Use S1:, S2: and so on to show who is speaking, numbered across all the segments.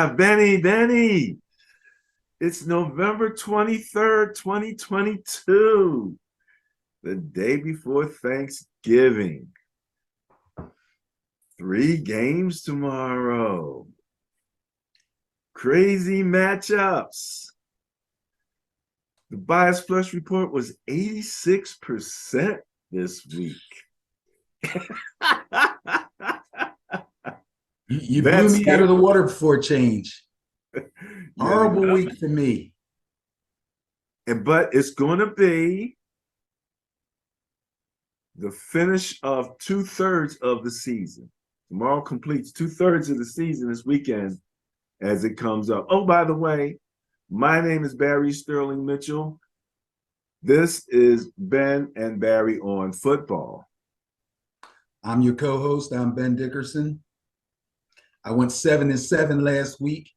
S1: Benny. It's November 23rd, 2022, the day before Thanksgiving. 3 games tomorrow. Crazy matchups. The bias plus report was 86% this week.
S2: You blew me out of the water before change. Horrible week for me.
S1: But it's going to be the finish of 2/3 of the season. Tomorrow completes 2/3 of the season this weekend as it comes up. Oh, by the way, my name is Barry Sterling Mitchell. This is Ben and Barry on Football.
S2: I'm your co-host. I'm Ben Dickerson. I went 7-7 last week,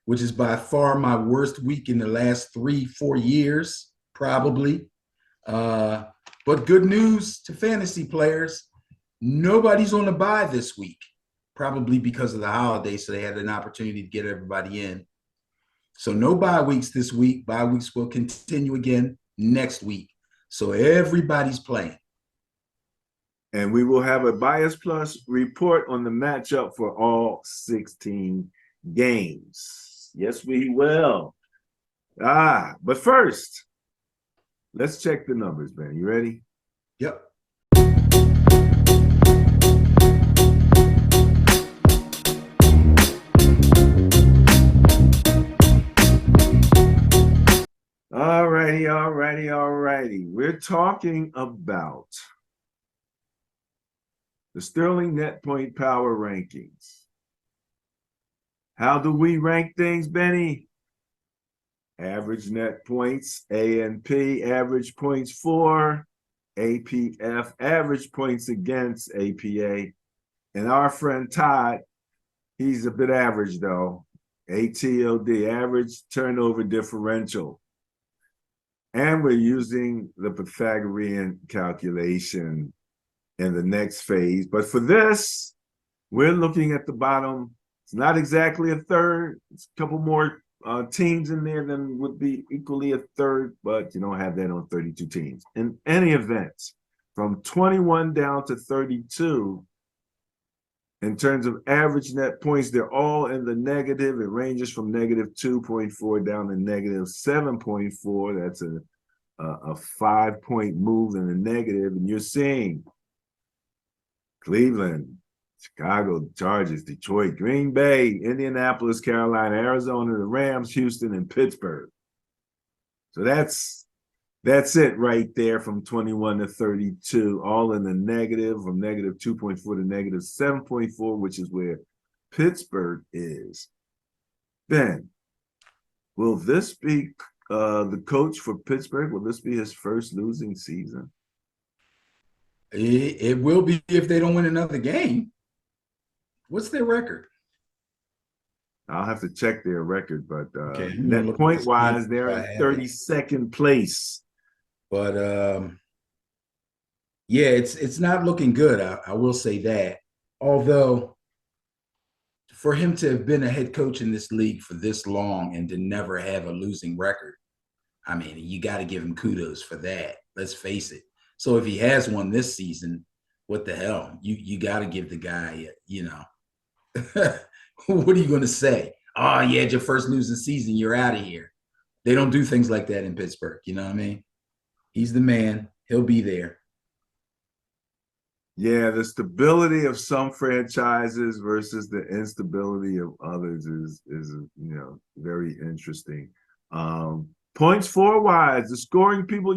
S2: which is by far my worst week in the last 3-4 years, probably. But good news to fantasy players. Nobody's on the bye this week, probably because of the holiday, so they had an opportunity to get everybody in. So no bye weeks this week. Bye weeks will continue again next week. So everybody's playing.
S1: And we will have a Bias Plus report on the matchup for all 16 games. Yes, we will. But first, let's check the numbers, man. You ready?
S2: Yep.
S1: All righty. We're talking about the Sterling Net Point Power Rankings. How do we rank things, Benny? Average net points, A&P, average points for, APF, average points against, APA. And our friend Todd, he's a bit average though, ATOD, average turnover differential. And we're using the Pythagorean calculation in the next phase. But for this, we're looking at the bottom. It's not exactly a third. It's a couple more teams in there than would be equally a third, but you don't have that on 32 teams. In any event, from 21 down to 32, in terms of average net points, they're all in the negative. It ranges from negative 2.4 down to negative 7.4. That's a 5-point move in the negative. And you're seeing Cleveland, Chicago, Chargers, Detroit, Green Bay, Indianapolis, Carolina, Arizona, the Rams, Houston, and Pittsburgh. So that's it right there from 21 to 32, all in the negative, from negative 2.4 to negative 7.4, which is where Pittsburgh is. Ben, will this be the coach for Pittsburgh? Will this be his first losing season?
S2: It will be if they don't win another game. What's their record?
S1: I'll have to check their record, but
S2: okay,
S1: net point wise, they're in 32nd place.
S2: But yeah, it's not looking good. I will say that. Although for him to have been a head coach in this league for this long and to never have a losing record, I mean, you got to give him kudos for that. Let's face it. So if he has one this season, what the hell? You got to give the guy, what are you going to say? Oh, you had your first losing season. You're out of here. They don't do things like that in Pittsburgh. You know what I mean? He's the man. He'll be there.
S1: Yeah, the stability of some franchises versus the instability of others is very interesting. Points forward, the scoring people,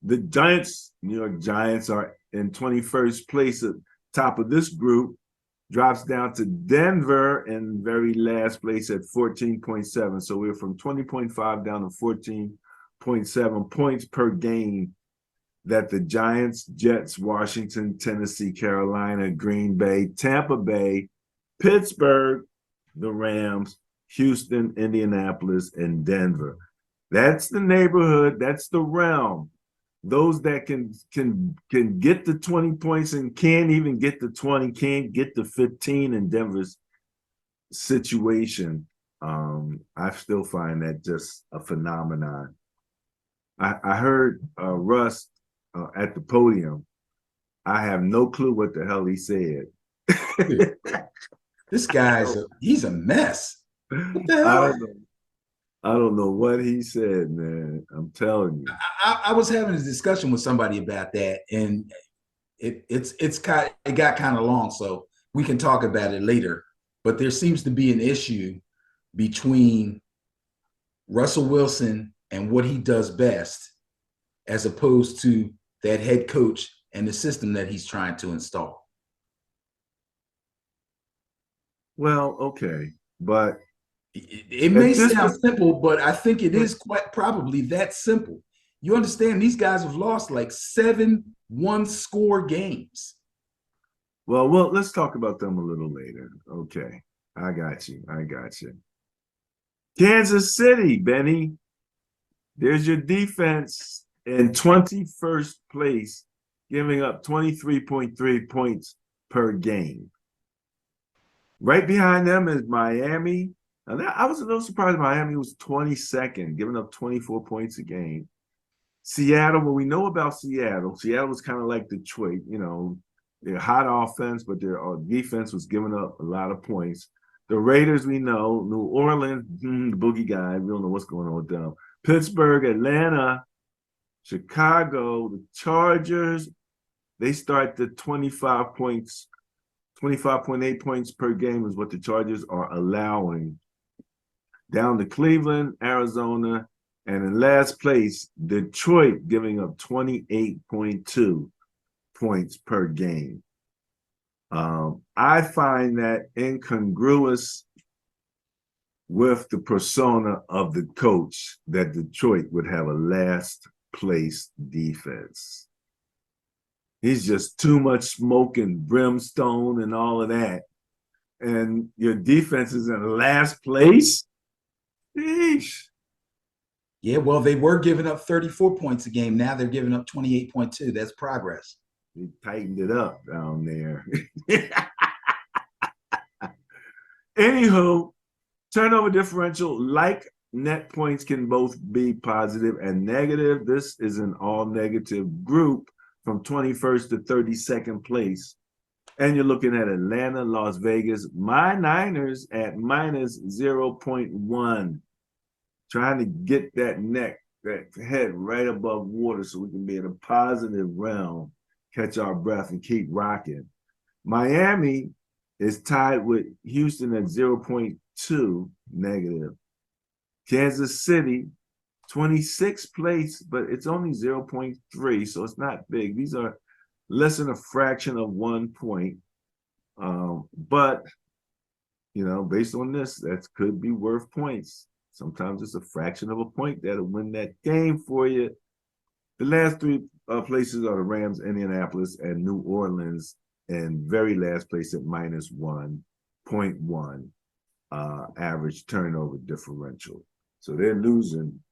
S1: the Giants, New York Giants are in 21st place at top of this group, drops down to Denver in very last place at 14.7. So we're from 20.5 down to 14.7 points per game that the Giants, Jets, Washington, Tennessee, Carolina, Green Bay, Tampa Bay, Pittsburgh, the Rams, Houston, Indianapolis, and Denver. That's the neighborhood. That's the realm. Those that can get the 20 points and can't even get the 20, can't get the 15, and Denver's situation, I still find that just a phenomenon. I heard Russ at the podium. I have no clue what the hell he said.
S2: This he's a mess. What the
S1: I
S2: hell?
S1: don't know. I don't know what he said, man. I'm telling you.
S2: I was having a discussion with somebody about that, and it got kind of long, so we can talk about it later. But there seems to be an issue between Russell Wilson and what he does best, as opposed to that head coach and the system that he's trying to install.
S1: Well, okay, but
S2: It may sound simple, but I think it is quite probably that simple. You understand, these guys have lost like 7 one-score games.
S1: well, let's talk about them a little later. Okay, I got you. Kansas City, Benny. There's your defense in 21st place, giving up 23.3 points per game. Right behind them is Miami. Now I was a little surprised Miami was 22nd, giving up 24 points a game. Seattle, what we know about Seattle was kind of like Detroit, they're hot offense, but their defense was giving up a lot of points. The Raiders, we know. New Orleans, the boogie guy, we don't know what's going on with them. Pittsburgh, Atlanta, Chicago, the Chargers, they start the 25 points, 25.8 points per game is what the Chargers are allowing. Down to Cleveland, Arizona, and in last place, Detroit, giving up 28.2 points per game. I find that incongruous with the persona of the coach that Detroit would have a last place defense. He's just too much smoke and brimstone and all of that. And your defense is in last place? Sheesh.
S2: Yeah, well, they were giving up 34 points a game. Now they're giving up 28.2. That's progress.
S1: They tightened it up down there. Anywho, turnover differential, like net points, can both be positive and negative. This is an all negative group from 21st to 32nd place. And you're looking at Atlanta, Las Vegas, my Niners at minus 0.1. Trying to get that head right above water so we can be in a positive realm, catch our breath, and keep rocking. Miami is tied with Houston at 0.2 negative. Kansas City, 26th place, but it's only 0.3, so it's not big. These are less than a fraction of 1 point. But, based on this, that could be worth points. Sometimes it's a fraction of a point that'll win that game for you. The last 3 places are the Rams, Indianapolis, and New Orleans, and very last place at minus 1.1 average turnover differential. So they're losing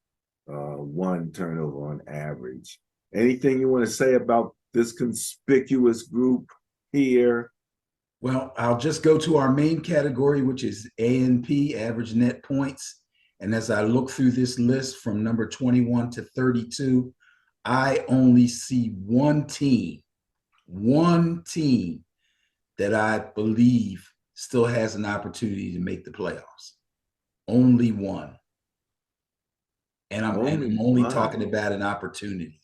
S1: 1 turnover on average. Anything you want to say about this conspicuous group here?
S2: Well, I'll just go to our main category, which is A&P, average net points. And as I look through this list from number 21 to 32, I only see one team that I believe still has an opportunity to make the playoffs. Only one. And I'm only talking about an opportunity.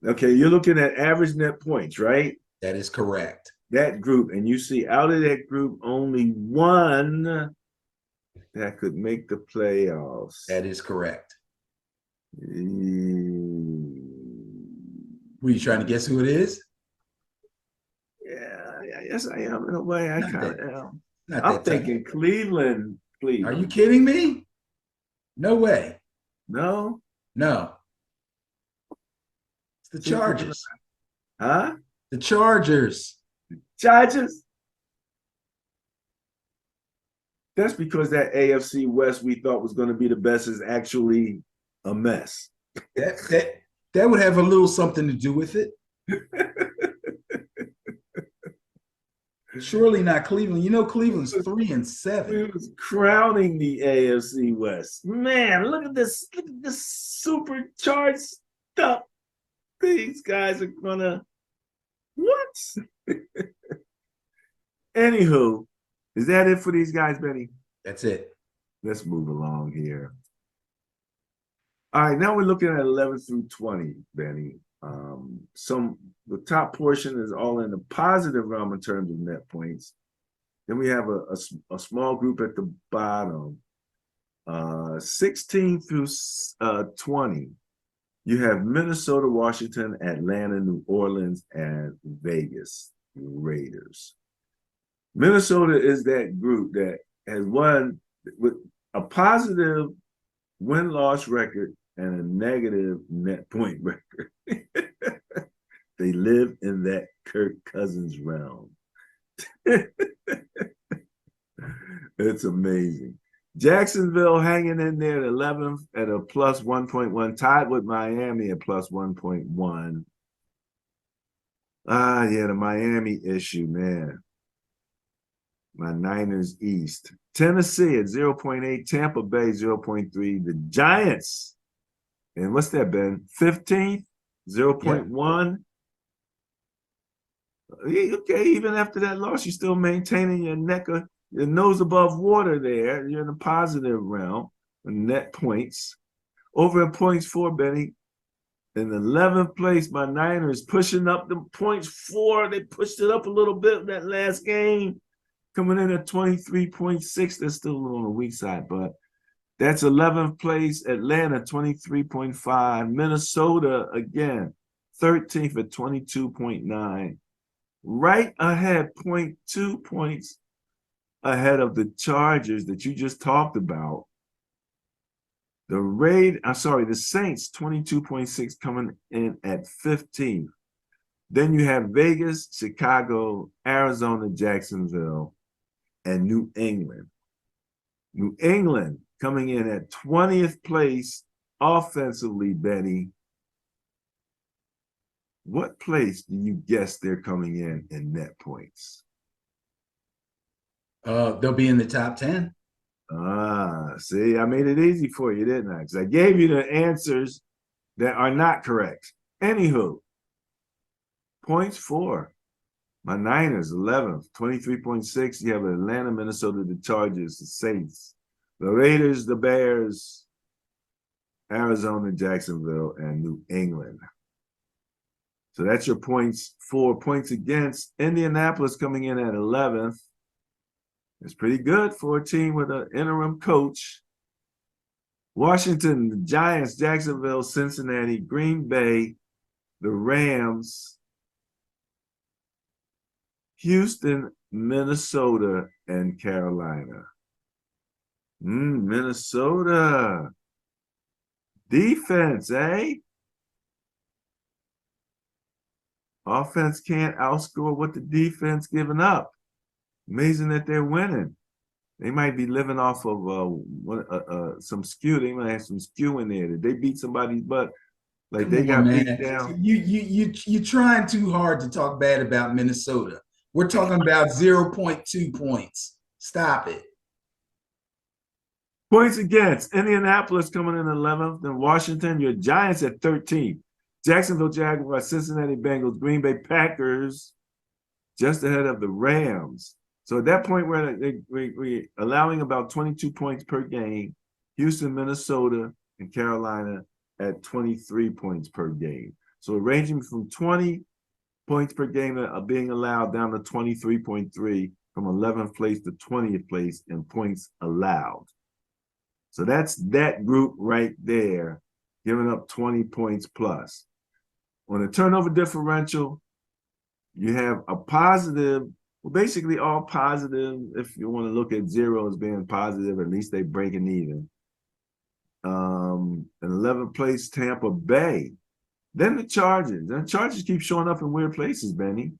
S1: Okay, you're looking at average net points, right?
S2: That is correct.
S1: That group, and you see out of that group, only one that could make the playoffs.
S2: That is correct. Were you trying to guess who it is?
S1: Yeah, yes, I am. In a way, I kind of am.
S2: I'm
S1: thinking Cleveland.
S2: Are you kidding me? No way.
S1: No?
S2: No. It's the Chargers.
S1: Huh?
S2: The Chargers.
S1: Chargers? That's because that AFC West we thought was going to be the best is actually a mess.
S2: That would have a little something to do with it. Surely not Cleveland. You know Cleveland's 3-7.
S1: We was crowning the AFC West. Man, look at this. Look at this supercharged stuff. These guys are gonna what? Anywho, is that it for these guys, Benny?
S2: That's it.
S1: Let's move along here. All right, now we're looking at 11 through 20, Benny. The top portion is all in the positive realm in terms of net points. Then we have a small group at the bottom. 16 through 20. You have Minnesota, Washington, Atlanta, New Orleans, and Vegas Raiders. Minnesota is that group that has won with a positive win-loss record and a negative net point record. They live in that Kirk Cousins realm. It's amazing. Jacksonville hanging in there at 11th at a plus 1.1, tied with Miami at plus 1.1. Yeah, the Miami issue, man. My Niners East. Tennessee at 0.8, Tampa Bay 0.3. The Giants, and what's that, Ben? 15th, 0.1. Okay, even after that loss, you're still maintaining your nose above water there. You're in the positive realm, net points. Over in points for, Benny, in 11th place, my Niners pushing up the points for. They pushed it up a little bit in that last game, coming in at 23.6. They're still a little on the weak side, but that's 11th place. Atlanta, 23.5. Minnesota, again, 13th at 22.9. Right ahead, 0.2 points ahead of the Chargers that you just talked about. The Saints, 22.6, coming in at 15th. Then you have Vegas, Chicago, Arizona, Jacksonville, and New England. New England coming in at 20th place offensively, Benny. What place do you guess they're coming in net points?
S2: They'll be in the top 10.
S1: See, I made it easy for you, didn't I? Because I gave you the answers that are not correct. Anywho, points for my Niners, 11th, 23.6. You have Atlanta, Minnesota, the Chargers, the Saints, the Raiders, the Bears, Arizona, Jacksonville, and New England. So that's your points for. Points against. Indianapolis coming in at 11th. It's pretty good for a team with an interim coach. Washington, the Giants, Jacksonville, Cincinnati, Green Bay, the Rams, Houston, Minnesota, and Carolina. Minnesota. Defense, eh? Offense can't outscore what the defense giving up. Amazing that they're winning. They might be living off of some skew. They might have some skew in there. Did they beat somebody's butt? Like they got beat down.
S2: You trying too hard to talk bad about Minnesota. We're talking about 0.2 points. Stop it.
S1: Points against. Indianapolis coming in 11th. Then Washington, your Giants at 13th. Jacksonville Jaguars, Cincinnati Bengals, Green Bay Packers, just ahead of the Rams. So at that point, we're allowing about 22 points per game. Houston, Minnesota, and Carolina at 23 points per game. So ranging from 20 points per game being allowed down to 23.3, from 11th place to 20th place in points allowed. So that's that group right there, giving up 20 points plus. On the turnover differential, you have a positive, well, basically all positive. If you want to look at zero as being positive, at least they breaking even. In 11th place, Tampa Bay. Then the Chargers. And the Chargers keep showing up in weird places, Benny.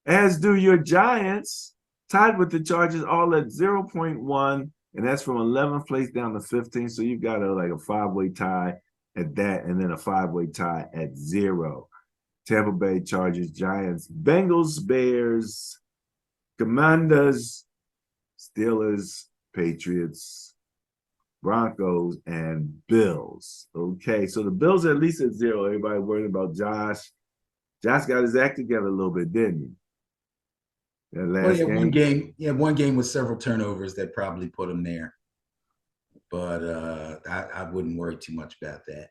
S1: As do your Giants, tied with the Chargers, all at 0.1. And that's from 11th place down to 15th. So you've got a five-way tie at that, and then a five-way tie at 0. Tampa Bay, Chargers, Giants, Bengals, Bears, Commanders, Steelers, Patriots, Broncos, and Bills. Okay, so the Bills are at least at 0. Everybody worried about Josh. Josh got his act together a little bit, didn't he? That
S2: Well,
S1: last
S2: yeah,
S1: game.
S2: one game with several turnovers that probably put him there. But I wouldn't worry too much about that.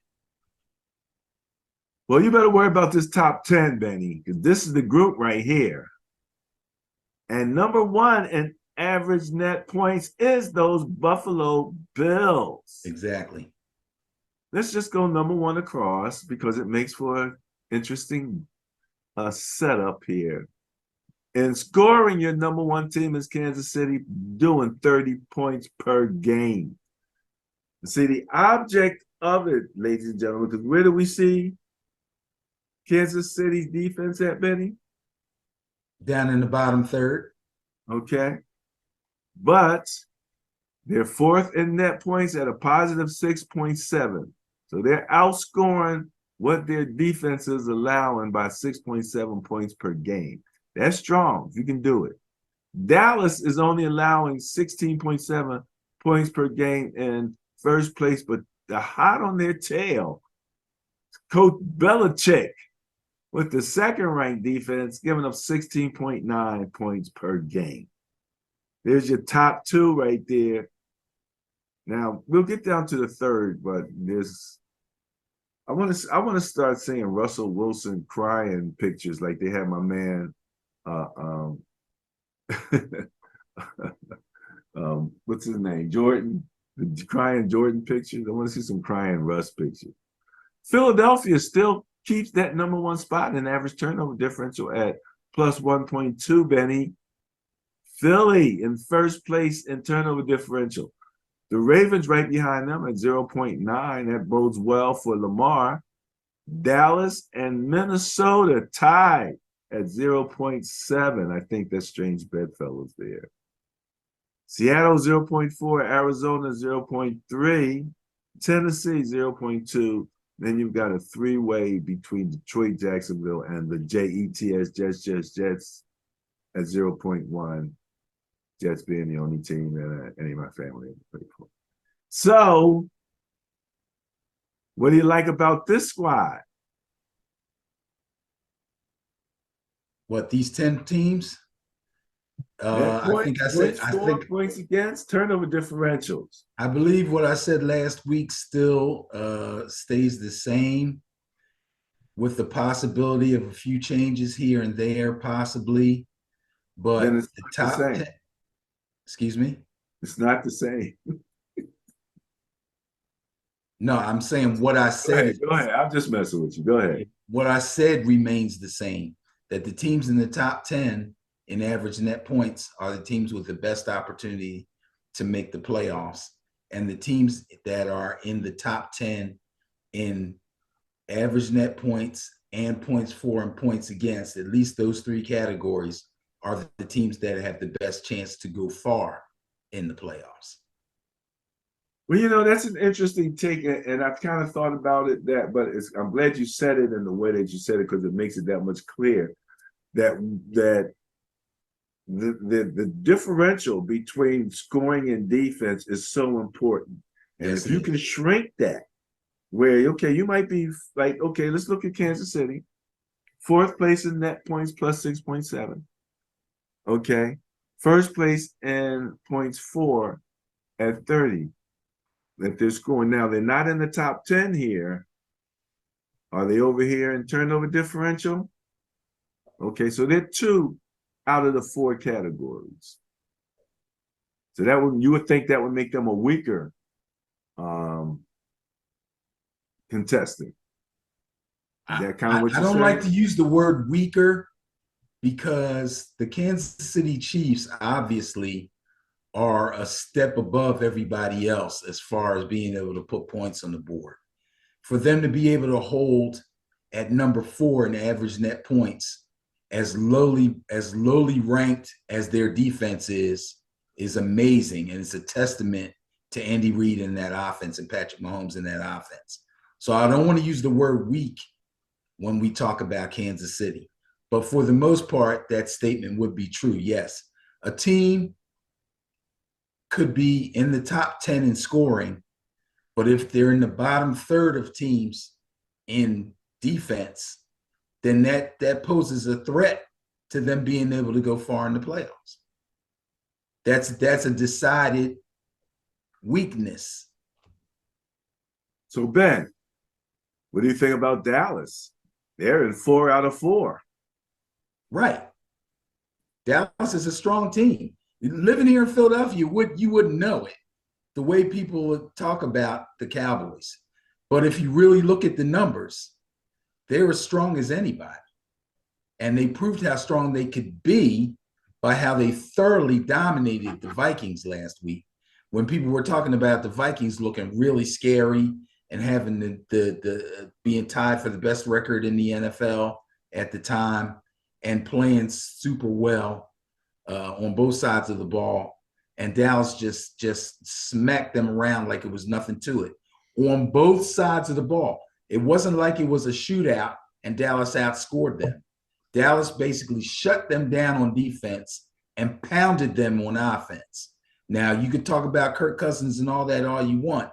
S1: Well, you better worry about this top 10, Benny, because this is the group right here. And number 1 in average net points is those Buffalo Bills.
S2: Exactly.
S1: Let's just go number 1 across because it makes for an interesting setup here. In scoring, your number 1 team is Kansas City, doing 30 points per game. See, the object of it, ladies and gentlemen, because where do we see Kansas City's defense at, Benny?
S2: Down in the bottom third.
S1: Okay. But they're 4th in net points at a positive 6.7. So they're outscoring what their defense is allowing by 6.7 points per game. That's strong. You can do it. Dallas is only allowing 16.7 points per game in first place, but the hot on their tail, Coach Belichick with the second-ranked defense giving up 16.9 points per game. There's your top 2 right there. Now we'll get down to the third, but I want to start seeing Russell Wilson crying pictures like they have my man what's his name? Jordan, the crying Jordan pictures. I want to see some crying Russ pictures. Philadelphia still keeps that number 1 spot in average turnover differential at plus 1.2, Benny. Philly in first place in turnover differential. The Ravens right behind them at 0.9. That bodes well for Lamar. Dallas and Minnesota tied at 0.7. I think that's strange bedfellows there. Seattle 0.4, Arizona 0.3, Tennessee 0.2. Then you've got a 3-way between Detroit, Jacksonville, and the Jets at 0.1. Jets being the only team that any of my family ever played for. So, what do you like about this squad?
S2: What, these 10 teams? I think I said,
S1: points against, turnover differentials.
S2: I believe what I said last week still stays the same, with the possibility of a few changes here and there, possibly. But
S1: then it's
S2: the
S1: not
S2: top
S1: the same.
S2: 10, excuse me?
S1: It's not the same.
S2: No, I'm saying what I said.
S1: Go ahead. I'm just messing with you. Go ahead.
S2: What I said remains the same, that the teams in the top 10 in average net points are the teams with the best opportunity to make the playoffs. And the teams that are in the top 10 in average net points and points for and points against, at least those 3 categories, are the teams that have the best chance to go far in the playoffs.
S1: Well, that's an interesting take, and I've kind of thought about it but I'm glad you said it in the way that you said it because it makes it that much clear that the differential between scoring and defense is so important. And
S2: yes,
S1: if you can shrink that, where, okay, you might be like, okay, let's look at Kansas City, 4th place in net points plus 6.7. Okay. First place in points for at 30. That they're scoring. Now, they're not in the top 10 here. Are they over here in turnover differential? Okay, so they're 2 out of the 4 categories. So you would think that would make them a weaker contestant. Is that kind of what you're saying?
S2: I don't like to use the word weaker because the Kansas City Chiefs obviously are a step above everybody else as far as being able to put points on the board. For them to be able to hold at number 4 in average net points, as lowly ranked as their defense is amazing. And it's a testament to Andy Reid in that offense and Patrick Mahomes in that offense. So I don't want to use the word weak when we talk about Kansas City. But for the most part, that statement would be true. Yes, A team could be in the top 10 in scoring, but if they're in the bottom third of teams in defense, then that poses a threat to them being able to go far in the playoffs. That's a decided weakness.
S1: So Ben, what do you think about Dallas? They're in 4 out of 4.
S2: Right. Dallas is a strong team. Living here in Philadelphia, you wouldn't know it, the way people talk about the Cowboys. But if you really look at the numbers, they're as strong as anybody. And they proved how strong they could be by how they thoroughly dominated the Vikings last week. When people were talking about the Vikings looking really scary and having the being tied for the best record in the NFL at the time and playing super well on both sides of the ball, and Dallas just smacked them around like it was nothing to it on both sides of the ball. It wasn't like it was a shootout and Dallas outscored them. Dallas basically shut them down on defense and pounded them on offense. Now, you could talk about Kirk Cousins and all that all you want.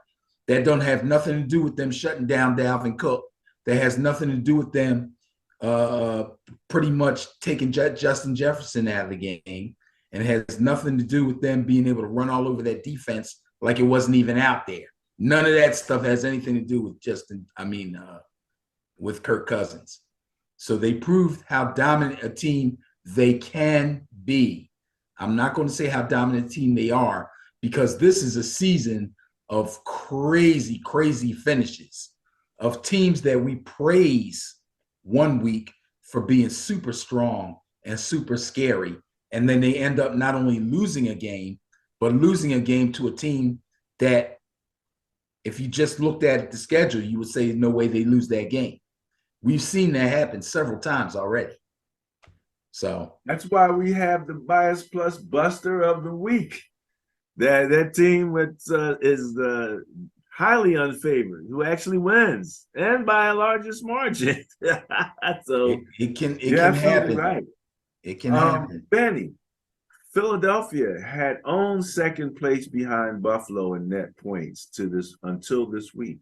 S2: That don't have nothing to do with them shutting down Dalvin Cook. That has nothing to do with them pretty much taking Justin Jefferson out of the game, and it has nothing to do with them being able to run all over that defense like it wasn't even out there. None of that stuff has anything to do with with Kirk Cousins. So they proved how dominant a team they can be. I'm not going to say how dominant a team they are, because this is a season of crazy, crazy finishes of teams that we praise one week for being super strong and super scary. And then they end up not only losing a game, but losing a game to a team that, if you just looked at the schedule, you would say no way they lose that game. We've seen that happen several times already. So
S1: that's why we have the Bias Plus Buster of the Week. That team is highly unfavored, who actually wins, and by a largest margin. So
S2: it can
S1: happen.
S2: Right. It can happen.
S1: Benny, Philadelphia had owned second place behind Buffalo in net points until this week.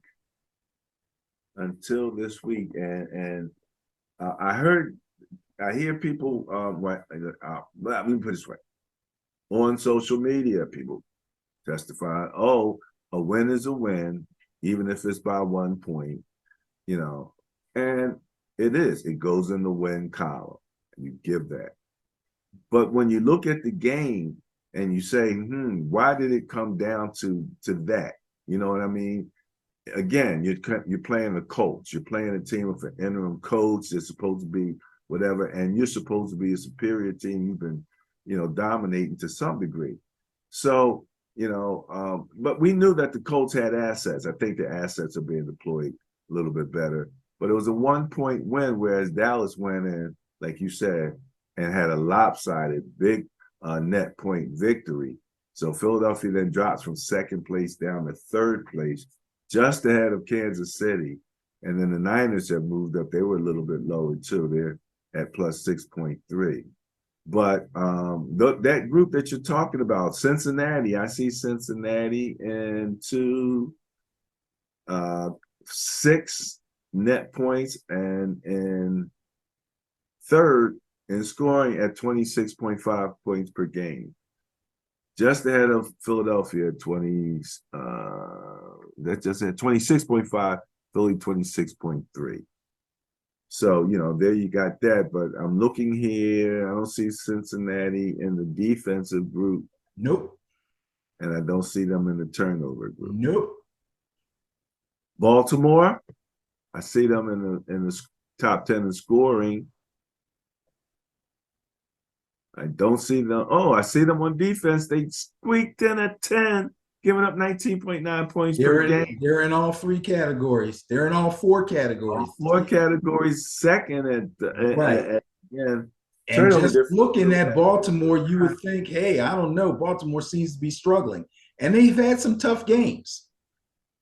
S1: And I hear people. Let me put it this way: on social media, people testify, "Oh, a win is a win, even if it's by 1 point," and it is. It goes in the win column. You give that. But when you look at the game and you say, why did it come down to that? You know what I mean? Again, you're playing a coach. You're playing a team with an interim coach that's supposed to be whatever, and you're supposed to be a superior team. You've been, dominating to some degree. So, but we knew that the Colts had assets. I think the assets are being deployed a little bit better. But it was a 1 point win, whereas Dallas went in, like you said, and had a lopsided big net point victory. So Philadelphia then drops from second place down to third place, just ahead of Kansas City. And then the Niners have moved up. They were a little bit lower too. They're at plus 6.3. But that group that you're talking about, Cincinnati, I see Cincinnati into 6 net points and third in scoring at 26.5 points per game. Just ahead of Philadelphia, that's just at 26.5, Philly 26.3. So, there you got that. But I'm looking here. I don't see Cincinnati in the defensive group.
S2: Nope.
S1: And I don't see them in the turnover group.
S2: Nope.
S1: Baltimore, I see them in the top 10 in scoring. I don't see them. Oh, I see them on defense. They squeaked in at 10, giving up 19.9 points per game.
S2: They're in all 3 categories. They're in all 4 categories.
S1: All 4 categories, second
S2: right.
S1: And
S2: just looking at Baltimore, you would think, hey, I don't know. Baltimore seems to be struggling. And they've had some tough games.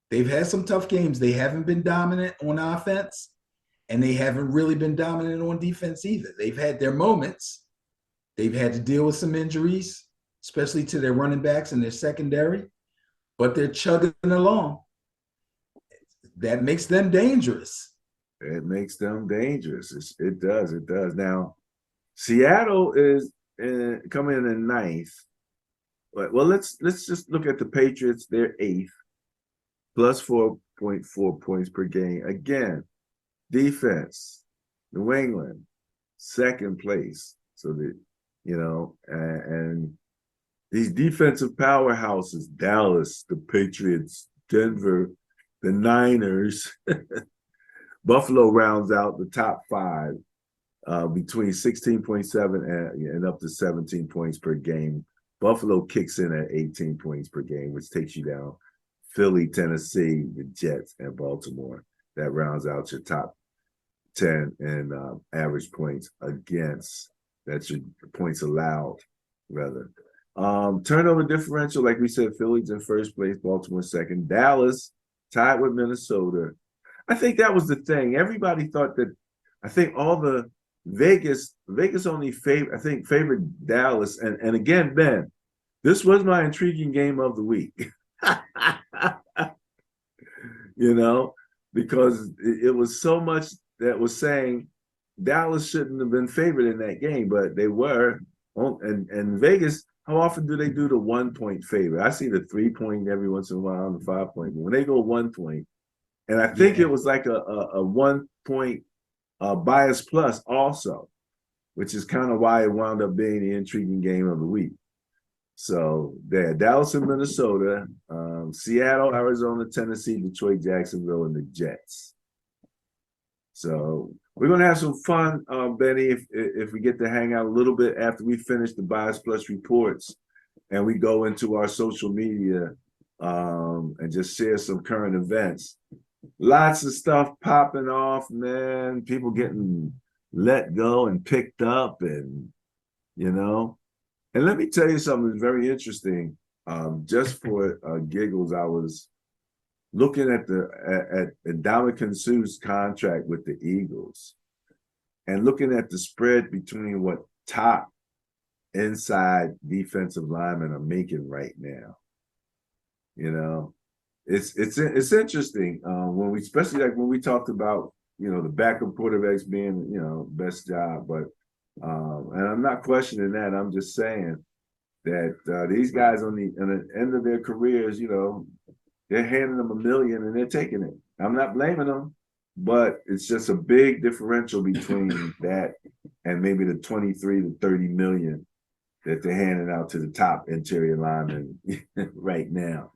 S2: They haven't been dominant on offense, and they haven't really been dominant on defense either. They've had their moments, They've had to deal with some injuries, especially to their running backs and their secondary, but they're chugging along. That makes them dangerous.
S1: It makes them dangerous. It does. It does. Now, Seattle is coming in ninth. Well, let's just look at the Patriots. They're eighth, plus 4.4 points per game. Again, defense, New England, second place. So and these defensive powerhouses, Dallas, the Patriots, Denver, the Niners, Buffalo rounds out the top five between 16.7 and up to 17 points per game. Buffalo kicks in at 18 points per game, which takes you down. Philly, Tennessee, the Jets, and Baltimore. That rounds out your top 10 in average points against. That's your points allowed, rather. Turnover differential, like we said, Philly's in first place, Baltimore second. Dallas tied with Minnesota. I think that was the thing. Everybody thought that. I think all the Vegas only favored Dallas. And again, Ben, this was my intriguing game of the week. Because it was so much that was saying Dallas shouldn't have been favored in that game, but they were. And Vegas, how often do they do the 1 point favor? I see the 3 point every once in a while and the 5 point. But when they go 1 point, and I think it was like a 1 point bias plus also, which is kind of why it wound up being the intriguing game of the week. So there, Dallas and Minnesota, Seattle, Arizona, Tennessee, Detroit, Jacksonville, and the Jets. So we're gonna have some fun, Benny, if we get to hang out a little bit after we finish the bias plus reports, and we go into our social media and just share some current events. Lots of stuff popping off, man. People getting let go and picked up, and And let me tell you something that's very interesting. Just for giggles, I was looking at Ndamukong Suh's contract with the Eagles, and looking at the spread between what top inside defensive linemen are making right now. It's interesting especially like when we talked about the backup quarterbacks being best job, but and I'm not questioning that. I'm just saying that these guys on the end of their careers, they're handing them $1 million and they're taking it. I'm not blaming them, but it's just a big differential between that and maybe the 23 to 30 million that they're handing out to the top interior linemen right now.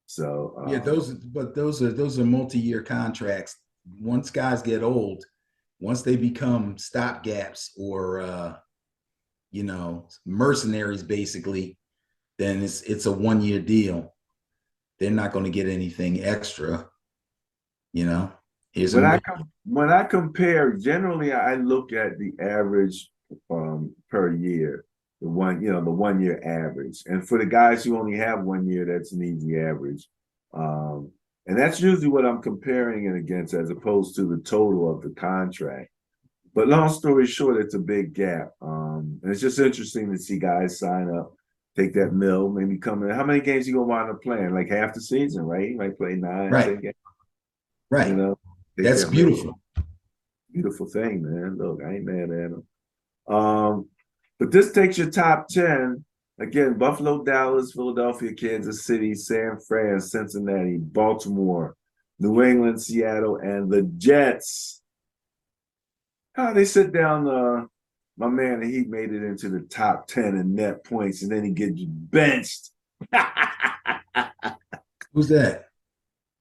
S1: So
S2: those are multi-year contracts. Once guys get old, once they become stopgaps or mercenaries, basically, then it's a 1 year deal. They're not going to get anything extra.
S1: When I compare, generally I look at the average per year, the 1 year average. And for the guys who only have 1 year, that's an easy average. And that's usually what I'm comparing it against, as opposed to the total of the contract. But long story short, it's a big gap. And it's just interesting to see guys sign up, take that mill, maybe come in. How many games you gonna wind up playing? Like half the season, right? You might play 9, 10 games.
S2: Right. That's beautiful.
S1: Beautiful thing, man. Look, I ain't mad at him. But this takes your top 10. Again, Buffalo, Dallas, Philadelphia, Kansas City, San Fran, Cincinnati, Baltimore, New England, Seattle, and the Jets. They sit down my man, and he made it into the top 10 in net points, and then he gets benched.
S2: Who's that?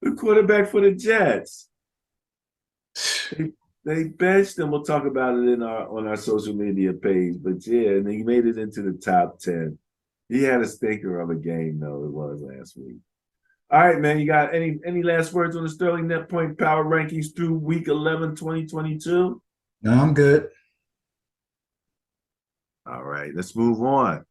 S1: The quarterback for the Jets. They benched him. We'll talk about it on our social media page. But yeah, and he made it into the top 10. He had a stinker of a game, though. It was last week. All right, man. You got any last words on the Sterling Net Point Power Rankings through week 11, 2022?
S2: No, I'm good.
S1: All right, let's move on.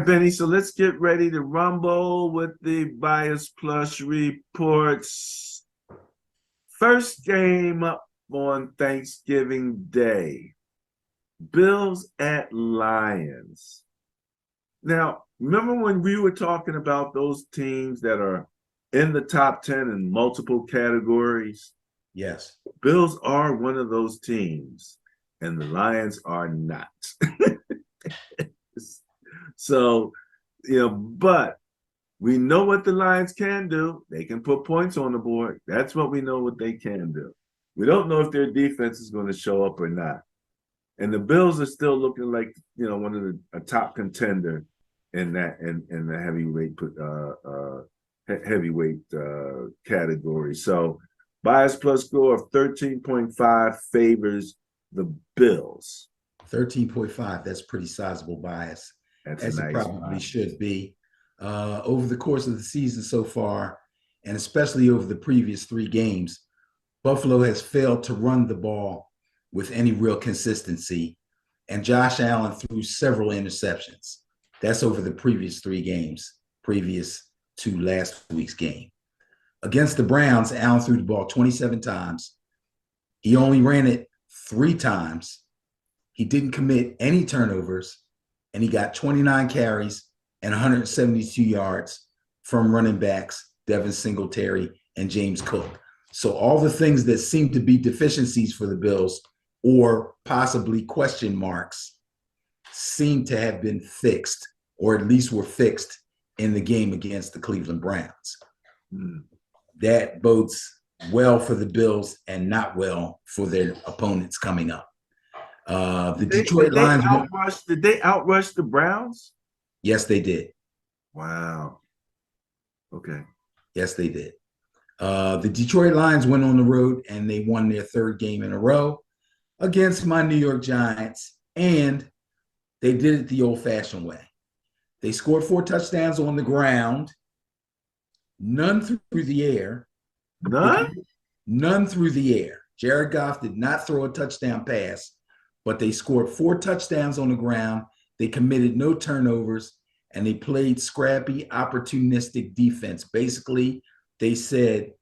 S1: right, Benny. So let's get ready to rumble with the Bias Plus reports. First game up on Thanksgiving Day. Bills at Lions. Now, remember when we were talking about those teams that are in the top 10 in multiple categories?
S2: Yes.
S1: Bills are one of those teams, and the Lions are not. So, but we know what the Lions can do. They can put points on the board. That's what we know what they can do. We don't know if their defense is going to show up or not. And the Bills are still looking like, one of a top contender in the heavyweight category. So bias plus score of 13.5 favors the Bills.
S2: 13.5, that's pretty sizable bias.
S1: That's
S2: as
S1: nice
S2: it probably
S1: bias.
S2: Should be. Over the course of the season so far, and especially over the previous 3 games, Buffalo has failed to run the ball with any real consistency, and Josh Allen threw several interceptions. That's over the previous 3 games, previous to last week's game. Against the Browns, Allen threw the ball 27 times. He only ran it 3 times. He didn't commit any turnovers, and he got 29 carries and 172 yards from running backs Devin Singletary and James Cook. So all the things that seem to be deficiencies for the Bills or possibly question marks seem to have been fixed, or at least were fixed in the game against the Cleveland Browns. That bodes well for the Bills and not well for their opponents coming up. Detroit Lions.
S1: Did they outrush the Browns?
S2: Yes, they did.
S1: Wow. Okay.
S2: Yes, they did. The Detroit Lions went on the road and they won their 3rd game in a row against my New York Giants, and they did it the old-fashioned way. They scored 4 touchdowns on the ground, none through the air. None through the air. Jared Goff did not throw a touchdown pass, but they scored 4 touchdowns on the ground. They committed no turnovers, and they played scrappy, opportunistic defense. Basically, they said,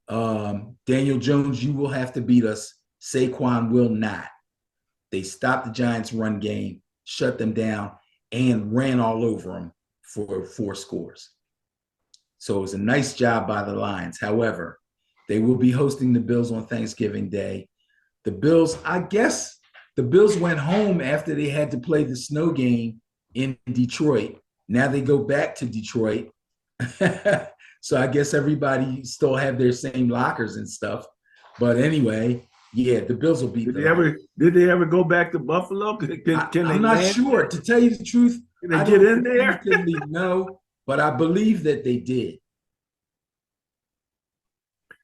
S2: Daniel Jones, you will have to beat us. Saquon will not. They stopped the Giants' run game, shut them down, and ran all over them for 4 scores. So it was a nice job by the Lions. However, they will be hosting the Bills on Thanksgiving Day. The Bills, I guess the Bills went home after they had to play the snow game in Detroit. Now they go back to Detroit. So I guess everybody still have their same lockers and stuff. But anyway, yeah, the Bills will beat
S1: Did they ever go back to Buffalo?
S2: I'm not sure. To tell you the truth,
S1: can they get in there?
S2: No, but I believe that they did.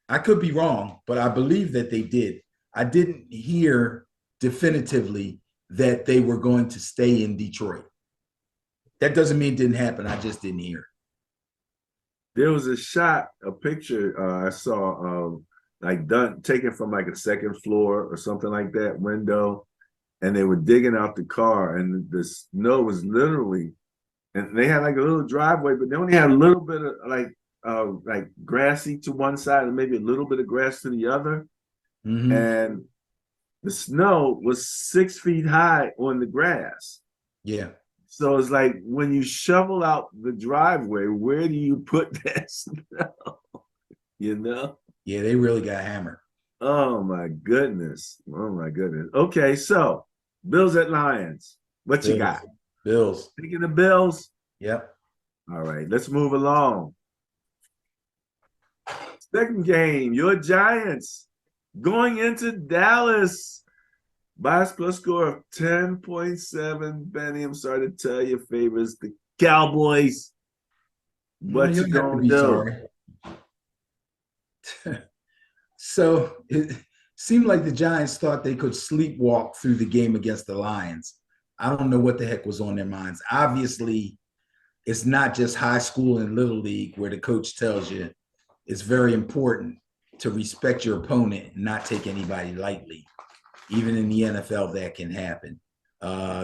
S2: I could be wrong, but I believe that they did. I didn't hear definitively that they were going to stay in Detroit. That doesn't mean it didn't happen. I just didn't hear.
S1: There was a picture I saw taken from like a 2nd floor or something like that window, and they were digging out the car, and the snow was literally, and they had like a little driveway, but they only had a little bit of like grassy to one side and maybe a little bit of grass to the other.
S2: Mm-hmm.
S1: And the snow was 6 feet high on the grass.
S2: Yeah.
S1: So it's like when you shovel out the driveway, where do you put that snow?
S2: Yeah, they really got hammered.
S1: Oh my goodness. Okay, so Bills at Lions. What you got?
S2: Bills.
S1: Speaking of Bills.
S2: Yep.
S1: All right, let's move along. Second game, your Giants going into Dallas. Bias plus score of 10.7. Benny, I'm sorry to tell you, favors the Cowboys. What you gonna do?
S2: So it seemed like the Giants thought they could sleepwalk through the game against the Lions. I don't know what the heck was on their minds. Obviously, it's not just high school and little league where the coach tells you it's very important to respect your opponent and not take anybody lightly. Even in the NFL, that can happen.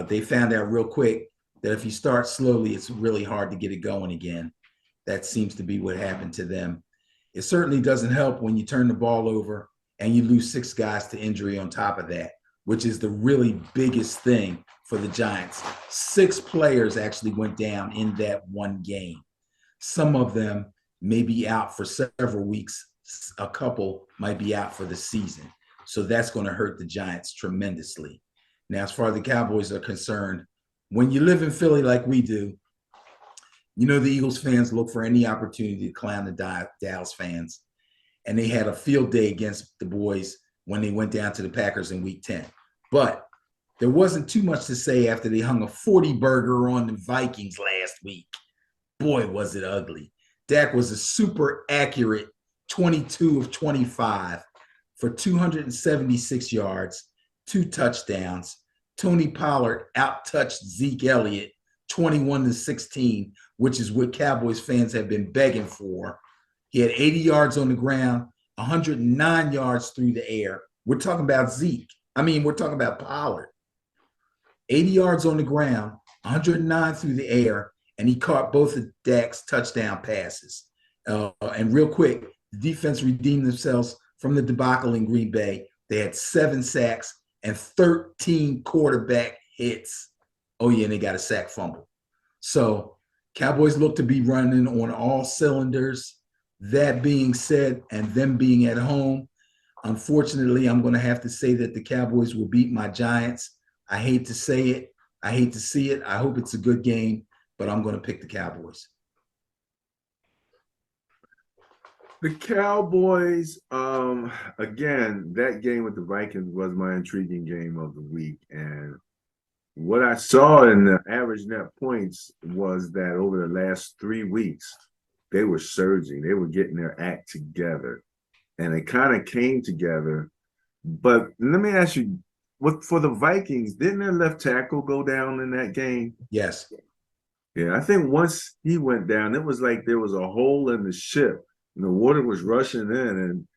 S2: They found out real quick that if you start slowly, it's really hard to get it going again. That seems to be what happened to them. It certainly doesn't help when you turn the ball over and you lose 6 guys to injury on top of that, which is the really biggest thing for the Giants. 6 players actually went down in that one game. Some of them may be out for several weeks. A couple might be out for the season. So that's going to hurt the Giants tremendously. Now, as far as the Cowboys are concerned, when you live in Philly like we do, you know the Eagles fans look for any opportunity to clown the Dallas fans. And they had a field day against the boys when they went down to the Packers in Week 10. But there wasn't too much to say after they hung a 40-burger on the Vikings last week. Boy, was it ugly. Dak was a super accurate 22 of 25 for 276 yards, 2 touchdowns. Tony Pollard out-touched Zeke Elliott 21-16, which is what Cowboys fans have been begging for. He had 80 yards on the ground, 109 yards through the air. We're talking about Zeke. We're talking about Pollard. 80 yards on the ground, 109 through the air, and he caught both of Dak's touchdown passes. And real quick, the defense redeemed themselves from the debacle in Green Bay. They had 7 sacks and 13 quarterback hits. Oh, yeah, and they got a sack fumble. So Cowboys look to be running on all cylinders. That being said, and them being at home, unfortunately, I'm going to have to say that the Cowboys will beat my Giants. I hate to say it. I hate to see it. I hope it's a good game, but I'm going to pick the Cowboys.
S1: The Cowboys, again, that game with the Vikings was my intriguing game of the week. And what I saw in the average net points was that over the last 3 weeks, they were surging. They were getting their act together. And it kind of came together. But let me ask you, for the Vikings, didn't their left tackle go down in that game?
S2: Yes.
S1: Yeah, I think once he went down, it was like there was a hole in the ship. And the water was rushing in,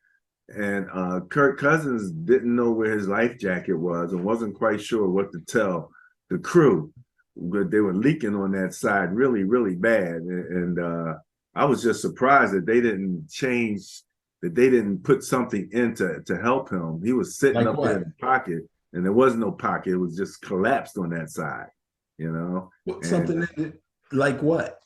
S1: and Kirk Cousins didn't know where his life jacket was and wasn't quite sure what to tell the crew. But they were leaking on that side really, really bad. And I was just surprised that they didn't change, that they didn't put something in to help him. He was sitting
S2: Like
S1: up
S2: what?
S1: there in the pocket, and there was no pocket. It was just collapsed on that side, you know.
S2: Something like what?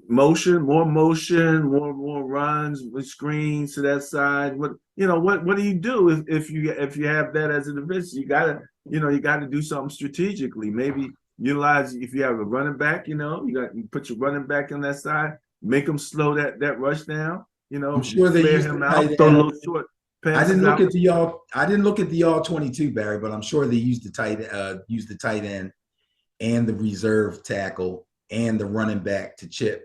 S1: More motion, more runs with screens to that side. What do you do if you have that as a division? You gotta do something strategically. Maybe utilize, if you have a running back, you put your running back on that side, make them slow that rush down.
S2: I'm sure they used
S1: him
S2: the
S1: out,
S2: tight
S1: throw
S2: end.
S1: little short passes.
S2: I didn't look at the all 22, Barry, but I'm sure they used the tight end and the reserve tackle and the running back to chip.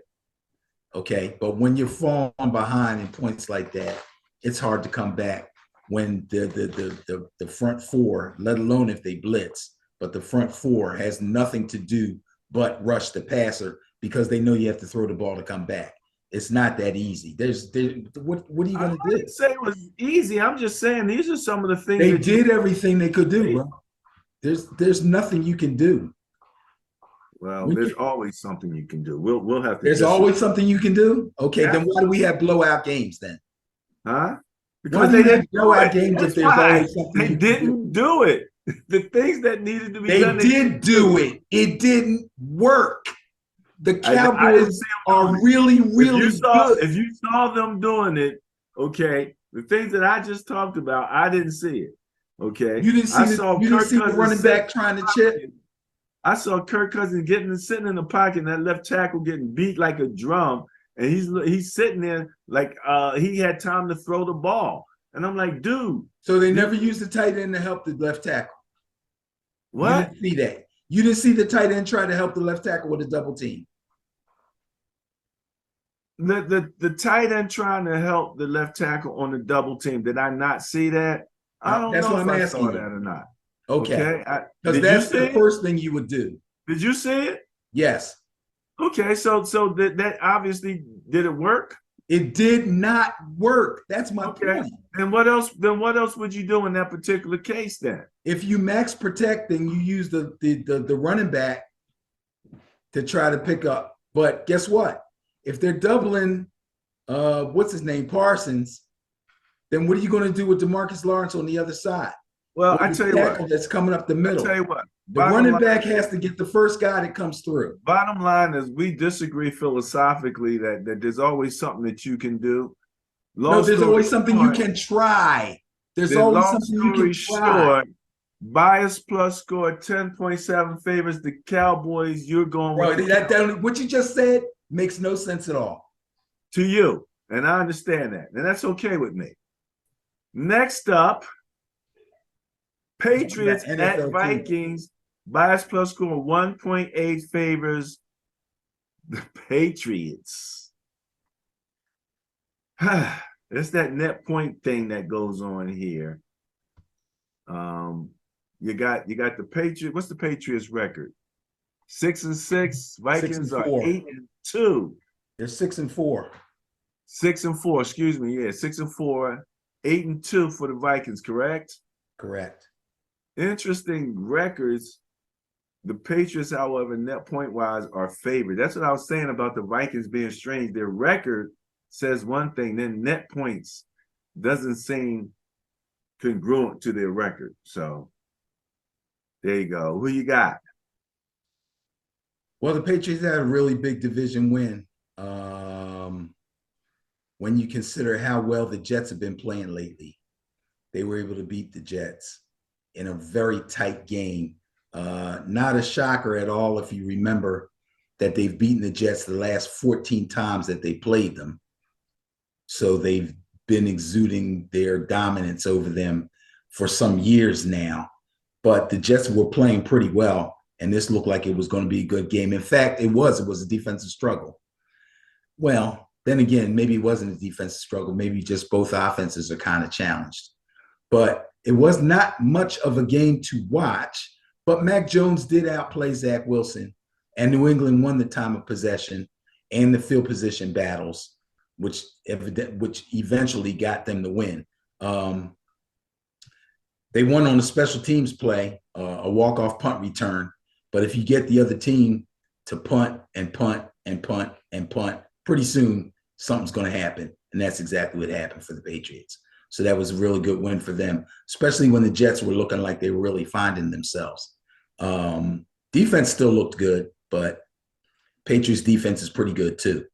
S2: Okay, but when you're falling behind in points like that, it's hard to come back when the front four, let alone if they blitz, but the front four has nothing to do but rush the passer because they know you have to throw the ball to come back. It's not that easy. What are you going to do?
S1: I didn't say it was easy. I'm just saying these are some of the things
S2: they did everything they could do, bro. There's nothing you can do.
S1: Well, there's always something you can do. We'll have to.
S2: There's always something you can do. Okay, then why do we have blowout games then?
S1: Huh?
S2: Because they didn't blow out games if there's always something
S1: they didn't do it. The things that needed to be done.
S2: They did do it. It didn't work. The Cowboys are really, really good.
S1: If you saw them doing it, okay, the things that I just talked about, I didn't see it. Okay.
S2: You didn't see the running back trying to chip.
S1: I saw Kirk Cousins sitting in the pocket, and that left tackle getting beat like a drum, and he's sitting there like he had time to throw the ball. And I'm like, dude.
S2: So they never used the tight end to help the left tackle.
S1: What?
S2: You didn't see that. You didn't see the tight end try to help the left tackle with a double team.
S1: The tight end trying to help the left tackle on the double team. Did I not see that? I don't know if I saw that or not.
S2: Okay. Because that's the first thing you would do.
S1: Did you see it?
S2: Yes.
S1: Okay, so that obviously, did it work?
S2: It did not work. That's my point.
S1: And what else? Then what else would you do in that particular case then?
S2: If you max protect and you use the running back to try to pick up. But guess what? If they're doubling, what's his name, Parsons, then what are you going to do with DeMarcus Lawrence on the other side?
S1: Well,
S2: Or
S1: I
S2: the
S1: tell you
S2: tackle
S1: what.
S2: that's coming up the
S1: I
S2: middle.
S1: tell you what.
S2: The running back has to get the first guy that comes through.
S1: Bottom line is we disagree philosophically that there's always something that you can do.
S2: No, there's always something you can try. There's always
S1: long
S2: something you can
S1: story
S2: try.
S1: short, bias plus score 10.7 favors the Cowboys. You're going
S2: Bro,
S1: with
S2: that what you just said makes no sense at all.
S1: to you, and I understand that, and that's okay with me. Next up, Patriots at Vikings. Bias plus score 1.8 favors the Patriots. It's that net point thing that goes on here. You got the Patriots. What's the Patriots record? 6-6. Vikings are 8-2.
S2: They're 6-4.
S1: 6-4. Excuse me. Yeah, 6-4. 8-2 for the Vikings. Correct.
S2: Correct.
S1: Interesting records. The Patriots, however, net point wise, are favored. That's what I was saying about the Vikings being strange. Their record says one thing, then net points doesn't seem congruent to their record. So there you go. Who you got?
S2: Well, the Patriots had a really big division win. When you consider how well the Jets have been playing lately, they were able to beat the Jets in a very tight game. Not a shocker at all if you remember that they've beaten the Jets the last 14 times that they played them. So they've been exuding their dominance over them for some years now. But the Jets were playing pretty well, and this looked like it was going to be a good game. In fact, it was a defensive struggle. Well, then again, maybe it wasn't a defensive struggle. Maybe just both offenses are kind of challenged. But it was not much of a game to watch. But Mac Jones did outplay Zach Wilson, and New England won the time of possession and the field position battles, which eventually got them the win. They won on a special teams play, a walk-off punt return. But if you get the other team to punt and punt and punt and punt, pretty soon something's going to happen. And that's exactly what happened for the Patriots. So that was a really good win for them, especially when the Jets were looking like they were really finding themselves. Defense still looked good, but Patriots defense is pretty good too,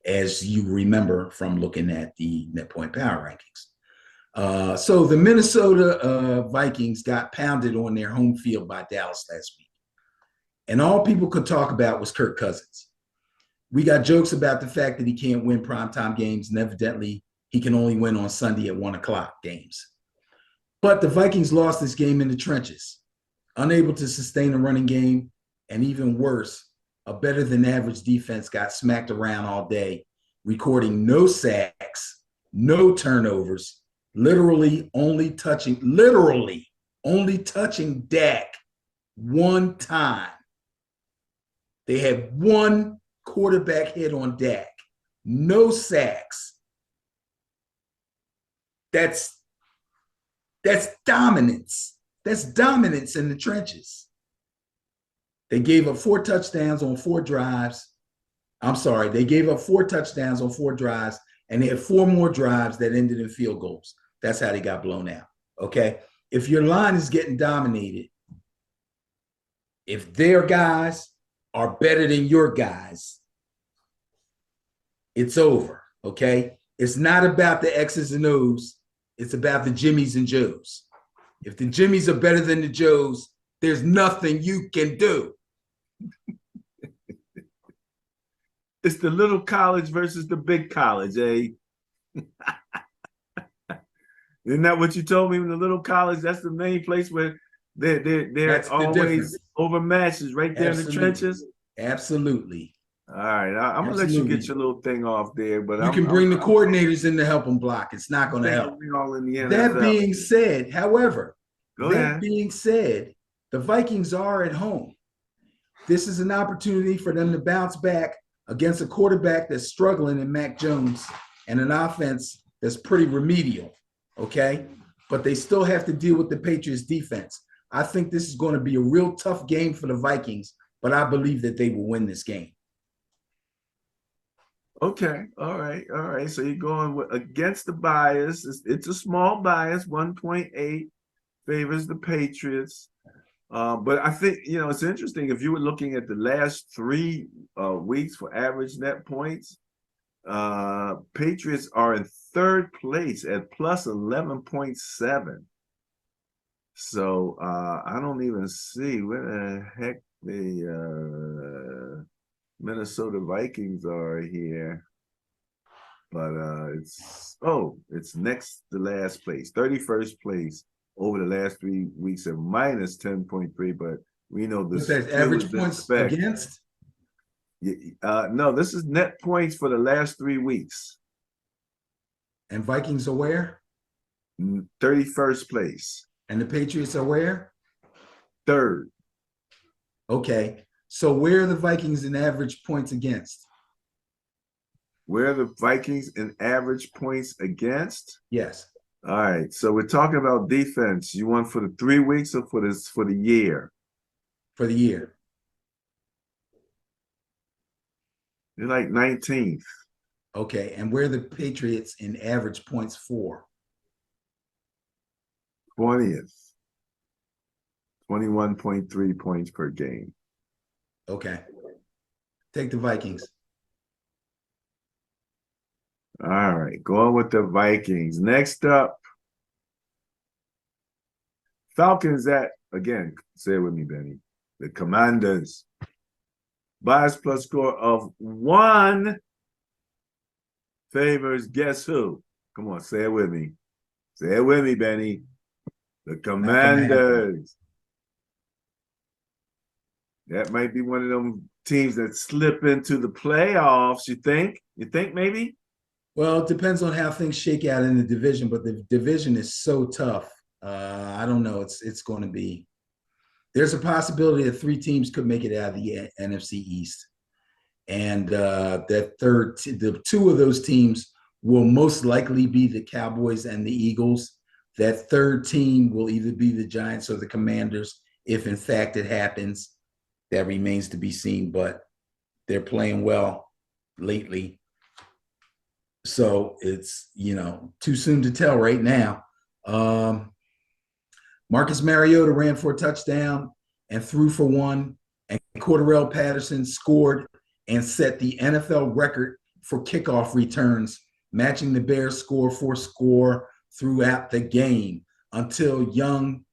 S2: as you remember from looking at the net point power rankings. So the Minnesota Vikings got pounded on their home field by Dallas last week. And all people could talk about was Kirk Cousins. We got jokes about the fact that he can't win primetime games, and evidently he can only win on Sunday at 1 o'clock games. But the Vikings lost this game in the trenches, unable to sustain a running game, and even worse, a better than average defense got smacked around all day, recording no sacks, no turnovers, literally only touching Dak one time. They had one quarterback hit on Dak, no sacks. That's dominance. That's dominance in the trenches. They gave up 4 touchdowns on 4 drives. They gave up 4 touchdowns on 4 drives, and they had 4 more drives that ended in field goals. That's how they got blown out, okay? If your line is getting dominated, if their guys are better than your guys, it's over, okay? It's not about the X's and O's. It's about the Jimmies and Joes. If the Jimmies are better than the Joes, there's nothing you can do.
S1: It's the little college versus the big college, eh? Isn't that what you told me? In the little college, that's the main place where they're always overmatched, is right there in the trenches.
S2: Absolutely.
S1: All right, I'm gonna let you get your little thing off there, but
S2: you can bring the coordinators in to help them block. It's not going to help. That being said, however, being said, the Vikings are at home. This is an opportunity for them to bounce back against a quarterback that's struggling in Mac Jones and an offense that's pretty remedial, okay? But they still have to deal with the Patriots defense. I think this is going to be a real tough game for the Vikings, but I believe that they will win this game.
S1: Okay, all right. So you're going against the bias. It's a small bias, 1.8 favors the Patriots. But I think, it's interesting. If you were looking at the last 3 weeks for average net points, Patriots are in third place at plus 11.7. So I don't even see where the heck the Minnesota Vikings are here. But it's next to last place, 31st place over the last 3 weeks at minus 10.3. But we know this
S2: is average points against.
S1: No, this is net points for the last 3 weeks.
S2: And Vikings are where?
S1: 31st place.
S2: And the Patriots are where?
S1: Third.
S2: Okay. So where are the Vikings in average points against?
S1: Where are the Vikings in average points against?
S2: Yes.
S1: All right. So we're talking about defense. You want for the 3 weeks or for the year?
S2: For the year.
S1: You're like 19th.
S2: Okay. And where are the Patriots in average points for?
S1: 20th. 21.3 points per game.
S2: Okay. Take the Vikings.
S1: All right, going with the Vikings. Next up, Falcons again, say it with me, Benny. The Commanders. Bias plus score of 1 favors guess who? Come on, say it with me. Say it with me, Benny. The Commanders. That might be one of them teams that slip into the playoffs, you think? You think maybe?
S2: Well, it depends on how things shake out in the division, but the division is so tough. I don't know. It's going to be. There's a possibility that 3 teams could make it out of the NFC East, and the 2 of those teams will most likely be the Cowboys and the Eagles. That third team will either be the Giants or the Commanders, if in fact it happens. That remains to be seen, but they're playing well lately. So it's, too soon to tell right now. Marcus Mariota ran for a touchdown and threw for 1, and Cordarrelle Patterson scored and set the NFL record for kickoff returns, matching the Bears' score for score throughout the game until Young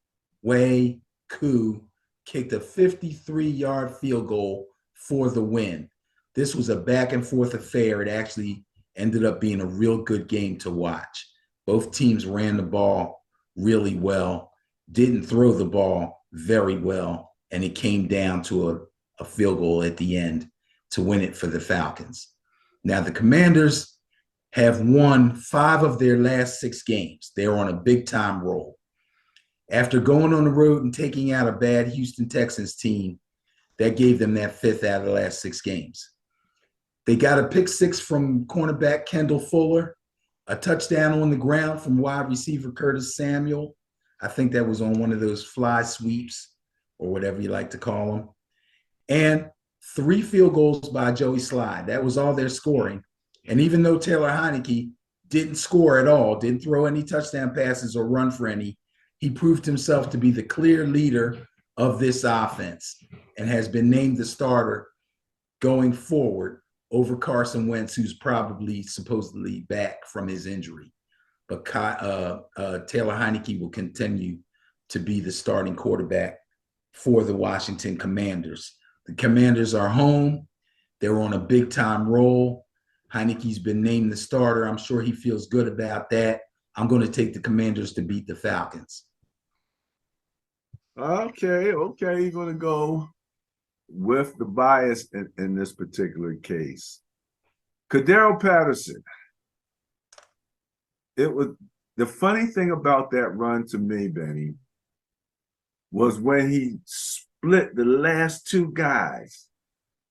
S2: Wei Koo kicked a 53-yard field goal for the win. This was a back-and-forth affair. It actually ended up being a real good game to watch. Both teams ran the ball really well, didn't throw the ball very well, and it came down to a field goal at the end to win it for the Falcons. Now, the Commanders have won 5 of their last 6 games. They're on a big-time roll. After going on the road and taking out a bad Houston Texans team, that gave them that 5th out of the last 6 games. They got a pick 6 from cornerback Kendall Fuller, a touchdown on the ground from wide receiver Curtis Samuel. I think that was on one of those fly sweeps or whatever you like to call them. And 3 field goals by Joey Slye. That was all their scoring. And even though Taylor Heineke didn't score at all, didn't throw any touchdown passes or run for any, he proved himself to be the clear leader of this offense and has been named the starter going forward over Carson Wentz, who's probably supposedly back from his injury. But Taylor Heineke will continue to be the starting quarterback for the Washington Commanders. The Commanders are home. They're on a big-time roll. Heineke's been named the starter. I'm sure he feels good about that. I'm going to take the Commanders to beat the Falcons.
S1: Okay. You're going to go with the bias in this particular case. Cordarrelle Patterson. It was the funny thing about that run to me, Benny, was when he split the last 2 guys.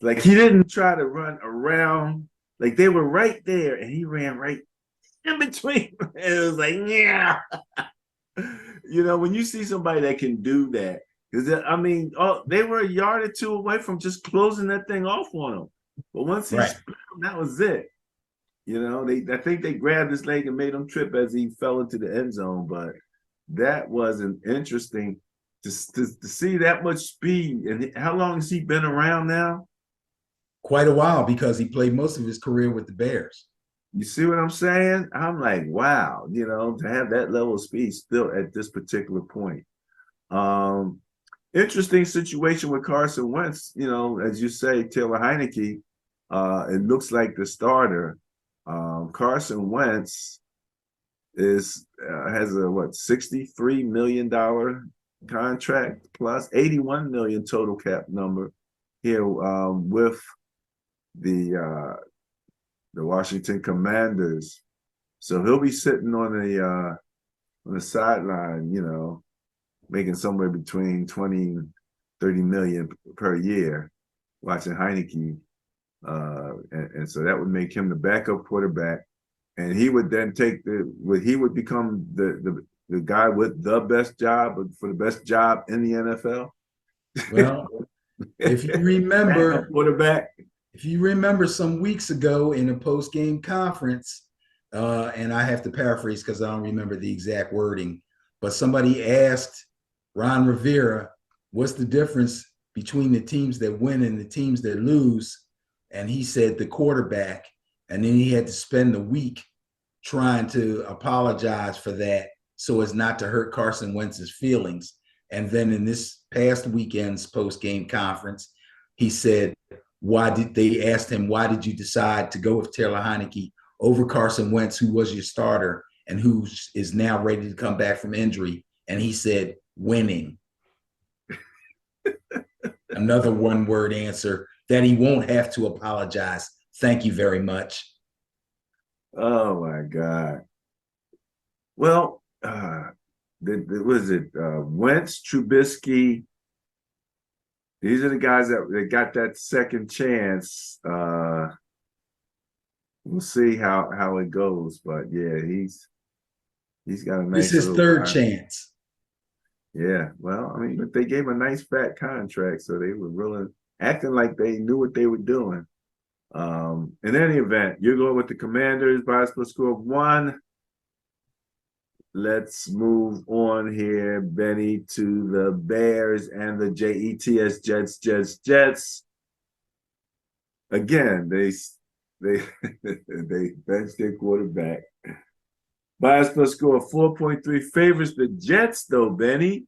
S1: Like, he didn't try to run around. Like, they were right there, and he ran right in between. It was like, yeah. When you see somebody that can do that, Because I mean, oh, they were a yard or two away from just closing that thing off on him. But once he
S2: Right.
S1: spun him, that was it. You know, I think they grabbed his leg and made him trip as he fell into the end zone. But that was an interesting to see that much speed. And how long has he been around now?
S2: Quite a while because he played most of his career with the Bears.
S1: You see what I'm saying? I'm like, wow, you know, to have that level of speed still at this particular point. Um, Interesting situation with Carson Wentz. You know, as you say, Taylor Heineke, it looks like the starter. Carson Wentz is has a what $63 million contract plus 81 million total cap number here with the Washington Commanders. So he'll be sitting on the sideline, you know, making somewhere between 20 and 30 million per year watching Heineke. And so that would make him the backup quarterback. And he would then he would become the guy with the best job for the best job in the NFL.
S2: Well, if you remember,
S1: quarterback.
S2: if you remember some weeks ago in a post-game conference, and I have to paraphrase because I don't remember the exact wording, but somebody asked Ron Rivera, what's the difference between the teams that win and the teams that lose? And he said the quarterback. And then he had to spend the week trying to apologize for that so as not to hurt Carson Wentz's feelings. And then in this past weekend's post-game conference, he said, why did you decide to go with Taylor Heineke over Carson Wentz, who was your starter and who is now ready to come back from injury? And he said, winning. Another one-word answer that he won't have to apologize. Thank you very much.
S1: Oh my God. Well, was it Wentz, Trubisky? These are the guys that got that second chance. We'll see how it goes, but yeah, he's got a nice.
S2: This is his third chance.
S1: Yeah, well, I mean, but they gave him a nice fat contract, so they were really acting like they knew what they were doing. In any event, you're going with the Commanders by a split score of 1. Let's move on here, Benny, to the Bears and the Jets. Again, they they benched their quarterback. By a split score of 4.3 favors the Jets, though, Benny,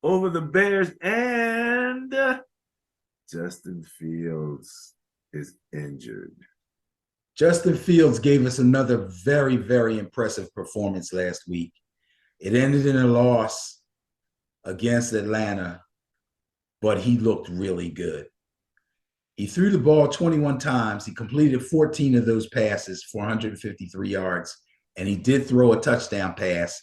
S1: over the Bears, and Justin Fields is injured.
S2: Justin Fields gave us another very, very impressive performance last week. It ended in a loss against Atlanta, but he looked really good. He threw the ball 21 times. He completed 14 of those passes for 153 yards, and he did throw a touchdown pass.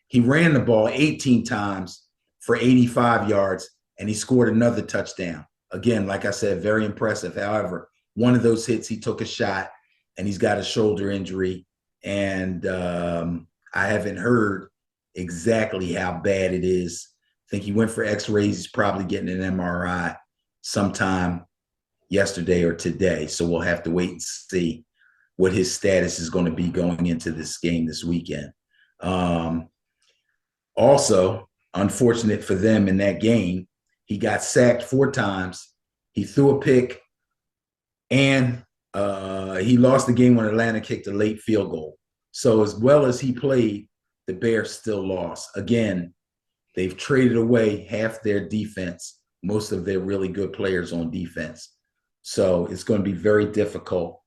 S2: He ran the ball 18 times for 85 yards, and he scored another touchdown. Again, like I said, very impressive. However, one of those hits, he took a shot, and he's got a shoulder injury. And I haven't heard exactly how bad it is. I think he went for x-rays. He's probably getting an MRI sometime yesterday or today. So we'll have to wait and see what his status is going to be going into this game this weekend. Also, unfortunate for them in that game, he got sacked 4 times. He threw a pick, and he lost the game when Atlanta kicked a late field goal. So as well as he played, the Bears still lost. Again, they've traded away half their defense, most of their really good players on defense. So it's going to be very difficult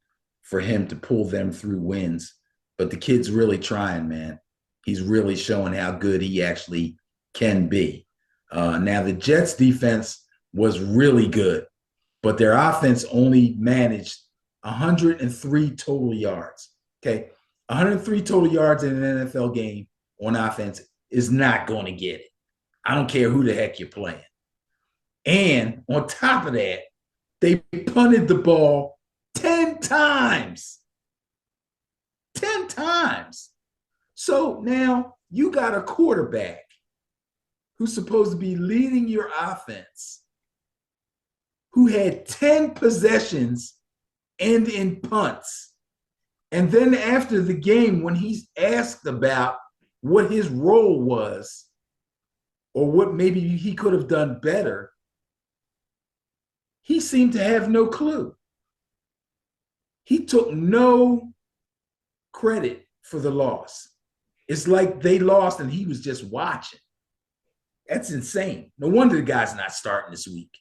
S2: for him to pull them through wins. But the kid's really trying, man. He's really showing how good he actually can be. Now, the Jets' defense was really good, but their offense only managed 103 total yards. Okay, 103 total yards in an NFL game on offense is not going to get it. I don't care who the heck you're playing. And on top of that, they punted the ball 10 times. 10 times. So now you got a quarterback who's supposed to be leading your offense, who had 10 possessions and in punts. And then after the game, when he's asked about what his role was or what maybe he could have done better, he seemed to have no clue. He took no credit for the loss. It's like they lost and he was just watching. That's insane. No wonder the guy's not starting this week.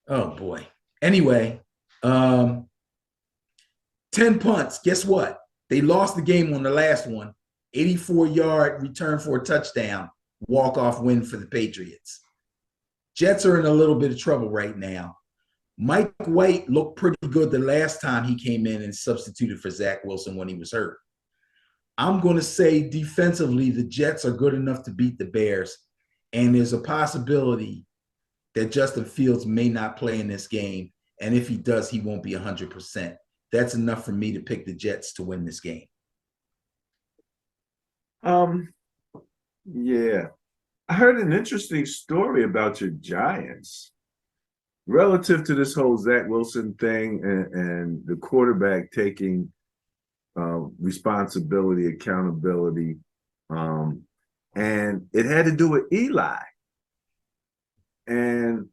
S2: Oh, boy. Anyway, 10 punts. Guess what? They lost the game on the last one. 84-yard return for a touchdown. Walk-off win for the Patriots. Jets are in a little bit of trouble right now. Mike White looked pretty good the last time he came in and substituted for Zach Wilson when he was hurt. I'm going to say defensively, the Jets are good enough to beat the Bears, and there's a possibility that Justin Fields may not play in this game, and if he does, he won't be 100%. That's enough for me to pick the Jets to win this game.
S1: Yeah. I heard an interesting story about your Giants relative to this whole Zach Wilson thing and the quarterback taking responsibility, accountability. And it had to do with Eli. And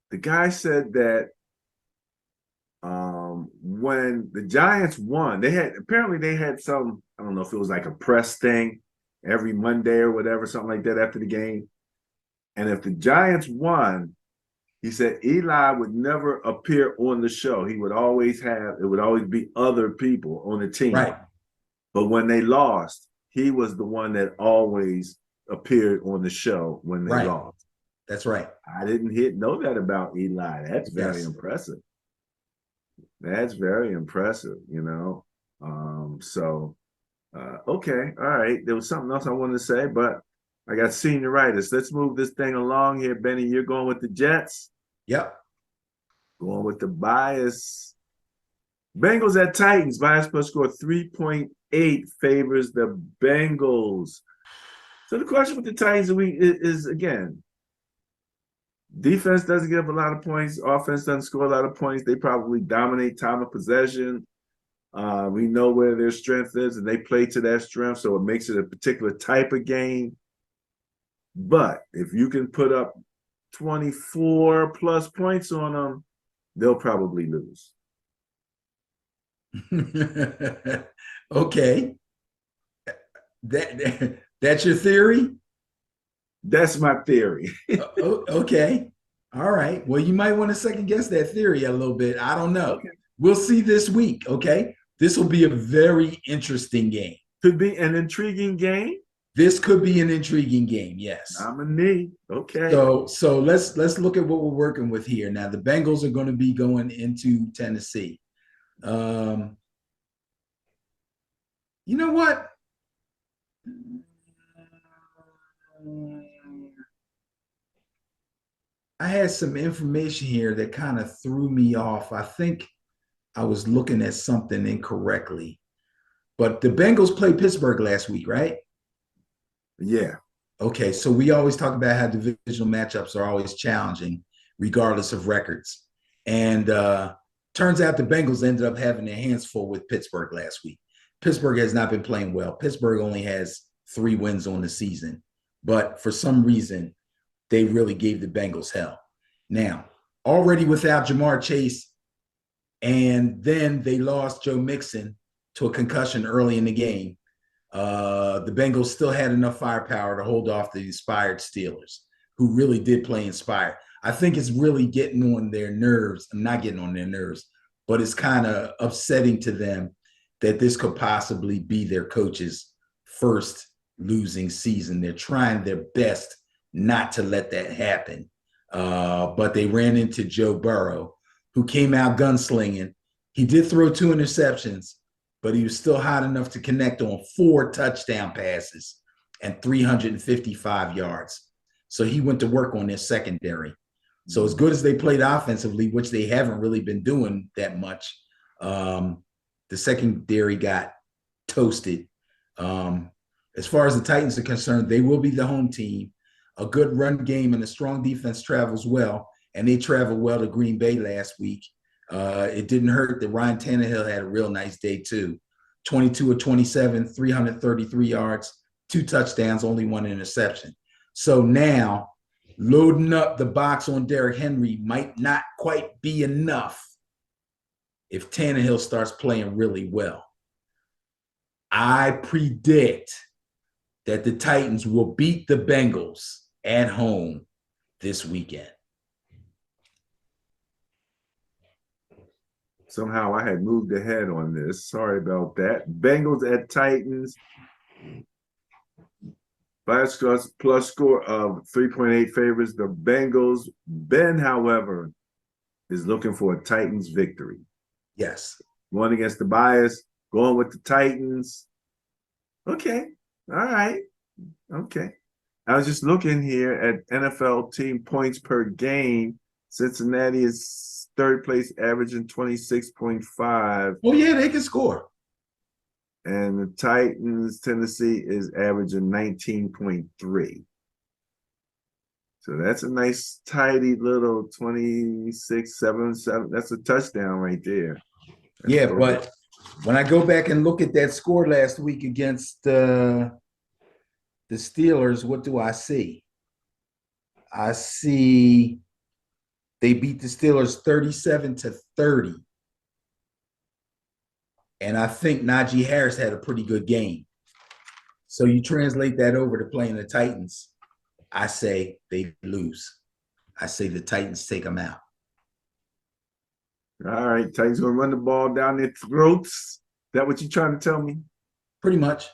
S1: the guy said that when the Giants won, they had some, I don't know if it was like a press thing every Monday or whatever, something like that after the game. And if the Giants won, he said Eli would never appear on the show. It would always be other people on the team.
S2: Right.
S1: But when they lost, he was the one that always appeared on the show when they lost.
S2: That's right.
S1: I didn't know that about Eli. That's very impressive. That's very impressive, you know. Okay, all right. There was something else I wanted to say, but I got senioritis. Let's move this thing along here, Benny. You're going with the Jets?
S2: Yep.
S1: Going with the bias. Bengals at Titans. Bias plus score 3.8 favors the Bengals. So the question with the Titans is again, defense doesn't give a lot of points. Offense doesn't score a lot of points. They probably dominate time of possession. We know where their strength is, and they play to that strength, so it makes it a particular type of game. But if you can put up 24 plus points on them, they'll probably lose.
S2: Okay. That's your theory?
S1: That's my theory.
S2: Okay. All right. Well, you might want to second guess that theory a little bit. I don't know.
S1: Okay.
S2: We'll see this week. Okay. This will be a very interesting game.
S1: Could be an intriguing game.
S2: This could be an intriguing game. Yes.
S1: Nominee. Okay.
S2: So let's look at what we're working with here. Now the Bengals are going to be going into Tennessee. You know what? I had some information here that kind of threw me off. I think I was looking at something incorrectly. But the Bengals played Pittsburgh last week, right?
S1: Yeah.
S2: Okay, so we always talk about how divisional matchups are always challenging, regardless of records. And turns out the Bengals ended up having their hands full with Pittsburgh last week. Pittsburgh has not been playing well. Pittsburgh only has 3 wins on the season. But for some reason, they really gave the Bengals hell. Now, already without Jamar Chase, and then they lost Joe Mixon to a concussion early in the game. The Bengals still had enough firepower to hold off the inspired Steelers, who really did play inspired. I think it's really getting on their nerves. I'm not getting on their nerves, but it's kind of upsetting to them that this could possibly be their coach's first losing season. They're trying their best not to let that happen. But they ran into Joe Burrow, who came out gunslinging. He did throw 2 interceptions, but he was still hot enough to connect on 4 touchdown passes and 355 yards. So he went to work on their secondary. So as good as they played offensively, which they haven't really been doing that much, the secondary got toasted. As far as the Titans are concerned, they will be the home team. A good run game and a strong defense travels well, and they traveled well to Green Bay last week. It didn't hurt that Ryan Tannehill had a real nice day too. 22 of 27, 333 yards, 2 touchdowns, only 1 interception. So now loading up the box on Derrick Henry might not quite be enough if Tannehill starts playing really well. I predict that the Titans will beat the Bengals at home this weekend.
S1: Somehow I had moved ahead on this. Sorry about that. Bengals at Titans. Plus score of 3.8 favors the Bengals. Ben, however, is looking for a Titans victory.
S2: Yes.
S1: Going against the bias, going with the Titans. Okay. All right. Okay. I was just looking here at NFL team points per game. Cincinnati is third place, averaging 26.5.
S2: Oh, yeah, they can score.
S1: And the Titans, Tennessee, is averaging 19.3. So that's a nice, tidy little 26-7. That's a touchdown right there. That's
S2: yeah,
S1: perfect.
S2: but when I go back and look at that score last week against the Steelers, what do I see? I see they beat the Steelers 37-30. And I think Najee Harris had a pretty good game. So you translate that over to playing the Titans, I say they lose. I say the Titans take them out.
S1: All right, Titans gonna run the ball down their throats. Is that what you're trying to tell me?
S2: Pretty much.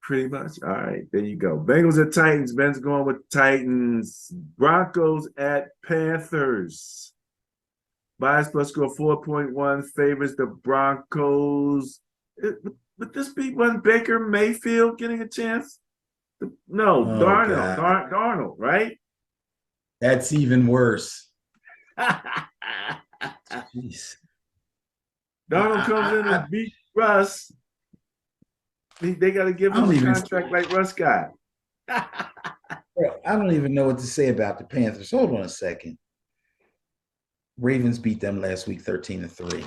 S1: Pretty much. All right, there you go. Bengals at Titans. Ben's going with Titans. Broncos at Panthers. Bias plus score 4.1 favors the Broncos. Would this be when Baker Mayfield getting a chance? No,
S2: Oh,
S1: Darnold.
S2: God.
S1: Darnold, right?
S2: That's even worse. Jeez.
S1: Donald comes in and beat Russ. They got to give him a contract like Russ got.
S2: I don't even know what to say about the Panthers. Hold on a second. Ravens beat them last week 13-3.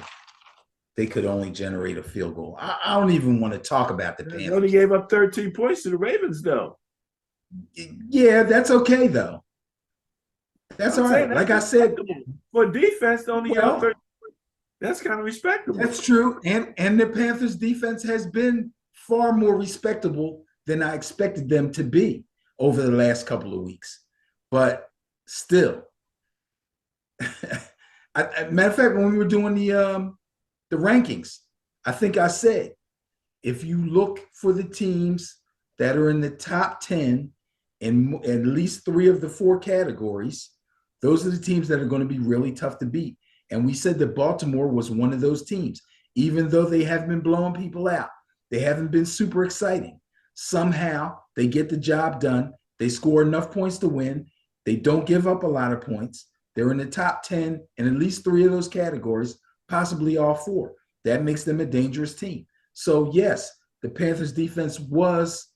S2: They could only generate a field goal. I don't even want to talk about the Panthers.
S1: They only gave up 13 points to the Ravens, though.
S2: Yeah, that's okay, though. That's all right. Like I said,
S1: for defense, only give up 13 points. That's kind of respectable.
S2: That's true. And the Panthers defense has been far more respectable than I expected them to be over the last couple of weeks. But still, matter of fact, when we were doing the rankings, I think I said, if you look for the teams that are in the top 10 in at least 3 of the 4 categories, those are the teams that are going to be really tough to beat. And we said that Baltimore was one of those teams, even though they haven't been blowing people out. They haven't been super exciting. Somehow they get the job done. They score enough points to win. They don't give up a lot of points. They're in the top 10 in at least 3 of those categories, possibly all 4. That makes them a dangerous team. So, yes, the Panthers defense was,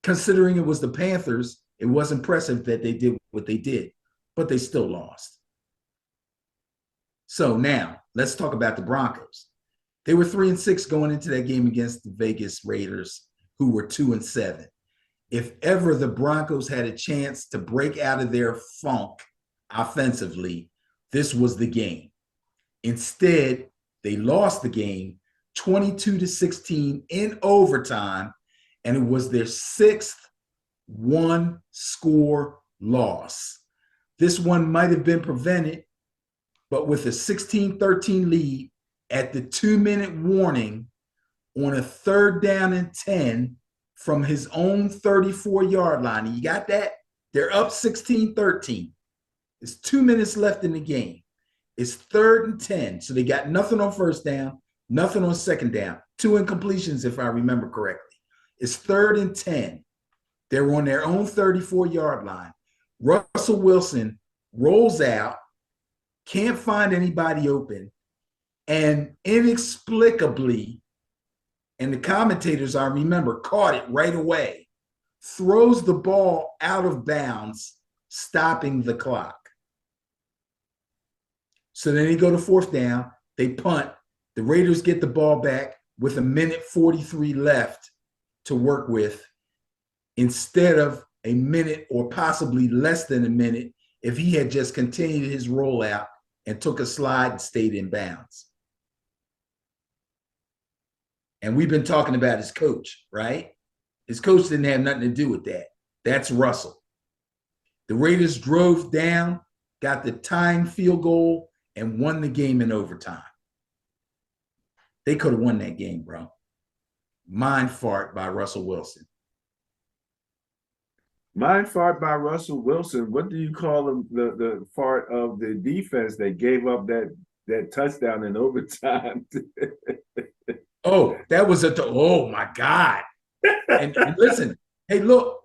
S2: considering it was the Panthers, it was impressive that they did what they did, but they still lost. So now let's talk about the Broncos. They were 3-6 going into that game against the Vegas Raiders, who were 2-7. If ever the Broncos had a chance to break out of their funk offensively, this was the game. Instead, they lost the game 22-16 in overtime, and it was their 6th one-score loss. This one might have been prevented, but with a 16-13 lead at the 2-minute warning on a 3rd down and 10 from his own 34-yard line. And you got that? They're up 16-13. It's 2 minutes left in the game. It's 3rd and 10. So they got nothing on 1st down, nothing on 2nd down. 2 incompletions, if I remember correctly. It's 3rd and 10. They're on their own 34-yard line. Russell Wilson rolls out, can't find anybody open, and inexplicably, and the commentators, I remember, caught it right away. throws the ball out of bounds, stopping the clock. So then they go to fourth down, they punt, the Raiders get the ball back with 1:43 left to work with, instead of a minute or possibly less than a minute if he had just continued his rollout and took a slide and stayed in bounds. And we've been talking about his coach, right? His coach didn't have nothing to do with that. That's Russell. The Raiders drove down, got the tying field goal, and won the game in overtime. They could have won that game, bro. Mind fart by Russell Wilson.
S1: Mind fart by Russell Wilson. What do you call the fart of the defense that gave up that touchdown in overtime?
S2: Oh, that was oh my God. And listen, hey, look,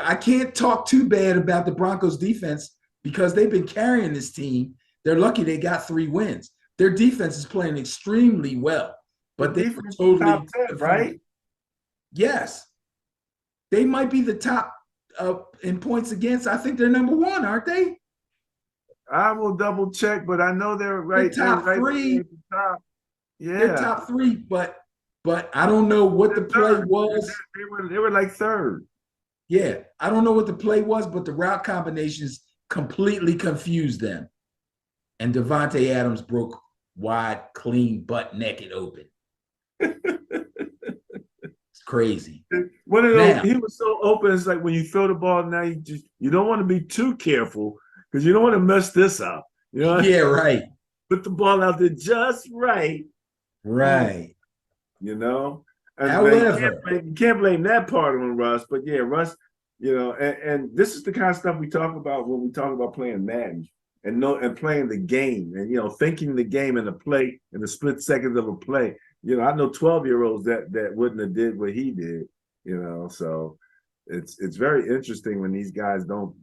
S2: I can't talk too bad about the Broncos defense because they've been carrying this team. They're lucky they got 3 wins. Their defense is playing extremely well, but they were totally
S1: top 10, right?
S2: Yes. They might be the top in points against. I think they're number 1, aren't they?
S1: I will double check, but I know they're right.
S2: They're top 3.
S1: Top. Yeah,
S2: they're top 3, but I don't know what the play was.
S1: They were like 3rd.
S2: Yeah, I don't know what the play was, but the route combinations completely confused them. And Devontae Adams broke wide, clean, butt naked open. It's crazy.
S1: One of those, he was so open. It's like when you throw the ball now, you don't want to be too careful because you don't want to mess this up. You know?
S2: Yeah, right.
S1: Put the ball out there just right.
S2: Right.
S1: You know? And
S2: however,
S1: you can't blame that part on Russ, but yeah, Russ, you know, and this is the kind of stuff we talk about when we talk about playing Madden and playing the game and, you know, thinking the game and the play in the split seconds of a play. You know, I know 12-year-olds that wouldn't have did what he did, you know, so it's very interesting when these guys don't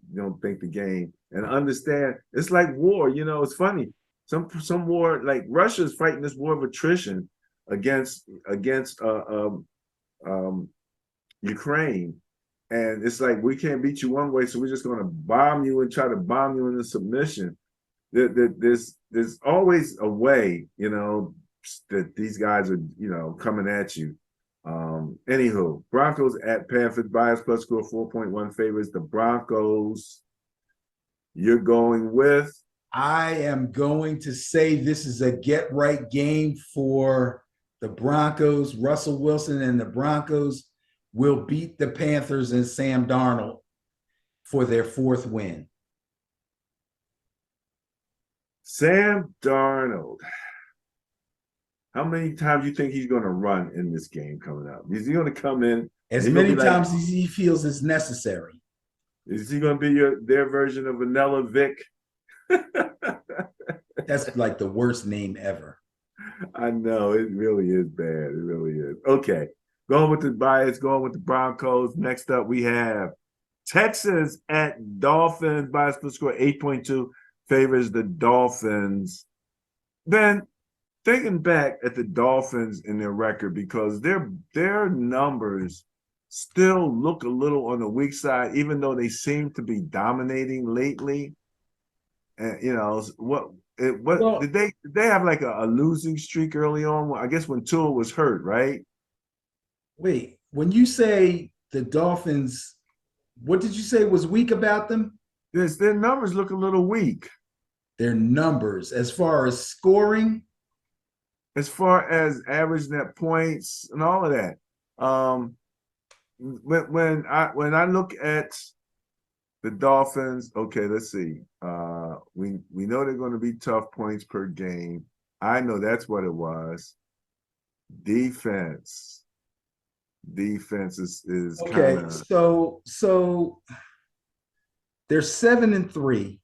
S1: think the game and understand. It's like war, you know, it's funny. Some war, like Russia's fighting this war of attrition against Ukraine, and it's like we can't beat you one way, so we're just going to bomb you and try to bomb you into submission. There's always a way, you know, that these guys are, you know, coming at you. Anywho, Broncos at Panthers, bias plus score 4.1 favors the Broncos. You're going with?
S2: I am going to say this is a get right game for the Broncos. Russell Wilson and the Broncos will beat the Panthers and Sam Darnold for their 4th win.
S1: Sam Darnold. How many times do you think he's going to run in this game coming up? Is he going to come in
S2: as many times as he feels is necessary?
S1: Is he going to be their version of Vanilla Vic?
S2: That's like the worst name ever.
S1: I know, it really is bad. It really is. Okay, going with the bias, going with the Broncos. Next up, we have Texans at Dolphins. Bias plus score 8.2 favors the Dolphins. Then thinking back at the Dolphins in their record, because their numbers still look a little on the weak side, even though they seem to be dominating lately. And you know well, did they have like a losing streak early on? I guess when Tua was hurt, right?
S2: Wait, when you say the Dolphins, what did you say was weak about them?
S1: Yes, their numbers look a little weak.
S2: Their numbers, as far as scoring,
S1: as far as average net points and all of that. When I look at the Dolphins, okay, let's see. We know they're going to be tough points per game. I know that's what it was. Defense is
S2: okay.
S1: Kinda,
S2: so they're 7-3.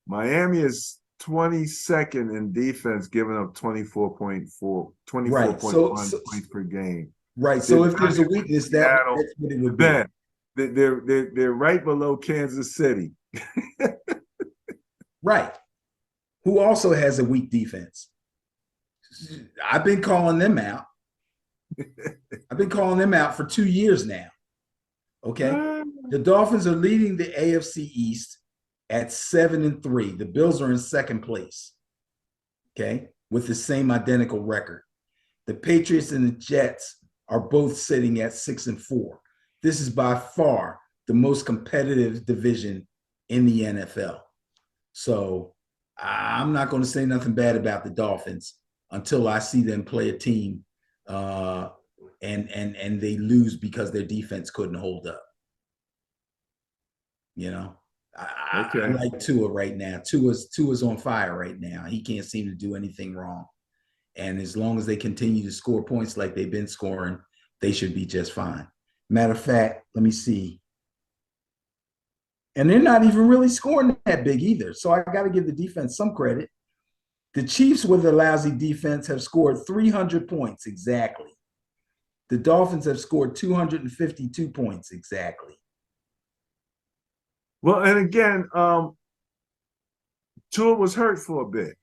S1: Miami is 22nd in defense, giving up 24.1 points per game.
S2: Right. So if there's a weakness, that's what it would be.
S1: They're right below Kansas City.
S2: Right. Who also has a weak defense. I've been calling them out. I've been calling them out for 2 years now. Okay. The Dolphins are leading the AFC East at 7-3. The Bills are in second place, okay, with the same identical record. The Patriots and the Jets are both sitting at 6-4. This is by far the most competitive division in the NFL. So I'm not going to say nothing bad about the Dolphins until I see them play a team and they lose because their defense couldn't hold up. You know, I like Tua right now. Tua's on fire right now. He can't seem to do anything wrong. And as long as they continue to score points like they've been scoring, they should be just fine. Matter of fact, let me see. And they're not even really scoring that big either. So I got to give the defense some credit. The Chiefs, with a lousy defense, have scored 300 points exactly. The Dolphins have scored 252 points exactly.
S1: Well, and again, Tua was hurt for a bit.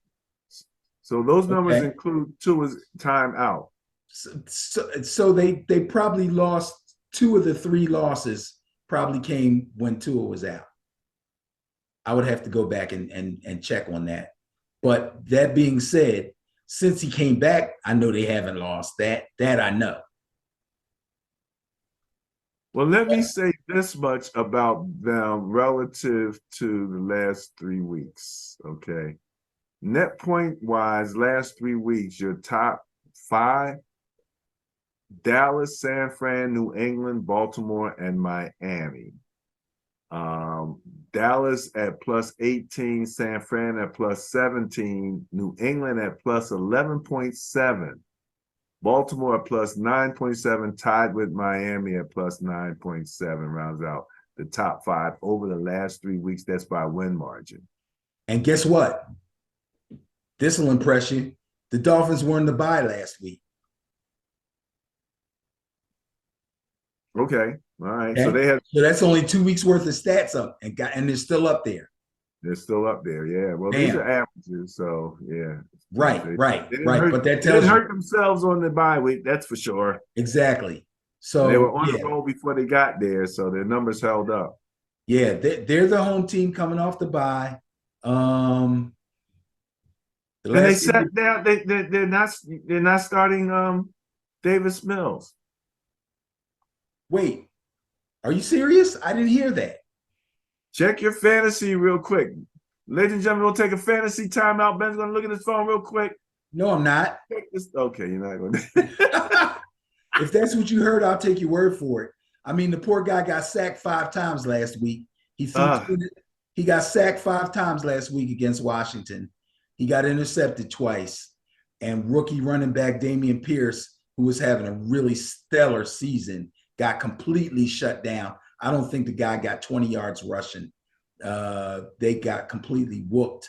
S1: So those numbers include Tua's time out.
S2: So they probably lost 2 of the 3 losses probably came when Tua was out. I would have to go back and check on that. But that being said, since he came back, I know they haven't lost. That I know.
S1: Well, let me say this much about them relative to the last 3 weeks, okay? Net point wise, last 3 weeks, your top 5: Dallas, San Fran, New England, Baltimore, and Miami. Dallas at plus 18, San Fran at plus 17, New England at plus 11.7, Baltimore at plus 9.7, tied with Miami at plus 9.7, rounds out the top 5 over the last 3 weeks. That's by win margin.
S2: And guess what? This will impress you. The Dolphins were in the bye last week.
S1: Okay. All right.
S2: Okay? So that's only 2 weeks worth of stats up and they're still up there.
S1: They're still up there. Yeah. Well, these are averages. So yeah.
S2: Right. But that tells
S1: they didn't hurt themselves on the bye week. That's for sure.
S2: Exactly. So
S1: they were on the roll before they got there. So their numbers held up.
S2: Yeah. They're the home team coming off the bye.
S1: And they sat down. They're not starting Davis Mills.
S2: Wait, are you serious? I didn't hear that.
S1: Check your fantasy real quick. Ladies and gentlemen, we'll take a fantasy timeout. Ben's going to look at his phone real quick.
S2: No, I'm not.
S1: Okay, you're not going to.
S2: If that's what you heard, I'll take your word for it. I mean, the poor guy got sacked 5 times last week. He got sacked 5 times last week against Washington. He got intercepted twice. And rookie running back Damian Pierce, who was having a really stellar season, got completely shut down. I don't think the guy got 20 yards rushing. They got completely whooped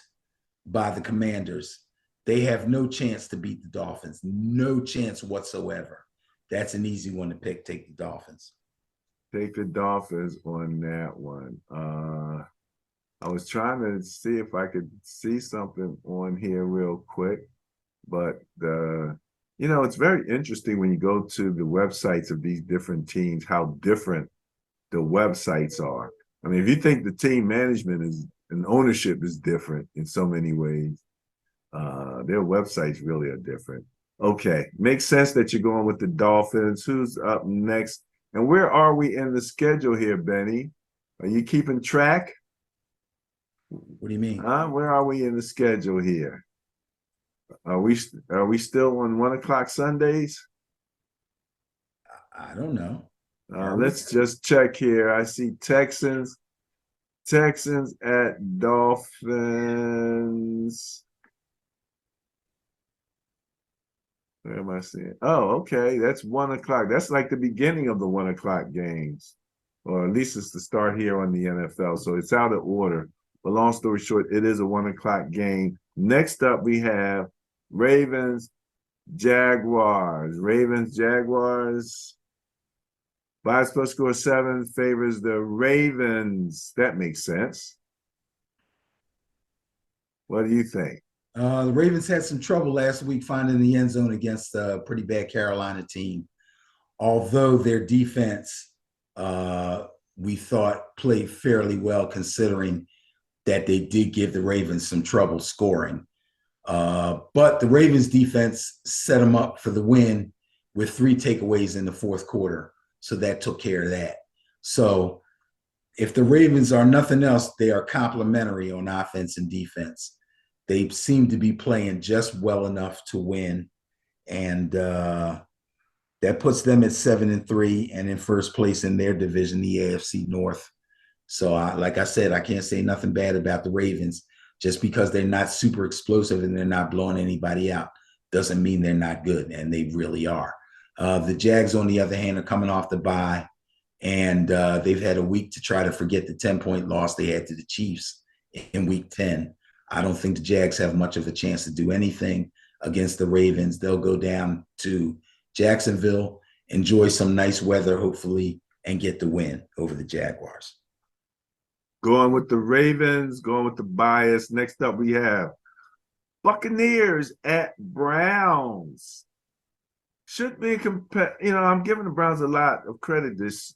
S2: by the Commanders. They have no chance to beat the Dolphins. No chance whatsoever. That's an easy one to pick. Take the Dolphins.
S1: Take the Dolphins on that one. I was trying to see if I could see something on here real quick, but it's very interesting when you go to the websites of these different teams, how different the websites are. I mean, if you think the team management and ownership is different in so many ways, their websites really are different. Okay, makes sense that you're going with the Dolphins. Who's up next? And where are we in the schedule here, Benny? Are you keeping track?
S2: What do you mean?
S1: Where are we in the schedule here? Are we still on 1:00 Sundays?
S2: I don't know.
S1: Let's just check here. I see Texans at Dolphins. Where am I seeing? Oh, okay. That's 1:00. That's like the beginning of the 1:00 games, or at least it's the start here on the NFL. So it's out of order. But long story short, it is a 1:00 game. Next up, we have Ravens, Jaguars. Bias plus score 7 favors the Ravens. That makes sense. What do you think?
S2: The Ravens had some trouble last week finding the end zone against a pretty bad Carolina team. Although their defense we thought played fairly well considering that they did give the Ravens some trouble scoring. But the Ravens defense set them up for the win with 3 takeaways in the fourth quarter. So that took care of that. So if the Ravens are nothing else, they are complementary on offense and defense. They seem to be playing just well enough to win. And that puts them at 7-3 and in first place in their division, the AFC North. So, like I said, I can't say nothing bad about the Ravens. Just because they're not super explosive and they're not blowing anybody out doesn't mean they're not good, and they really are. The Jags, on the other hand, are coming off the bye, and they've had a week to try to forget the 10-point loss they had to the Chiefs in week 10. I don't think the Jags have much of a chance to do anything against the Ravens. They'll go down to Jacksonville, enjoy some nice weather, hopefully, and get the win over the Jaguars.
S1: Going with the Ravens, going with the bias. Next up, we have Buccaneers at Browns. Should be I'm giving the Browns a lot of credit this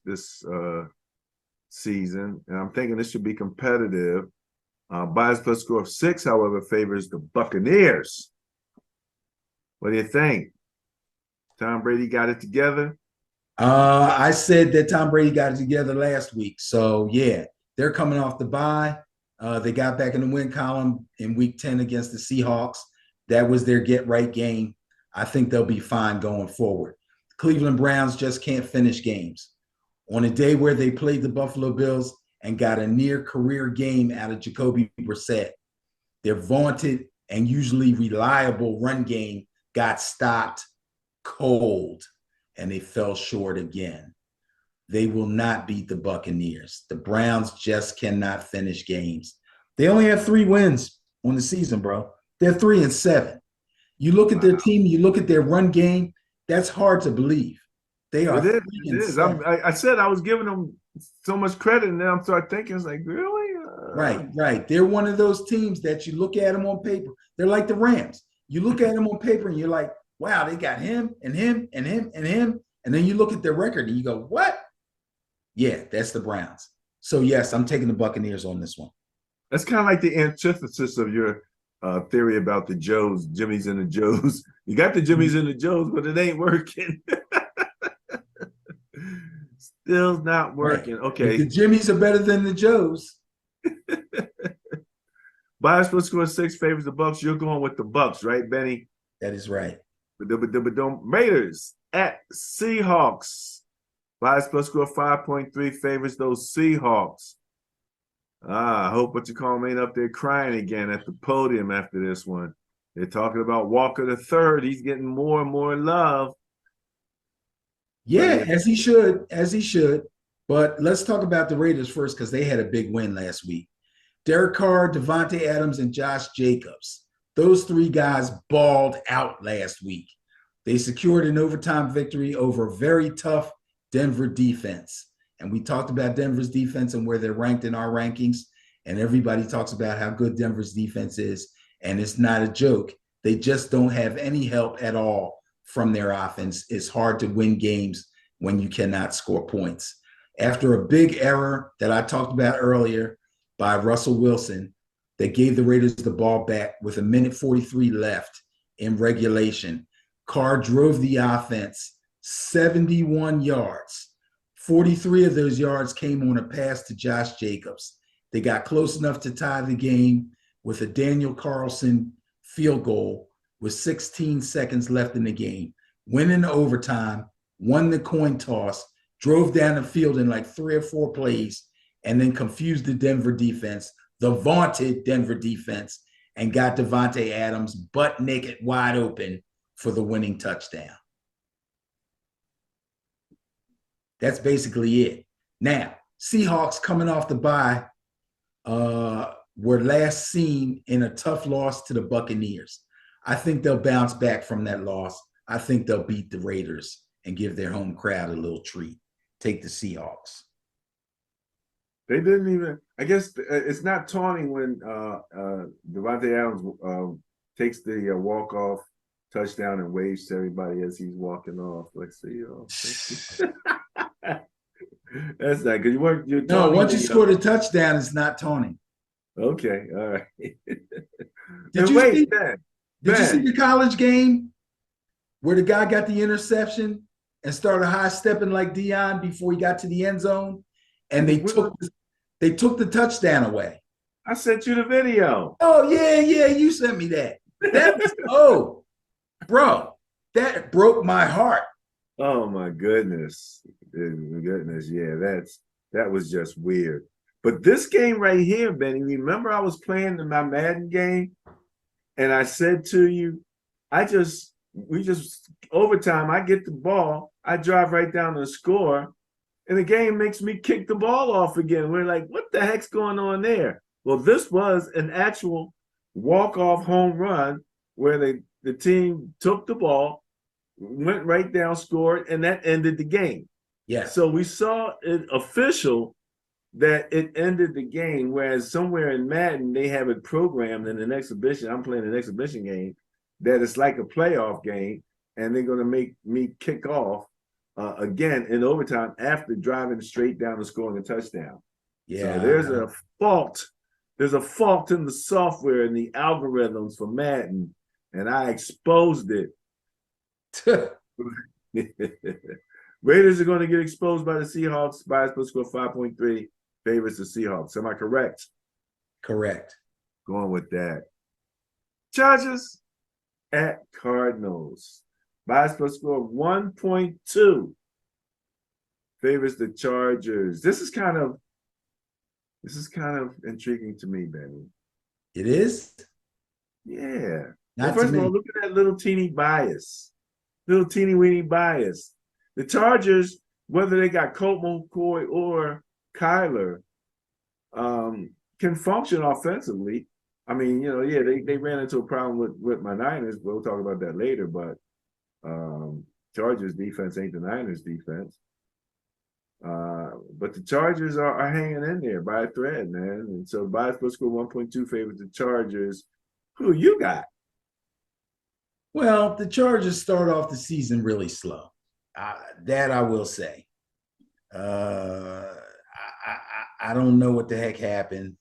S1: season, and I'm thinking this should be competitive. Bias plus score of 6, however, favors the Buccaneers. What do you think? Tom Brady got it together?
S2: I said that Tom Brady got it together last week. So, yeah, they're coming off the bye. They got back in the win column in week 10 against the Seahawks. That was their get-right game. I think they'll be fine going forward. Cleveland Browns just can't finish games. On a day where they played the Buffalo Bills and got a near-career game out of Jacoby Brissett, their vaunted and usually reliable run game got stopped cold, and they fell short again. They will not beat the Buccaneers. The Browns just cannot finish games. They only have 3 wins on the season, bro. They're 3-7. You look at their team, you look at their run game, that's hard to believe. They are
S1: It is. I said I was giving them so much credit, and then I'm starting thinking, it's like, really?
S2: Right. They're one of those teams that you look at them on paper. They're like the Rams. You look at them on paper and you're like, wow, they got him and him and him and him. And then you look at their record and you go, what? Yeah, that's the Browns. So, yes, I'm taking the Buccaneers on this one.
S1: That's kind of like the antithesis of your theory about the Joes, Jimmys and the Joes. You got the Jimmys and the Joes, but it ain't working. Still not working. Right. Okay.
S2: If the Jimmys are better than the Joes.
S1: Bias plus score 6 favors the Bucks. You're going with the Bucks, right, Benny?
S2: That is right.
S1: Raiders at Seahawks. Bias plus score 5.3 favors those Seahawks. I hope what you call me ain't up there crying again at the podium after this one. They're talking about Walker the third. He's getting more and more love.
S2: Yeah, as he should. But let's talk about the Raiders first because they had a big win last week. Derek Carr, Devontae Adams, and Josh Jacobs. Those 3 guys balled out last week. They secured an overtime victory over a very tough Denver defense. And we talked about Denver's defense and where they're ranked in our rankings. And everybody talks about how good Denver's defense is. And it's not a joke. They just don't have any help at all from their offense. It's hard to win games when you cannot score points. After a big error that I talked about earlier by Russell Wilson that gave the Raiders the ball back with 1:43 left in regulation, Carr drove the offense 71 yards. 43 of those yards came on a pass to Josh Jacobs. They got close enough to tie the game with a Daniel Carlson field goal with 16 seconds left in the game. Went into overtime, won the coin toss, drove down the field in like 3 or 4 plays, and then confused the Denver defense, the vaunted Denver defense, and got Devontae Adams butt naked wide open for the winning touchdown. That's basically it. Now, Seahawks coming off the bye were last seen in a tough loss to the Buccaneers. I think they'll bounce back from that loss. I think they'll beat the Raiders and give their home crowd a little treat. Take the Seahawks.
S1: They didn't even, I guess it's not taunting when Devontae Adams takes the walk-off touchdown and waves to everybody as he's walking off. Let's see. That's not because you're
S2: No,
S1: taunting
S2: once you
S1: the
S2: score the touchdown, it's not taunting.
S1: okay, all right.
S2: Did
S1: And
S2: you
S1: wait,
S2: see? Did you see
S1: Ben,
S2: the college game where the guy got the interception and started high stepping like Dion before he got to the end zone, and they took the touchdown away?
S1: I sent you the video.
S2: Oh yeah, yeah, you sent me that. That was oh, bro, that broke my heart.
S1: Oh my goodness. Goodness, yeah, that was just weird. But this game right here, Benny, remember I was playing in my Madden game and I said to you, we just overtime, I get the ball, I drive right down to the score, and the game makes me kick the ball off again. We're like, what the heck's going on there? Well, this was an actual walk-off home run where the team took the ball, went right down, scored, and that ended the game.
S2: Yes.
S1: So we saw it official that it ended the game, whereas somewhere in Madden, they have it programmed in an exhibition. I'm playing an exhibition game that it's like a playoff game, and they're going to make me kick off again in overtime after driving straight down and scoring a touchdown. So
S2: Yeah.
S1: there's a fault. There's a fault in the software and the algorithms for Madden, and I exposed it. Raiders are going to get exposed by the Seahawks by a split score 5.3 favors the Seahawks. Am I correct?
S2: Correct.
S1: Going with that. Chargers at Cardinals by a split score of 1.2 favors the Chargers. This is kind of intriguing to me, Benny.
S2: It is?
S1: Yeah.
S2: Not
S1: Well, first
S2: to
S1: of
S2: me.
S1: all, look at that little teeny bias. Little teeny weeny bias. The Chargers, whether they got Colt McCoy or Kyler, can function offensively. I mean, yeah, they ran into a problem with my Niners. We'll talk about that later, but Chargers defense ain't the Niners defense. But the Chargers are hanging in there by a thread, man. And so by split score 1.2 favors the Chargers. Who you got?
S2: Well, the Chargers start off the season really slow. That I will say. I don't know what the heck happened,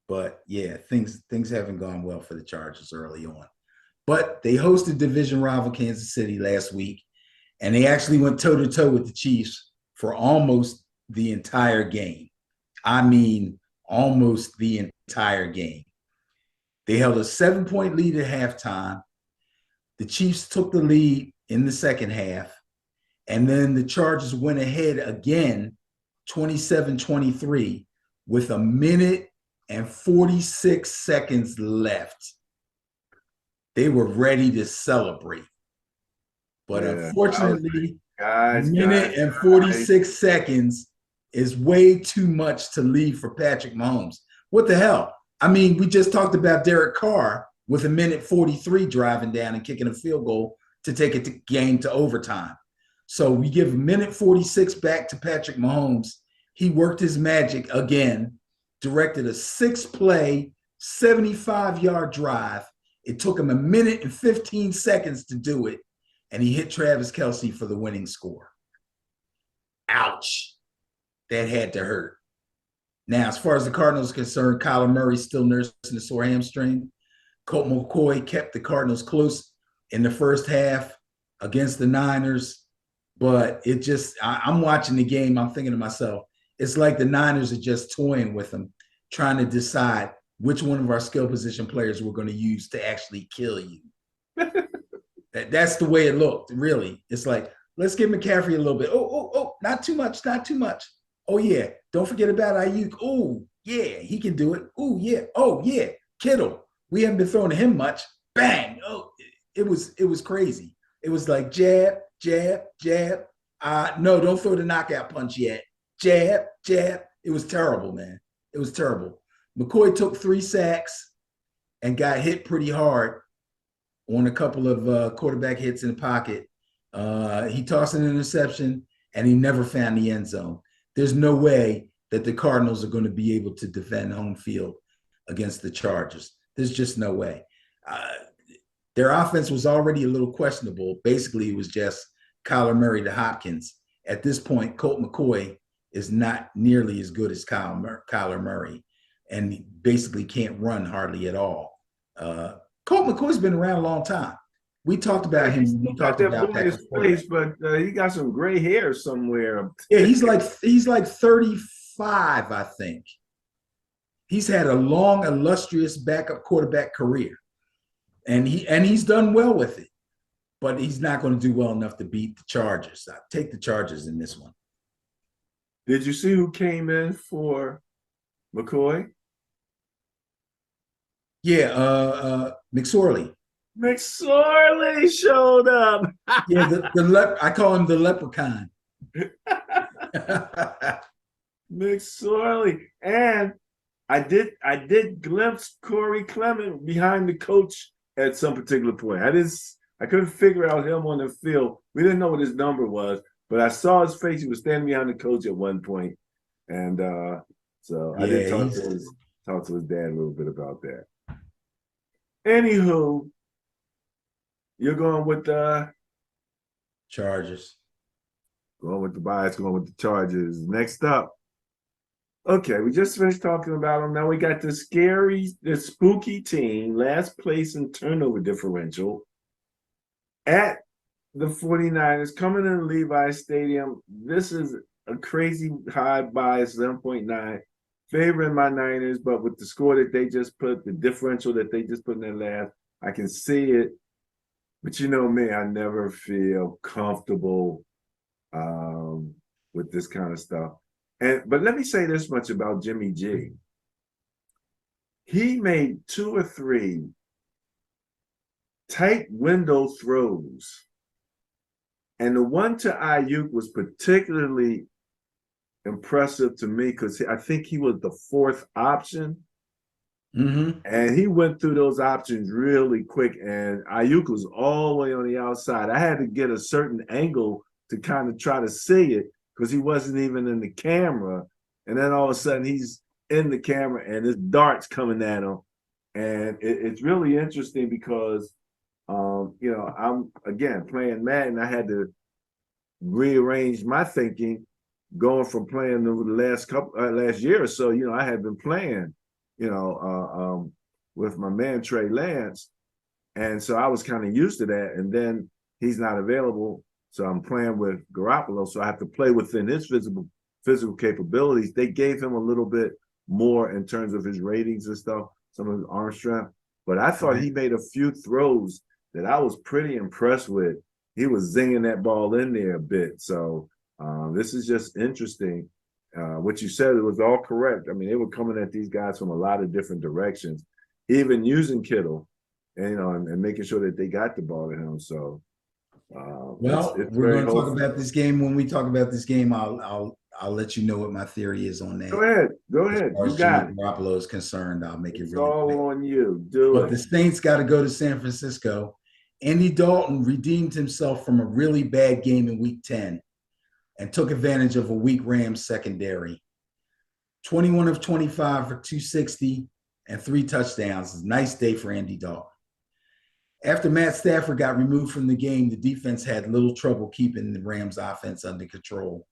S2: but yeah, things haven't gone well for the Chargers early on. But they hosted division rival Kansas City last week, and they actually went toe to toe with the Chiefs for almost the entire game. I mean, almost the entire game. They held a 7-point lead at halftime. The Chiefs took the lead in the second half, and then the Chargers went ahead again, 27-23, with a minute and 46 seconds left. They were ready to celebrate. But unfortunately, minute and 46 seconds is way too much to leave for Patrick Mahomes. What the hell? I mean, we just talked about Derek Carr with a minute 43 driving down and kicking a field goal to take a game to overtime. So we give a minute 46 back to Patrick Mahomes. He worked his magic again, directed a 6-play, 75-yard drive. It took him a minute and 15 seconds to do it, and he hit Travis Kelce for the winning score. Ouch. That had to hurt. Now, as far as the Cardinals are concerned, Kyler Murray's still nursing a sore hamstring. Colt McCoy kept the Cardinals close in the first half against the Niners, but I'm watching the game, I'm thinking to myself, it's like the Niners are just toying with them, trying to decide which one of our skill position players we're going to use to actually kill you. That's the way it looked, really. It's like, let's give McCaffrey a little bit. Oh, not too much, not too much. Oh, yeah, don't forget about Ayuk. Oh, yeah, he can do it. Oh, yeah, Kittle. We haven't been throwing to him much. Bang. Oh, it was crazy. It was like jab, jab, jab. No, don't throw the knockout punch yet. Jab, jab. It was terrible, man. It was terrible. McCoy took 3 sacks and got hit pretty hard on a couple of quarterback hits in the pocket. He tossed an interception, and he never found the end zone. There's no way that the Cardinals are going to be able to defend home field against the Chargers. There's just no way. Their offense was already a little questionable. Basically, it was just Kyler Murray to Hopkins. At this point, Colt McCoy is not nearly as good as Kyler Murray, and he basically can't run hardly at all. Colt McCoy's been around a long time. We talked about him. We
S1: Got
S2: talked
S1: that
S2: about
S1: boy in his face, but he got some gray hair somewhere.
S2: Yeah, he's like 35, I think. He's had a long, illustrious backup quarterback career, and he's done well with it. But he's not going to do well enough to beat the Chargers. I'll take the Chargers in this one.
S1: Did you see who came in for McCoy?
S2: Yeah, McSorley.
S1: McSorley showed up.
S2: Yeah, I call him the leprechaun.
S1: McSorley. And I did glimpse Corey Clement behind the coach at some particular point. I couldn't figure out him on the field. We didn't know what his number was, but I saw his face. He was standing behind the coach at one point. And so I did talk to his dad a little bit about that. Anywho, you're going with the
S2: Chargers.
S1: Going with the bias, going with the Chargers. Next up. Okay, we just finished talking about them. Now we got the spooky team, last place in turnover differential at the 49ers, coming in Levi Stadium. This is a crazy high bias, 7.9, favoring my Niners, but with the score that they just put, the differential that they just put in their last, I can see it. But you know me, I never feel comfortable with this kind of stuff. But let me say this much about Jimmy G. He made 2 or 3 tight window throws. And the one to Ayuk was particularly impressive to me because I think he was the 4th option.
S2: Mm-hmm.
S1: And he went through those options really quick. And Ayuk was all the way on the outside. I had to get a certain angle to kind of try to see it because he wasn't even in the camera. And then all of a sudden he's in the camera and this dart's coming at him. And it's really interesting because, I'm, again, playing Madden. I had to rearrange my thinking going from playing over the last year or so. I had been playing, with my man, Trey Lance. And so I was kind of used to that. And then he's not available. So I'm playing with Garoppolo, so I have to play within his physical capabilities. They gave him a little bit more in terms of his ratings and stuff, some of his arm strength. But I thought he made a few throws that I was pretty impressed with. He was zinging that ball in there a bit. So this is just interesting. What you said, it was all correct. I mean, they were coming at these guys from a lot of different directions, even using Kittle, and making sure that they got the ball to him. So. It's
S2: we're going to
S1: hopeful.
S2: talk about this game. When we talk about this game, I'll let you know what my theory is on that.
S1: Go ahead.
S2: As far as Jimmy Garoppolo is concerned, I'll make it really
S1: all
S2: quick.
S1: on you. Do
S2: But
S1: it.
S2: the Saints got to go to San Francisco. Andy Dalton redeemed himself from a really bad game in Week 10 and took advantage of a weak Rams secondary. 21 of 25 for 260 and 3 touchdowns. Nice day for Andy Dalton. After Matt Stafford got removed from the game, the defense had little trouble keeping the Rams offense under control.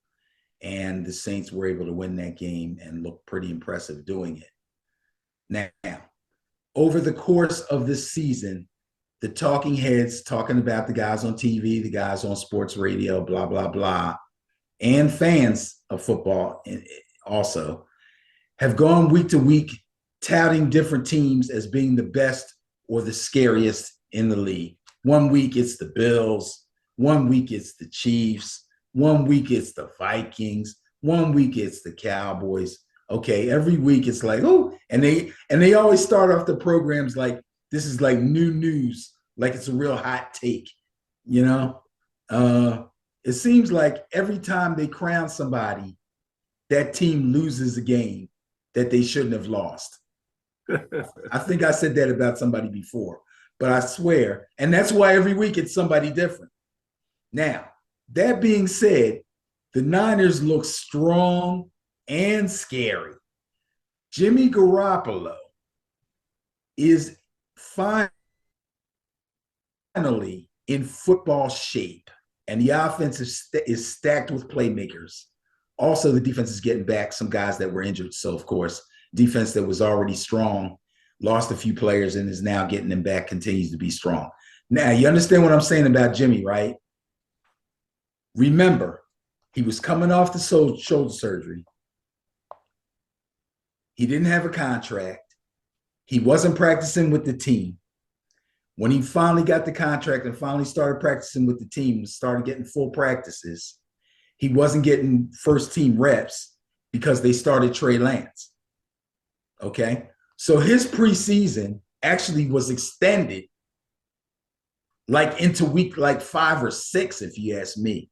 S2: And the Saints were able to win that game and look pretty impressive doing it. Now, over the course of this season, the talking heads talking about the guys on TV, the guys on sports radio, blah, blah, blah, and fans of football also have gone week to week touting different teams as being the best or the scariest in the league. One week it's the Bills, one week it's the Chiefs, one week it's the Vikings, one week it's the Cowboys. Okay, every week it's like, oh, and they always start off the programs like this is like new news, like it's a real hot take, It seems like every time they crown somebody, that team loses a game that they shouldn't have lost. I think I said that about somebody before. But I swear, and that's why every week it's somebody different. Now, that being said, the Niners look strong and scary. Jimmy Garoppolo is finally in football shape, and the offense is stacked with playmakers. Also, the defense is getting back some guys that were injured. So, of course, defense that was already strong lost a few players and is now getting them back, continues to be strong. Now, you understand what I'm saying about Jimmy, right? Remember, he was coming off the shoulder surgery. He didn't have a contract. He wasn't practicing with the team. When he finally got the contract and finally started practicing with the team, started getting full practices, he wasn't getting first team reps because they started Trey Lance. Okay. So his preseason actually was extended like into week like 5 or 6, if you ask me.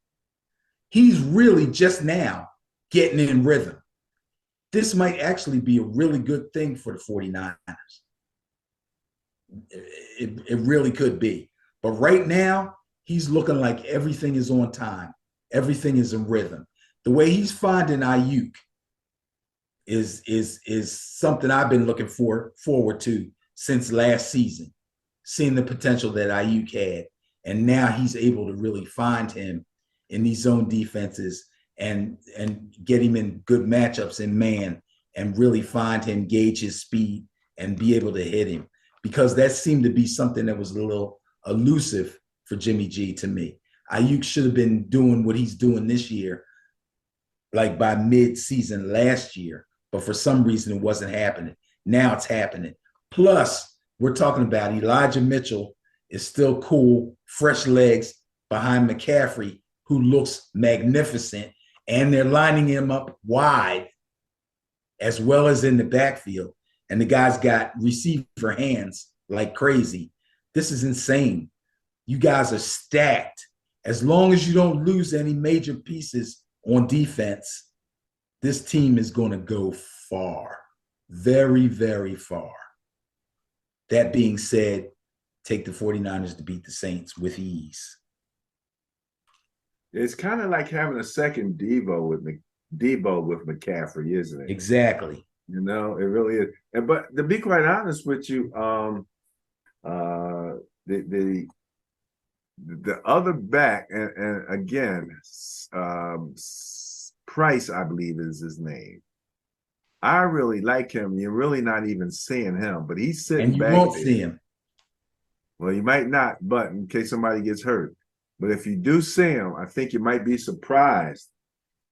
S2: He's really just now getting in rhythm. This might actually be a really good thing for the 49ers. It really could be. But right now, he's looking like everything is on time. Everything is in rhythm. The way he's finding Ayuk is something I've been looking forward to since last season, seeing the potential that Ayuk had. And now he's able to really find him in these zone defenses and get him in good matchups in man and really find him, gauge his speed, and be able to hit him. Because that seemed to be something that was a little elusive for Jimmy G to me. Ayuk should have been doing what he's doing this year, like by mid-season last year, but for some reason it wasn't happening. Now it's happening. Plus, we're talking about Elijah Mitchell is still cool, fresh legs behind McCaffrey, who looks magnificent, and they're lining him up wide as well as in the backfield. And the guy's got receiver hands like crazy. This is insane. You guys are stacked. As long as you don't lose any major pieces on defense, this team is going to go far, very, very far. That being said, take the 49ers to beat the Saints with ease.
S1: It's kind of like having a second Debo with McCaffrey, isn't it?
S2: Exactly.
S1: You know, it really is. But to be quite honest with you, the other back, and again, Price, I believe is his name. I really like him. You're really not even seeing him, but he's sitting
S2: and you
S1: back
S2: won't
S1: there.
S2: see him.
S1: Well, you might not, but in case somebody gets hurt. But if you do see him, I think you might be surprised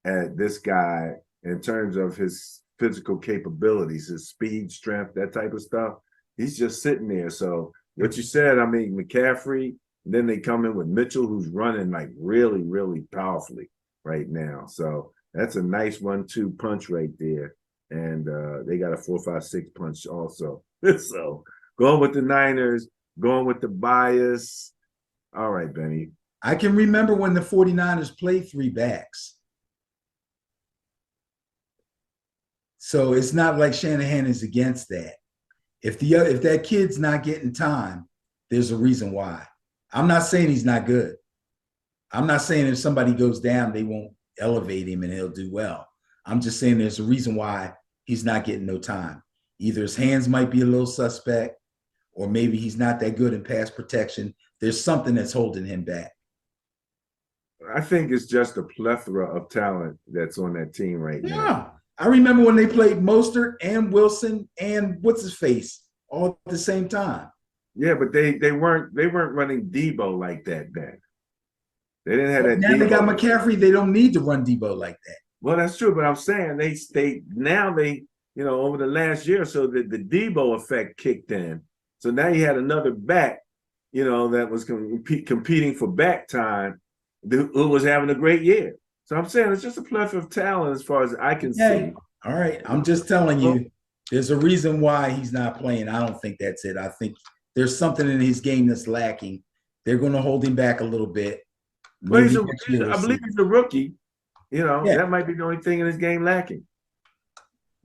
S1: at this guy in terms of his physical capabilities, his speed, strength, that type of stuff. He's just sitting there. So what you said, I mean, McCaffrey, then they come in with Mitchell, who's running like really, really powerfully right now. So that's a nice 1-2 punch right there. And they got a 4-5-6 punch also. So going with the Niners, going with the bias. All right, Benny.
S2: I can remember when the 49ers played 3 backs. So it's not like Shanahan is against that. If that kid's not getting time, there's a reason why. I'm not saying he's not good. I'm not saying if somebody goes down, they won't elevate him and he'll do well. I'm just saying there's a reason why he's not getting no time. Either his hands might be a little suspect, or maybe he's not that good in pass protection. There's something that's holding him back.
S1: I think it's just a plethora of talent that's on that team right now.
S2: I remember when they played Mostert and Wilson and what's his face all at the same time.
S1: Yeah, but they weren't running Debo like that then. They didn't have that.
S2: Now
S1: Debo.
S2: they got McCaffrey. They don't need to run Debo like that.
S1: Well, that's true, but I'm saying they over the last year or so the Debo effect kicked in. So now you had another back, that was competing for back time, who was having a great year. So I'm saying it's just a plethora of talent as far as I can see.
S2: All right. I'm just telling you, there's a reason why he's not playing. I don't think that's it. I think there's something in his game that's lacking. They're going to hold him back a little bit.
S1: Well, I believe he's a rookie. That might be the only thing in his game lacking.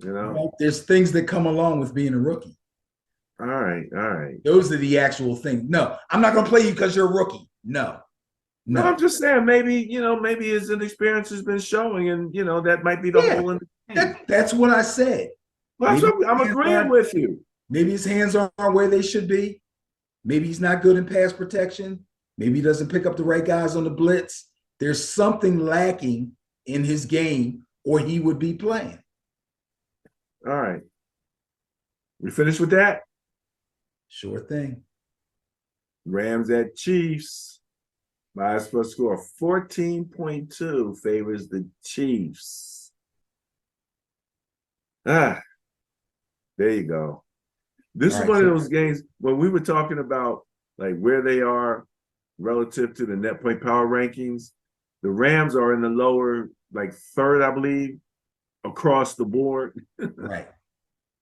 S2: Well, there's things that come along with being a rookie.
S1: All right.
S2: Those are the actual things. No, I'm not going to play you because you're a rookie. No,
S1: I'm just saying maybe his inexperience has been showing, and that might be the hole in the game.
S2: That's what I said.
S1: Well, I'm agreeing with you.
S2: Maybe his hands aren't where they should be. Maybe he's not good in pass protection. Maybe he doesn't pick up the right guys on the blitz. There's something lacking in his game or he would be playing.
S1: All right. We finished with that?
S2: Sure thing.
S1: Rams at Chiefs. My first score 14.2 favors the Chiefs. There you go. This is one of those games when we were talking about like where they are relative to the net point power rankings. The Rams are in the lower, like third, I believe, across the board.
S2: Right.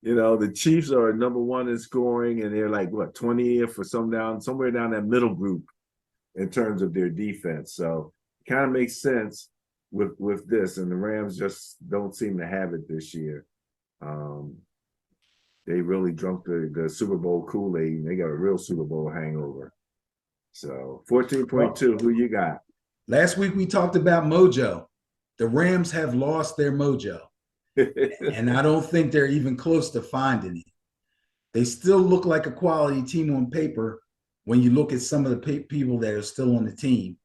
S1: You know, the Chiefs are number one in scoring, and they're like what 20th or somewhere down that middle group in terms of their defense. So it kind of makes sense with this, and the Rams just don't seem to have it this year. They really drunk the Super Bowl Kool-Aid, and they got a real Super Bowl hangover. So 14.2, who you got?
S2: Last week we talked about mojo. The Rams have lost their mojo. And I don't think they're even close to finding it. They still look like a quality team on paper when you look at some of the people that are still on the team,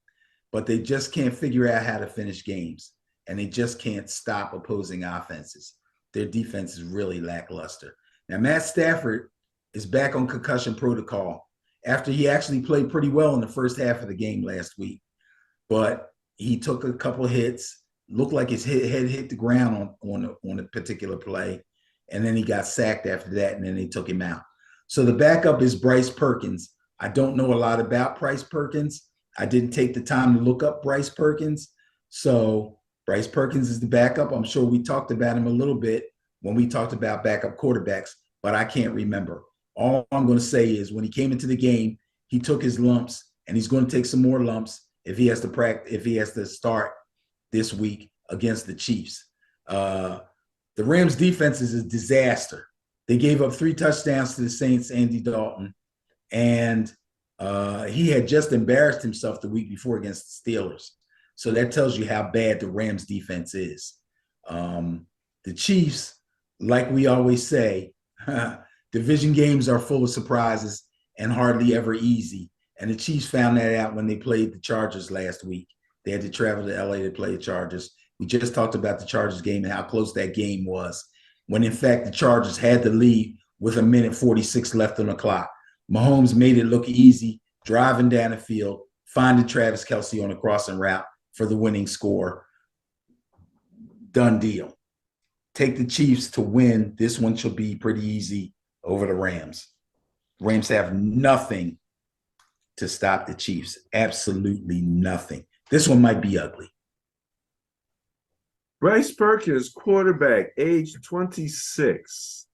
S2: but they just can't figure out how to finish games, and they just can't stop opposing offenses. Their defense is really lackluster. Now, Matt Stafford is back on concussion protocol after he actually played pretty well in the first half of the game last week, but he took a couple of hits. Looked like his head hit the ground on a particular play, and then he got sacked after that, and then they took him out. So the backup is Bryce Perkins. I don't know a lot about Bryce Perkins. I didn't take the time to look up Bryce Perkins. So Bryce Perkins is the backup. I'm sure we talked about him a little bit when we talked about backup quarterbacks, but I can't remember. All I'm going to say is when he came into the game, he took his lumps, and he's going to take some more lumps if he has to start this week against the Chiefs. The Rams defense is a disaster. They gave up 3 touchdowns to the Saints, Andy Dalton, and he had just embarrassed himself the week before against the Steelers. So that tells you how bad the Rams defense is. The Chiefs, like we always say, division games are full of surprises and hardly ever easy. And the Chiefs found that out when they played the Chargers last week. They had to travel to LA to play the Chargers. We just talked about the Chargers game and how close that game was, when in fact the Chargers had the lead with 1:46 left on the clock. Mahomes made it look easy, driving down the field, finding Travis Kelce on a crossing route for the winning score. Done deal. Take the Chiefs to win. This one should be pretty easy over the Rams. Rams have nothing to stop the Chiefs. Absolutely nothing. This one might be ugly.
S1: Bryce Perkins, quarterback, age 26,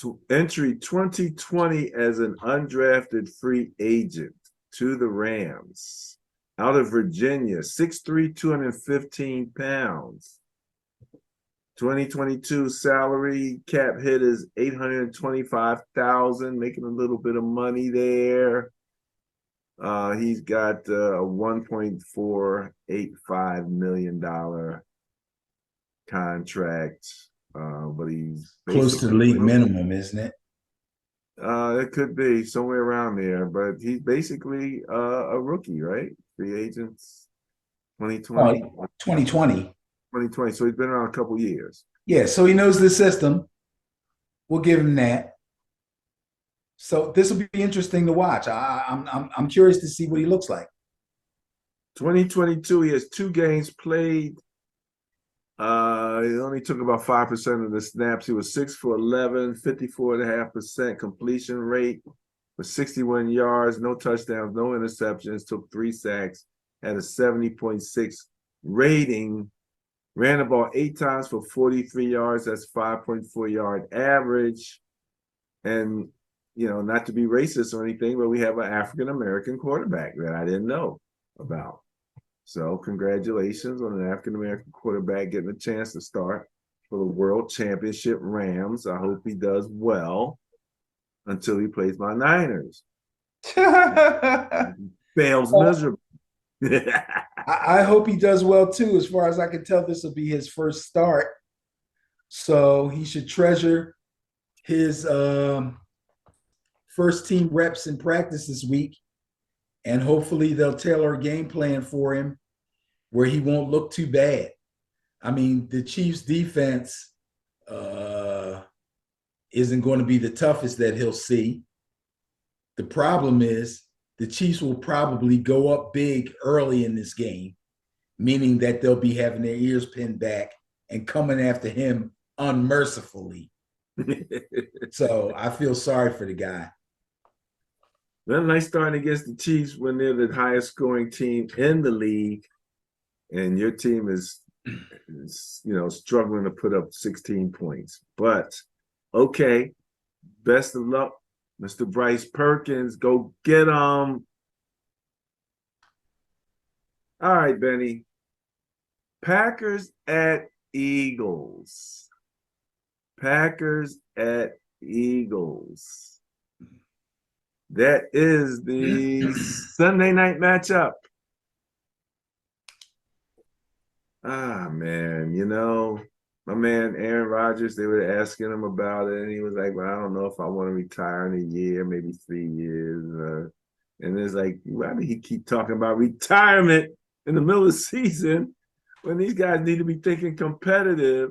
S1: to entry 2020 as an undrafted free agent to the Rams. Out of Virginia, 6'3", 215 pounds. 2022 salary cap hit is $825,000, making a little bit of money there. He's got a $1.485 million contract, but he's
S2: close to the league minimum, isn't it?
S1: It could be somewhere around there, but he's basically a rookie, right? Free agents, 2020.
S2: 2020.
S1: 2020. So he's been around a couple years.
S2: Yeah, so he knows the system. We'll give him that. So this will be interesting to watch. I'm curious to see what he looks like.
S1: 2022, he has 2 games played. He only took about 5% of the snaps. He was 6 for 11, 54.5% completion rate for 61 yards, no touchdowns, no interceptions, took 3 sacks, had a 70.6 rating, ran the ball 8 times for 43 yards. That's 5.4 yard average. And, you know, not to be racist or anything, but we have an African-American quarterback that I didn't know about. So congratulations on an African-American quarterback getting a chance to start for the World Championship Rams. I hope he does well until he plays my Niners. Fails miserably.
S2: I hope he does well too. As far as I can tell, this will be his first start. So he should treasure his first team reps in practice this week. And hopefully they'll tailor a game plan for him where he won't look too bad. I mean, the Chiefs defense isn't going to be the toughest that he'll see. The problem is the Chiefs will probably go up big early in this game, meaning that they'll be having their ears pinned back and coming after him unmercifully. So I feel sorry for the guy.
S1: Well, nice starting against the Chiefs when they're the highest scoring team in the league, and your team is struggling to put up 16 points. But okay, best of luck, Mr. Bryce Perkins. Go get him. All right, Benny. Packers at Eagles. Packers at Eagles. That is the Sunday night matchup. Ah, man, my man Aaron Rodgers, they were asking him about it, and he was like, well, I don't know if I want to retire in a year, maybe 3 years. And it's like, why did he keep talking about retirement in the middle of the season when these guys need to be thinking competitive?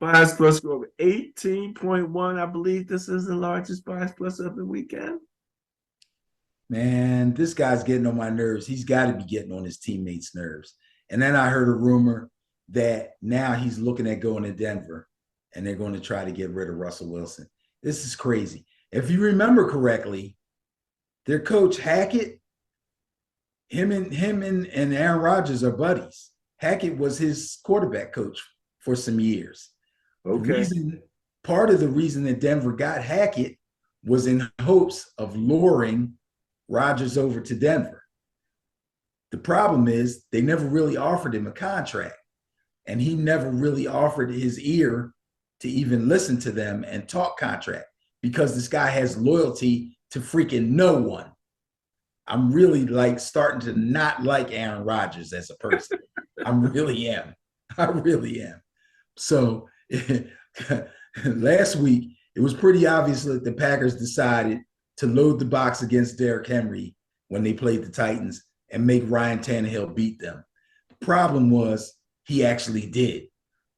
S1: Bias plus score of 18.1. I believe this is the largest bias plus of the weekend.
S2: Man, this guy's getting on my nerves. He's got to be getting on his teammates' nerves. And then I heard a rumor that now he's looking at going to Denver and they're going to try to get rid of Russell Wilson. This is crazy. If you remember correctly, their coach Hackett, him and Aaron Rodgers are buddies. Hackett was his quarterback coach for some years.
S1: Okay.
S2: Part of the reason that Denver got Hackett was in hopes of luring Rodgers over to Denver. The problem is they never really offered him a contract, and he never really offered his ear to even listen to them and talk contract because this guy has loyalty to freaking no one. I'm really starting to not like Aaron Rodgers as a person. I really am. So last week, it was pretty obvious that the Packers decided to load the box against Derrick Henry when they played the Titans and make Ryan Tannehill beat them. The problem was he actually did.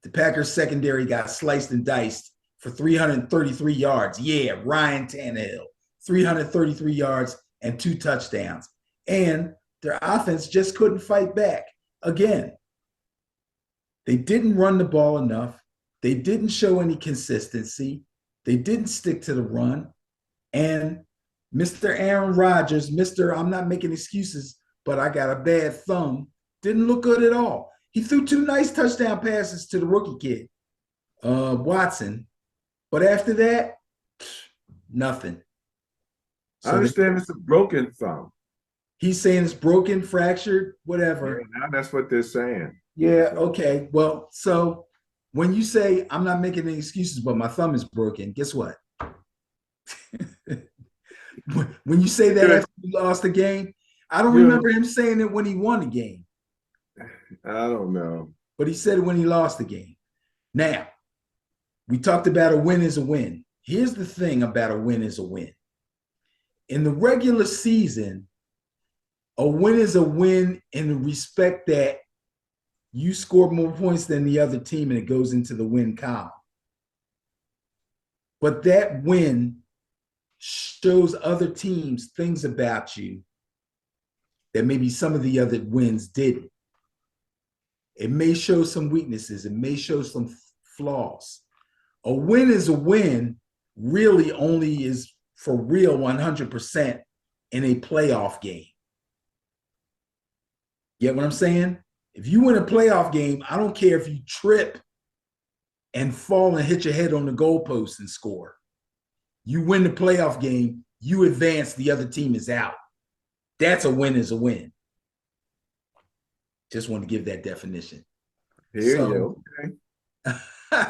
S2: The Packers secondary got sliced and diced for 333 yards. Yeah, Ryan Tannehill, 333 yards and 2 touchdowns. And their offense just couldn't fight back. Again, they didn't run the ball enough. They didn't show any consistency. They didn't stick to the run. And Mr. Aaron Rodgers, I'm not making excuses, but I got a bad thumb, didn't look good at all. He threw 2 nice touchdown passes to the rookie kid, Watson. But after that, nothing.
S1: So I understand it's a broken thumb.
S2: He's saying it's broken, fractured, whatever.
S1: Yeah, now that's what they're saying.
S2: Yeah, okay. Well, so when you say I'm not making any excuses, but my thumb is broken, guess what? When you say that after you lost the game, I don't remember him saying it when he won the game.
S1: I don't know.
S2: But he said it when he lost the game. Now, we talked about a win is a win. Here's the thing about a win is a win. In the regular season, a win is a win in the respect that you scored more points than the other team and it goes into the win column. But that win shows other teams things about you that maybe some of the other wins didn't. It may show some weaknesses. It may show some flaws. A win is a win really only is for real 100% in a playoff game. Get what I'm saying? If you win a playoff game, I don't care if you trip and fall and hit your head on the goalpost and score. You win the playoff game, you advance, the other team is out. That's a win is a win. Just want to give that definition.
S1: Here you go.
S2: Okay.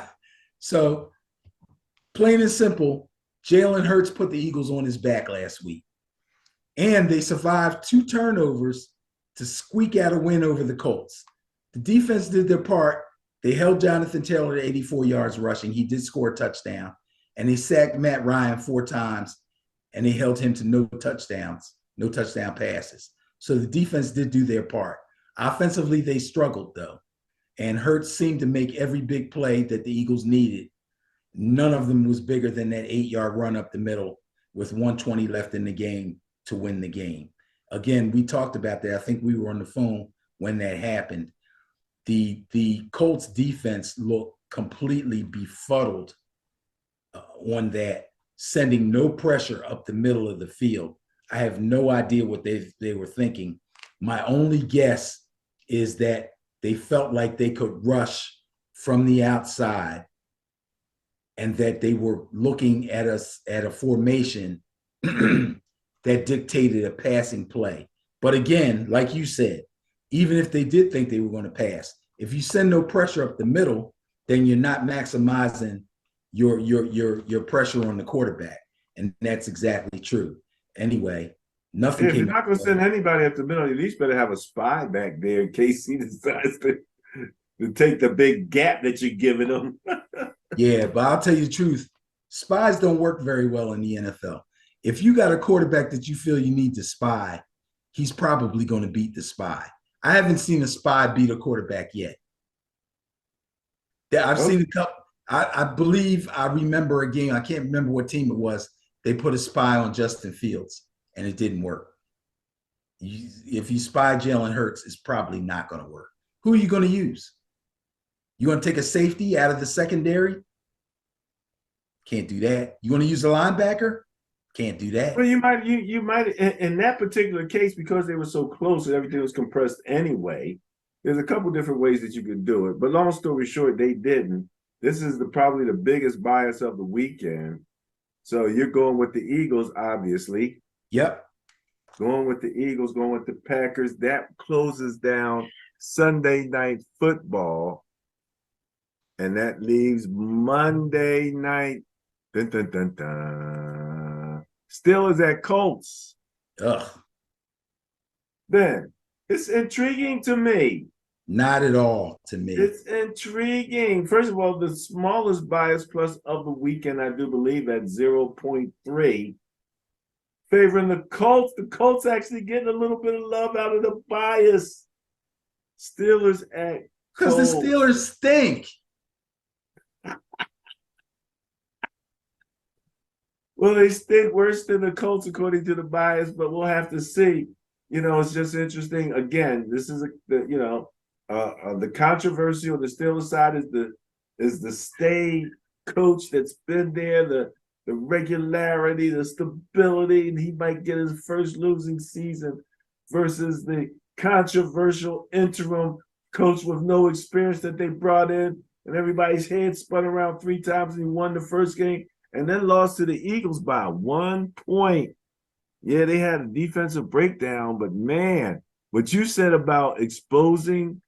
S2: So, plain and simple, Jalen Hurts put the Eagles on his back last week. And they survived 2 turnovers to squeak out a win over the Colts. The defense did their part. They held Jonathan Taylor to 84 yards rushing. He did score a touchdown. And they sacked Matt Ryan 4 times, and they held him to no touchdown passes. So the defense did do their part. Offensively, they struggled, though. and Hurts seemed to make every big play that the Eagles needed. None of them was bigger than that 8-yard run up the middle with 120 left in the game to win the game. Again, we talked about that. I think we were on the phone when that happened. The Colts defense looked completely befuddled on that, sending no pressure up the middle of the field. I have no idea what they were thinking. My only guess is that they felt like they could rush from the outside and that they were looking at us at a formation that dictated a passing play. But again, like you said, even if they did think they were going to pass, if you send no pressure up the middle, then you're not maximizing your pressure on the quarterback. And that's exactly true. Anyway, nothing
S1: If you're
S2: came
S1: not going to send anybody up the middle, you at least better have a spy back there in case he decides to take the big gap that you're giving him.
S2: Yeah, but I'll tell you the truth. Spies don't work very well in the NFL. If you got a quarterback that you feel you need to spy, he's probably going to beat the spy. I haven't seen a spy beat a quarterback yet. I've seen a couple. I believe I remember a game. I can't remember what team it was. They put a spy on Justin Fields, and it didn't work. If you spy Jalen Hurts, it's probably not going to work. Who are you going to use? You want to take a safety out of the secondary? Can't do that. You want to use a linebacker? Can't do that.
S1: Well, you might in that particular case, because they were so close and everything was compressed anyway. There's a couple different ways that you could do it, but long story short, they didn't. This is probably the biggest bias of the weekend. So you're going with the Eagles, obviously.
S2: Yep.
S1: Going with the Eagles, going with the Packers. That closes down Sunday Night Football. And that leaves Monday night. Dun, dun, dun, dun. Steelers at Colts.
S2: Ugh.
S1: Ben, it's intriguing to me.
S2: Not at all to me.
S1: It's intriguing. First of all, the smallest bias plus of the weekend, I do believe, at 0.3. Favoring the Colts. The Colts actually getting a little bit of love out of the bias. Steelers at
S2: Because the Steelers stink.
S1: Well, they stink worse than the Colts, according to the bias, but we'll have to see. It's just interesting. Again, this is the controversy on the Steelers side is the stay coach that's been there, the regularity, the stability, and he might get his first losing season versus the controversial interim coach with no experience that they brought in, and everybody's head spun around 3 times and he won the first game. And then lost to the Eagles by 1 point. Yeah, they had a defensive breakdown, but man, what you said about exposing,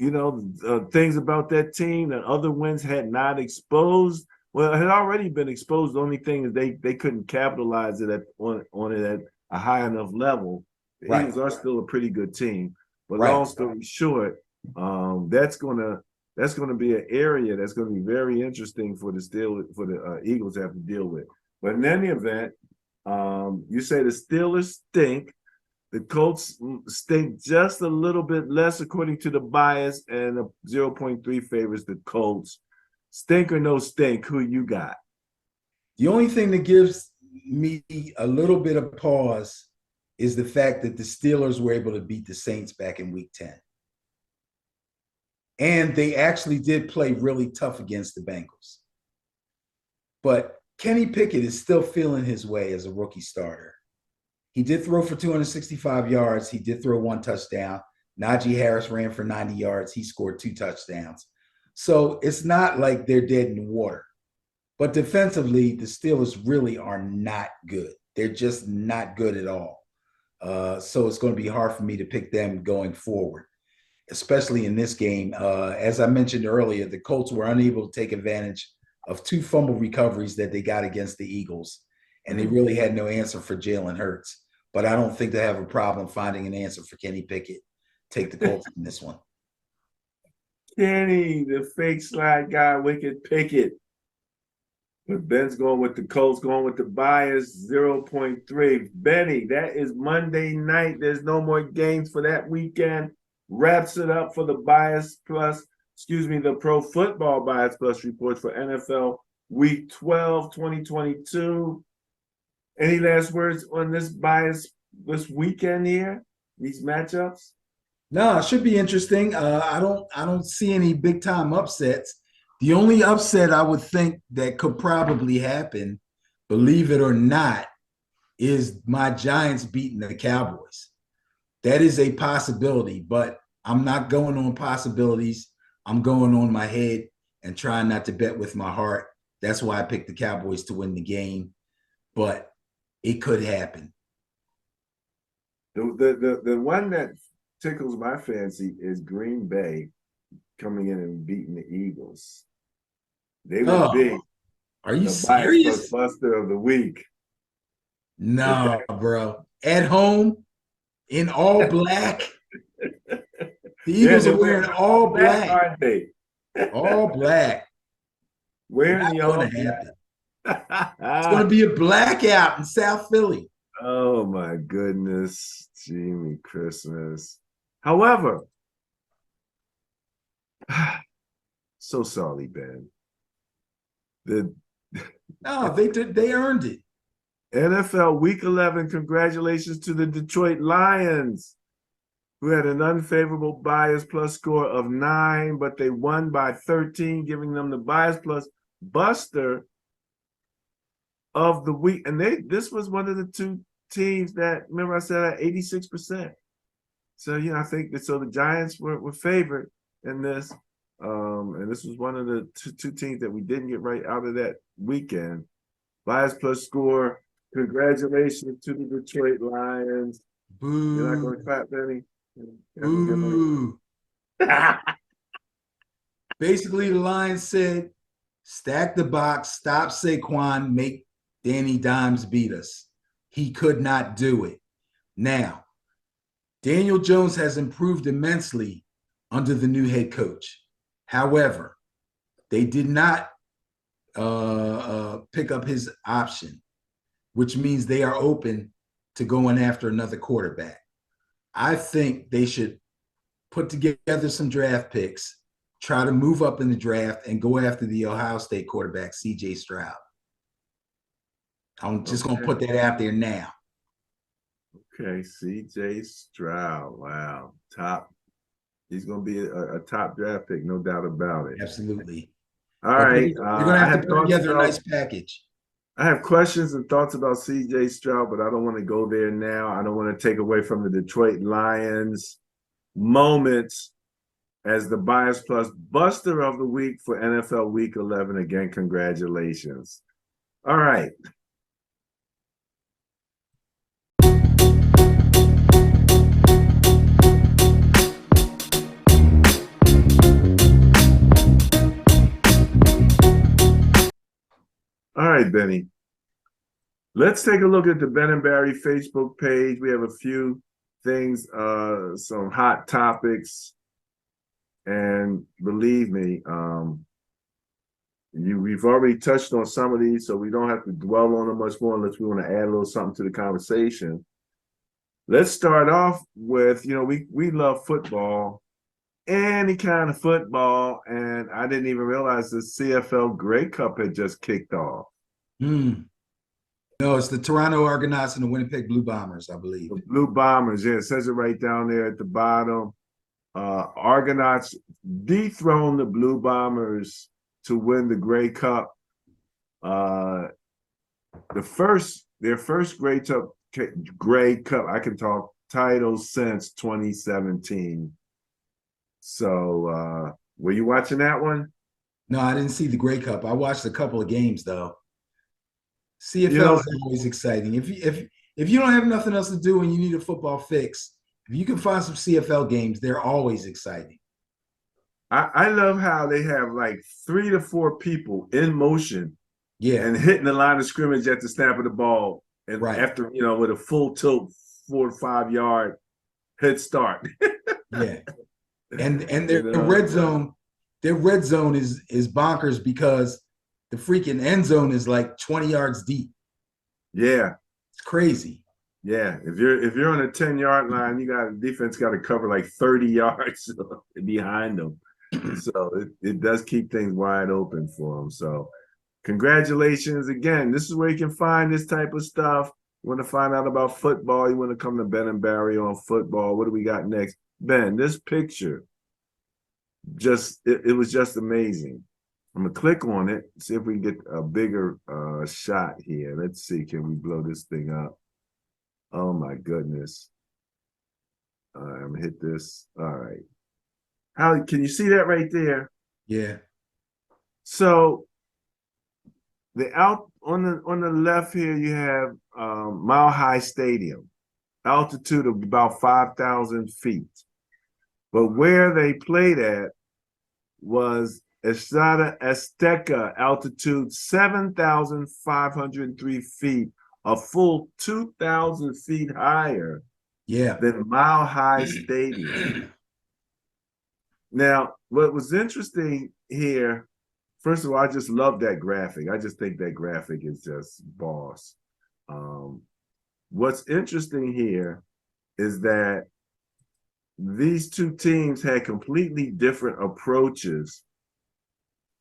S1: things about that team that other wins had not exposed. Well, it had already been exposed. The only thing is they couldn't capitalize on it at a high enough level. The Eagles are still a pretty good team, but long story short, that's going to be an area that's going to be very interesting for the Eagles to have to deal with. But in any event, you say the Steelers stink. The Colts stink just a little bit less according to the bias, and a 0.3 favors the Colts. Stink or no stink, who you got?
S2: The only thing that gives me a little bit of pause is the fact that the Steelers were able to beat the Saints back in Week 10. And they actually did play really tough against the Bengals. But Kenny Pickett is still feeling his way as a rookie starter. He did throw for 265 yards. He did throw 1 touchdown. Najee Harris ran for 90 yards. He scored 2 touchdowns. So it's not like they're dead in the water. But defensively, the Steelers really are not good. They're just not good at all. So it's going to be hard for me to pick them going forward, especially in this game. As I mentioned earlier, the Colts were unable to take advantage of 2 fumble recoveries that they got against the Eagles, and they really had no answer for Jalen Hurts. But I don't think they have a problem finding an answer for Kenny Pickett. Take the Colts in this one.
S1: Kenny, the fake slide guy, Wicked Pickett. But Ben's going with the Colts, going with the bias, 0.3. Benny, that is Monday night. There's no more games for that weekend. wraps it up for the the Pro Football Bias Plus report for NFL Week 12, 2022. Any last words on this this weekend here? These matchups?
S2: No, it should be interesting. I don't see any big time upsets. The only upset I would think that could probably happen, believe it or not, is my Giants beating the Cowboys. That is a possibility, but I'm not going on possibilities. I'm going on my head and trying not to bet with my heart. That's why I picked the Cowboys to win the game, but it could happen.
S1: The one that tickles my fancy is Green Bay coming in and beating the Eagles. They were big.
S2: Are you
S1: The Bias Plus
S2: serious?
S1: Buster of the week.
S2: No, bro. At home in all black. The Eagles are wearing all black.
S1: Aren't they?
S2: All black.
S1: Wearing the all
S2: Not gonna happen.
S1: black.
S2: It's going to be a blackout in South Philly.
S1: Oh my goodness, Jimmy Christmas. However, so sorry, Ben.
S2: No, they earned it.
S1: NFL Week 11, congratulations to the Detroit Lions, who had an unfavorable bias plus score of 9, but they won by 13, giving them the bias plus buster of the week. And this was one of the two teams that, remember I said, at 86%. So, I think that the Giants were favored in this. And this was one of the two teams that we didn't get right out of that weekend. Bias plus score. Congratulations to the Detroit Lions.
S2: Boo.
S1: You're not going to clap, Benny?
S2: Boo. Basically, the Lions said, stack the box, stop Saquon, make Danny Dimes beat us. He could not do it. Now, Daniel Jones has improved immensely under the new head coach. However, they did not pick up his option, which means they are open to going after another quarterback. I think they should put together some draft picks, try to move up in the draft, and go after the Ohio State quarterback, C.J. Stroud. I'm just going to put that out there now.
S1: Okay, C.J. Stroud. Wow. Top. He's going to be a top draft pick, no doubt about it.
S2: Absolutely.
S1: All right.
S2: You're going to have to put together a nice package.
S1: I have questions and thoughts about C.J. Stroud, but I don't want to go there now. I don't want to take away from the Detroit Lions moments as the Bias Plus Buster of the Week for NFL Week 11. Again, congratulations. All right. All right, Benny. Let's take a look at the Ben and Barry Facebook page. We have a few things, some hot topics. And believe me, we've already touched on some of these, so we don't have to dwell on them much more unless we want to add a little something to the conversation. Let's start off with, we love football, any kind of football, and I didn't even realize the CFL Grey Cup had just kicked off.
S2: No, it's the Toronto Argonauts and the Winnipeg Blue Bombers, I believe.
S1: The Blue Bombers, yeah, it says it right down there at the bottom. Argonauts dethroned the Blue Bombers to win the Grey Cup. Their first Grey Cup, I can talk, title since 2017. So, were you watching that one?
S2: No, I didn't see the Grey Cup. I watched a couple of games though. CFL is always exciting. If you don't have nothing else to do and you need a football fix, if you can find some CFL games, they're always exciting.
S1: I love how they have like 3 to 4 people in motion, and hitting the line of scrimmage at the snap of the ball, and after with a full tilt 4 to 5 yard head start.
S2: Yeah, and their red zone is bonkers because the freaking end zone is like 20 yards deep.
S1: Yeah,
S2: it's crazy.
S1: Yeah, if you're on a 10-yard line, you got defense got to cover like 30 yards behind them. So it does keep things wide open for them. So congratulations again. This is where you can find this type of stuff. You want to find out about football, you want to come to Ben and Barry on football. What do we got next? Ben, this picture it was just amazing. I'm gonna click on it, see if we can get a bigger shot here. Let's see, can we blow this thing up? Oh my goodness. I'm gonna hit this. All right. How can you see that right there?
S2: Yeah.
S1: So the out on the left here, you have Mile High Stadium, altitude of about 5,000 feet. But where they played at was Estrada Azteca, altitude 7,503 feet, a full 2,000 feet higher
S2: Yeah.
S1: than Mile High Stadium. Now, what was interesting here, first of all, I just love that graphic. I just think that graphic is just boss. What's interesting here is that these two teams had completely different approaches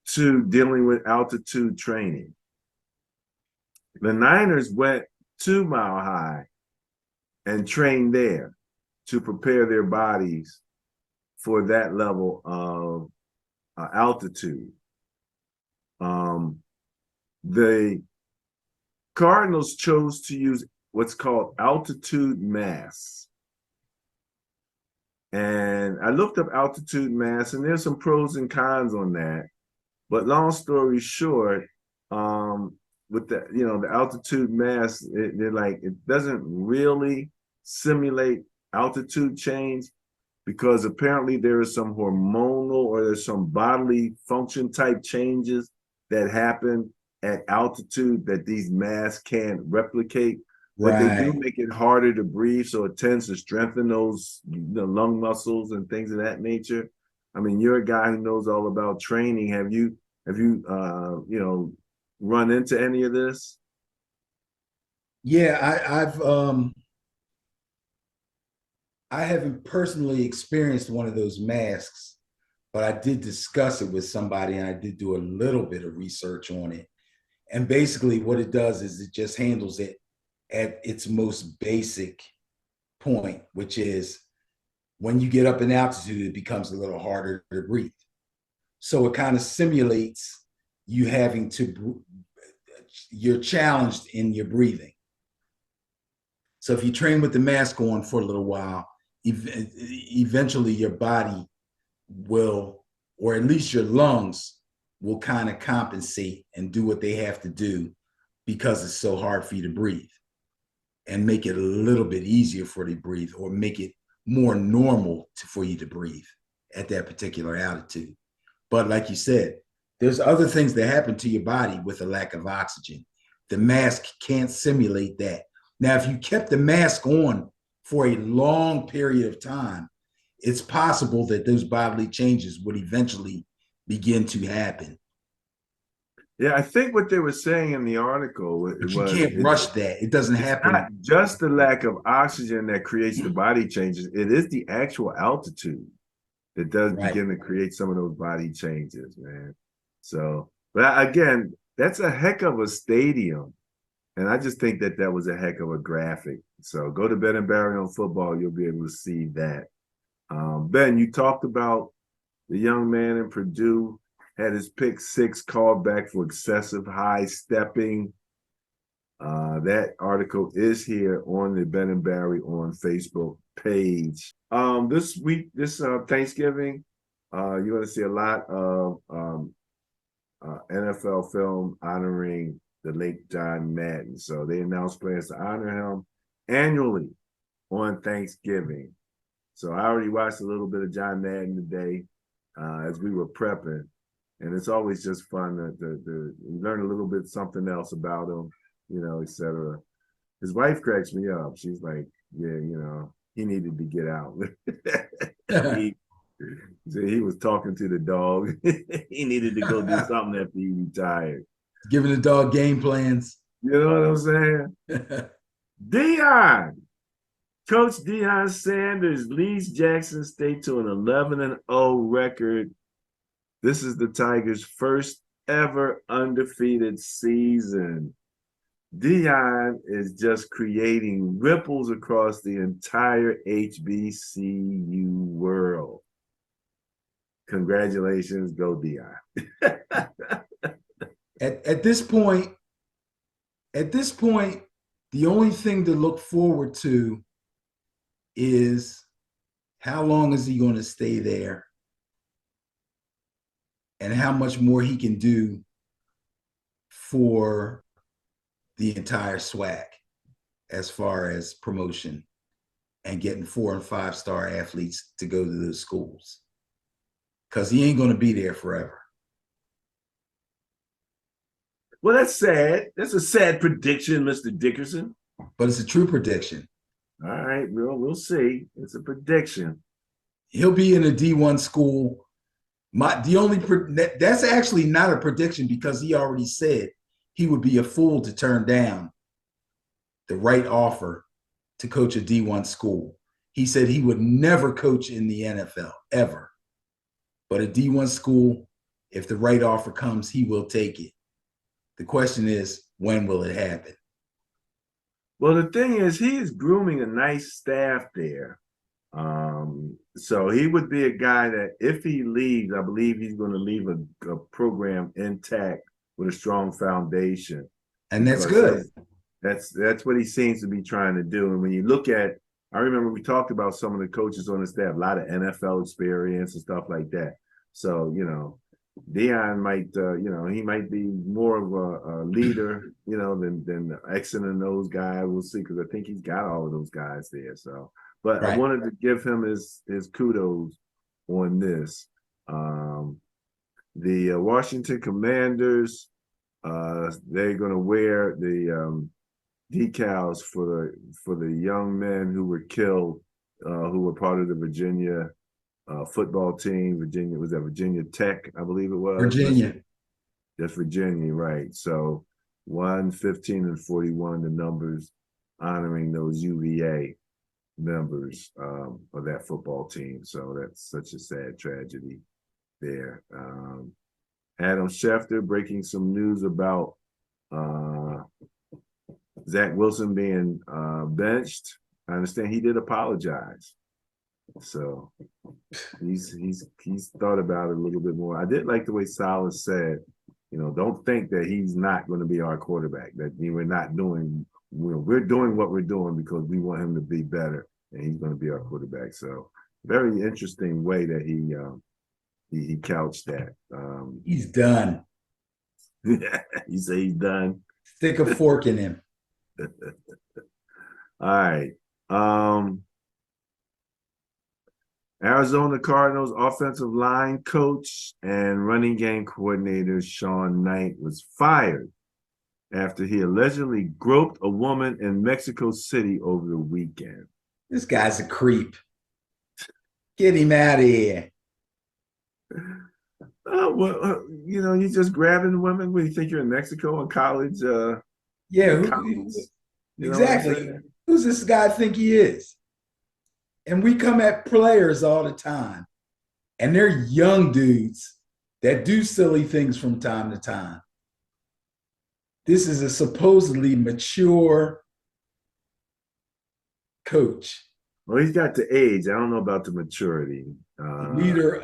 S1: to dealing with altitude training. The Niners went to Mile High and trained there to prepare their bodies for that level of altitude. The Cardinals chose to use what's called altitude mass. And I looked up altitude mass, and there's some pros and cons on that. But long story short, with the altitude mass, it doesn't really simulate altitude change, because apparently there is some hormonal or there's some bodily function type changes that happen at altitude that these masks can't replicate. But they do make it harder to breathe, so it tends to strengthen those lung muscles and things of that nature. I mean, you're a guy who knows all about training. Have you run into any of this?
S2: Yeah, I haven't personally experienced one of those masks, but I did discuss it with somebody, and I did do a little bit of research on it. And basically what it does is it just handles it at its most basic point, which is when you get up in altitude, it becomes a little harder to breathe. So it kind of simulates you having to, you're challenged in your breathing. So if you train with the mask on for a little while, eventually your body will, or at least your lungs will kind of compensate and do what they have to do, because it's so hard for you to breathe, and make it a little bit easier for you to breathe, or make it more normal for you to breathe at that particular altitude. But like you said, there's other things that happen to your body with a lack of oxygen. The mask can't simulate that. Now, if you kept the mask on for a long period of time, it's possible that those bodily changes would eventually begin to happen.
S1: Yeah, I think what they were saying in the article
S2: But you can't rush that. It doesn't happen.
S1: Not just the lack of oxygen that creates the body changes. It is the actual altitude that does begin to create some of those body changes, man. So, but again, that's a heck of a stadium. And I just think that was a heck of a graphic. So go to Ben and Barry on football. You'll be able to see that. Ben, you talked about the young man in Purdue had his pick six called back for excessive high stepping. That article is here on the Ben and Barry on Facebook page. This week, this Thanksgiving, you're going to see a lot of NFL film honoring the late John Madden. So they announced plans to honor him annually on Thanksgiving. So I already watched a little bit of John Madden today as we were prepping. And it's always just fun to learn a little bit something else about him, et cetera. His wife cracks me up. She's like, yeah, he needed to get out. he was talking to the dog. He needed to go do something after he retired.
S2: Giving the dog game plans.
S1: You know what I'm saying? Deion. Coach Deion Sanders leads Jackson State to an 11-0 record. This is the Tigers' first ever undefeated season. Deion is just creating ripples across the entire HBCU world. Congratulations, go Deion.
S2: At this point, the only thing to look forward to is how long is he going to stay there and how much more he can do for the entire SWAC as far as promotion and getting 4- and 5-star athletes to go to those schools, because he ain't going to be there forever.
S1: Well, that's sad. That's a sad prediction, Mr. Dickerson.
S2: But it's a true prediction.
S1: All right, we'll see. It's a prediction.
S2: He'll be in a D1 school. That's actually not a prediction, because he already said he would be a fool to turn down the right offer to coach a D1 school. He said he would never coach in the NFL, ever. But a D1 school, if the right offer comes, he will take it. The question is, when will it happen?
S1: Well, the thing is, he is grooming a nice staff there. So he would be a guy that if he leaves, I believe he's going to leave a program intact with a strong foundation.
S2: And that's good.
S1: That's what he seems to be trying to do. And when you look at, I remember we talked about some of the coaches on the staff, a lot of NFL experience and stuff like that. So, Deion might, he might be more of a leader, than Exon and those guys. We'll see, because I think he's got all of those guys there. So, but right. I wanted to give him his kudos on this. The Washington Commanders, they're going to wear the decals for the young men who were killed, who were part of the Virginia football team. Virginia Tech, I believe it was.
S2: Virginia.
S1: That's Virginia, right. So 115-41, the numbers honoring those UVA members of that football team. So that's such a sad tragedy there. Adam Schefter breaking some news about Zach Wilson being benched. I understand he did apologize. So he's thought about it a little bit more. I did like the way Salas said, don't think that he's not going to be our quarterback, that we're doing what we're doing because we want him to be better, and he's going to be our quarterback. So very interesting way that he couched that.
S2: He's done.
S1: You say he's done?
S2: Stick a fork in him.
S1: All right. Arizona Cardinals offensive line coach and running game coordinator Sean Knight was fired after he allegedly groped a woman in Mexico City over the weekend.
S2: This guy's a creep. Get him out of here.
S1: You're just grabbing women when you think you're in Mexico in college.
S2: Exactly. Who's this guy think he is? And we come at players all the time, and they're young dudes that do silly things from time to time. This is a supposedly mature coach.
S1: Well, he's got the age. I don't know about the maturity.
S2: A leader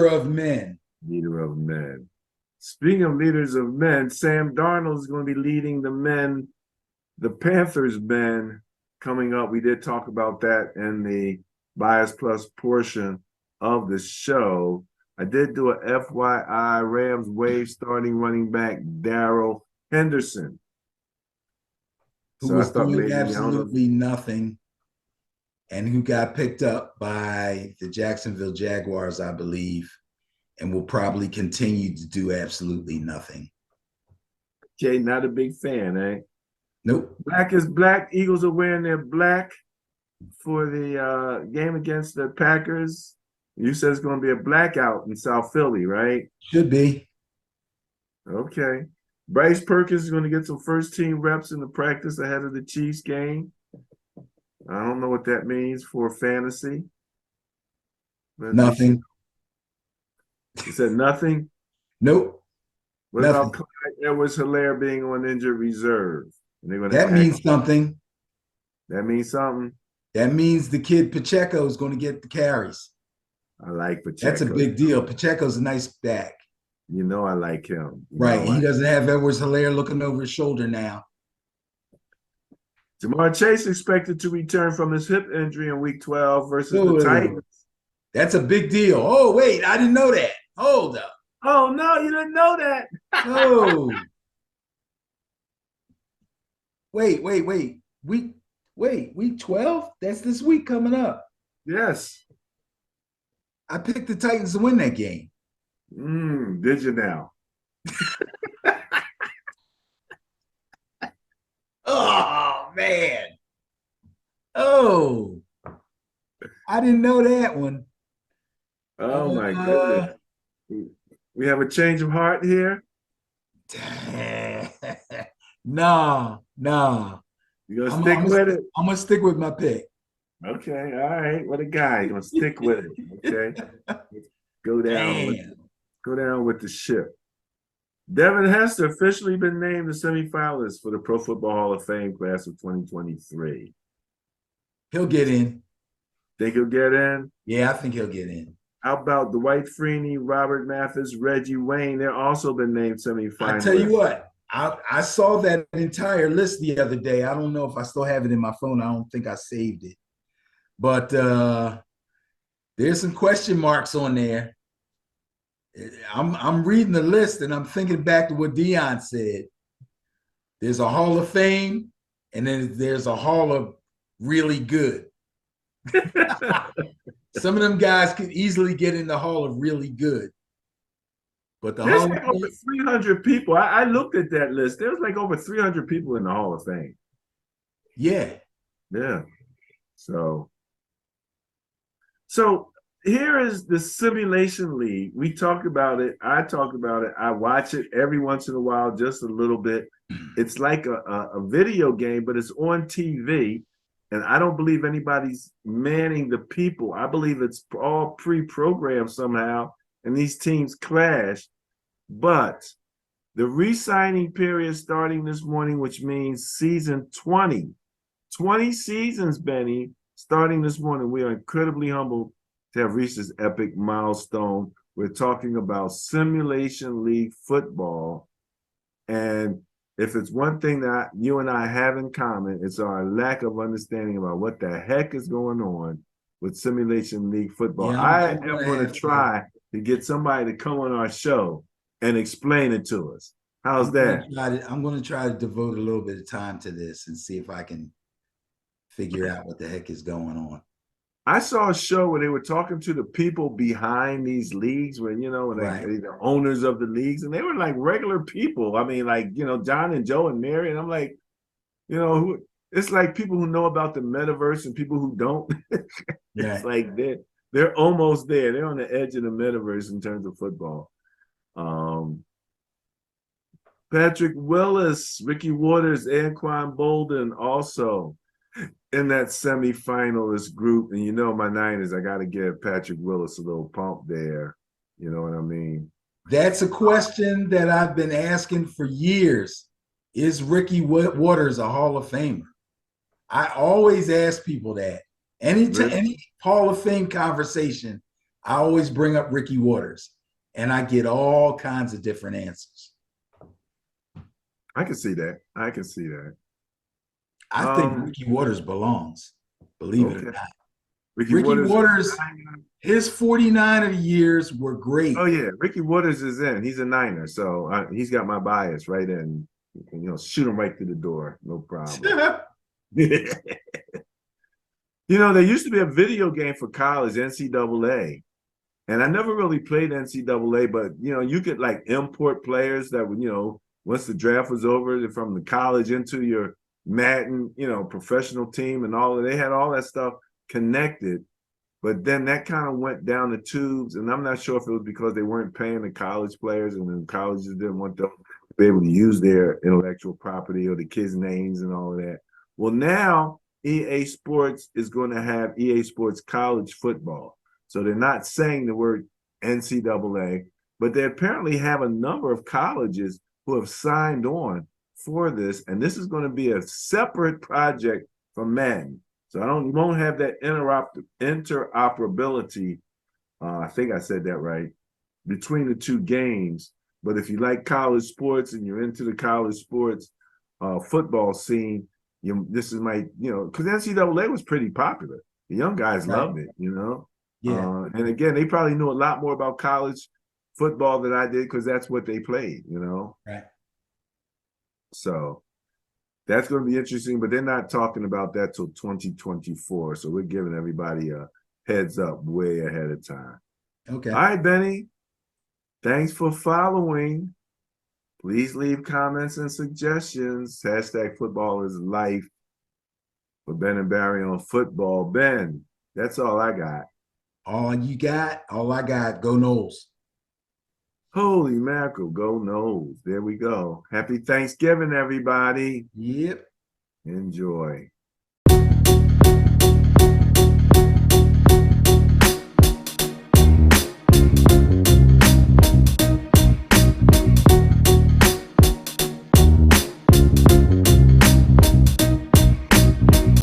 S2: of men.
S1: Leader of men. Speaking of leaders of men, Sam Darnold is going to be leading the Panthers men coming up. We did talk about that in the Bias Plus portion of the show. I did do a FYI Rams wave starting running back Darrell Henderson,
S2: who was doing absolutely nothing, and who got picked up by the Jacksonville Jaguars, I believe, and will probably continue to do absolutely nothing.
S1: Okay, not a big fan, eh?
S2: Nope.
S1: Black is black. Eagles are wearing their black for the game against the Packers. You said it's going to be a blackout in South Philly, right?
S2: Should be.
S1: Okay. Bryce Perkins is going to get some first team reps in the practice ahead of the Chiefs game. I don't know what that means for fantasy.
S2: Nothing.
S1: You said nothing?
S2: Nope.
S1: What
S2: Nothing.
S1: about Clyde Edwards-Helaire being on injured reserve? And they're going to
S2: That means something.
S1: That means something.
S2: That means the kid Pacheco is going to get the carries.
S1: I like Pacheco.
S2: That's a big deal. Pacheco's a nice back.
S1: You know I like him.
S2: Right. He doesn't have Edwards-Helaire looking over his shoulder now.
S1: Jamar Chase expected to return from his hip injury in Week 12 versus the Titans.
S2: That's a big deal. Oh, wait, I didn't know that. Hold up.
S1: Oh, no, you didn't know that.
S2: Oh. Wait. Week 12? That's this week coming up.
S1: Yes.
S2: I picked the Titans to win that game.
S1: Did you now?
S2: Oh, man. Oh. I didn't know that one.
S1: Oh, my goodness. We have a change of heart here?
S2: Nah.
S1: You gonna stick with it?
S2: I'm gonna stick with my pick.
S1: Okay, all right. What a guy. You're gonna stick with it. Okay. Go down with the ship. Devin Hester officially been named the semifinalist for the Pro Football Hall of Fame class of 2023.
S2: He'll get in.
S1: Think he'll get in?
S2: Yeah, I think he'll get in.
S1: How about Dwight Freeney, Robert Mathis, Reggie Wayne? They're also been named semifinalists.
S2: I tell you what, I saw that entire list the other day. I don't know if I still have it in my phone. I don't think I saved it. But there's some question marks on there. I'm reading the list and I'm thinking back to what Dion said. There's a Hall of Fame and then there's a Hall of Really Good. Some of them guys could easily get in the Hall of Really Good. But
S1: there's like over 300 people. I looked at that list. There's like over 300 people in the Hall of Fame.
S2: Yeah.
S1: So here is the simulation league. We talked about it. I talked about it. I watch it every once in a while, just a little bit. It's like a video game, but it's on TV. And I don't believe anybody's manning the people. I believe it's all pre-programmed somehow, and these teams clash. But the re-signing period starting this morning, which means season 20. 20 seasons, Benny, starting this morning. We are incredibly humbled to have reached this epic milestone. We're talking about simulation league football. And if it's one thing that you and I have in common, it's our lack of understanding about what the heck is going on with simulation league football.
S2: Yeah,
S1: I am going to try to get somebody to come on our show and explain it to us. How's that?
S2: I'm going to try to devote a little bit of time to this and see if I can figure out what the heck is going on.
S1: I saw a show where they were talking to the people behind these leagues, where, the owners of the leagues, and they were like regular people. I mean, like, John and Joe and Mary. And I'm like, it's like people who know about the metaverse and people who don't. It's like they're almost there. They're on the edge of the metaverse in terms of football. Patrick Willis, Ricky Waters, Anquan Bolden also in that semifinalist group. And my Niners, I got to give Patrick Willis a little pump there. You know what I mean?
S2: That's a question that I've been asking for years. Is Ricky Waters a Hall of Famer? I always ask people that. Any Hall of Fame conversation, I always bring up Ricky Waters, and I get all kinds of different answers.
S1: I can see that.
S2: I think Ricky Waters belongs, believe it or not.
S1: Ricky
S2: Waters, his 49 years were great.
S1: Oh, yeah. Ricky Waters is in. He's a Niner, so he's got my bias right in. Shoot him right through the door. No problem. There used to be a video game for college, NCAA. And I never really played NCAA, but, you could like import players that would, once the draft was over, from the college into your Madden, professional team and all of, they had all that stuff connected. But then that kind of went down the tubes, and I'm not sure if it was because they weren't paying the college players and the colleges didn't want those be able to use their intellectual property or the kids' names and all of that. Well, now EA Sports is going to have EA Sports College Football. So they're not saying the word NCAA, but they apparently have a number of colleges who have signed on for this. And this is going to be a separate project from Madden. So you won't have that interoperability. I think I said that right, between the two games. But if you like college sports and you're into the college sports football scene, this is because NCAA was pretty popular. The young guys loved it,
S2: Yeah.
S1: And again, they probably knew a lot more about college football than I did because that's what they played,
S2: Right.
S1: So that's going to be interesting, but they're not talking about that till 2024. So we're giving everybody a heads up way ahead of time.
S2: Okay.
S1: All right, Benny. Thanks for following. Please leave comments and suggestions. Hashtag football is life for Ben and Barry on football. Ben, that's all I got.
S2: All I got, go Knowles.
S1: Holy mackerel, go Knowles. There we go. Happy Thanksgiving, everybody.
S2: Yep.
S1: Enjoy.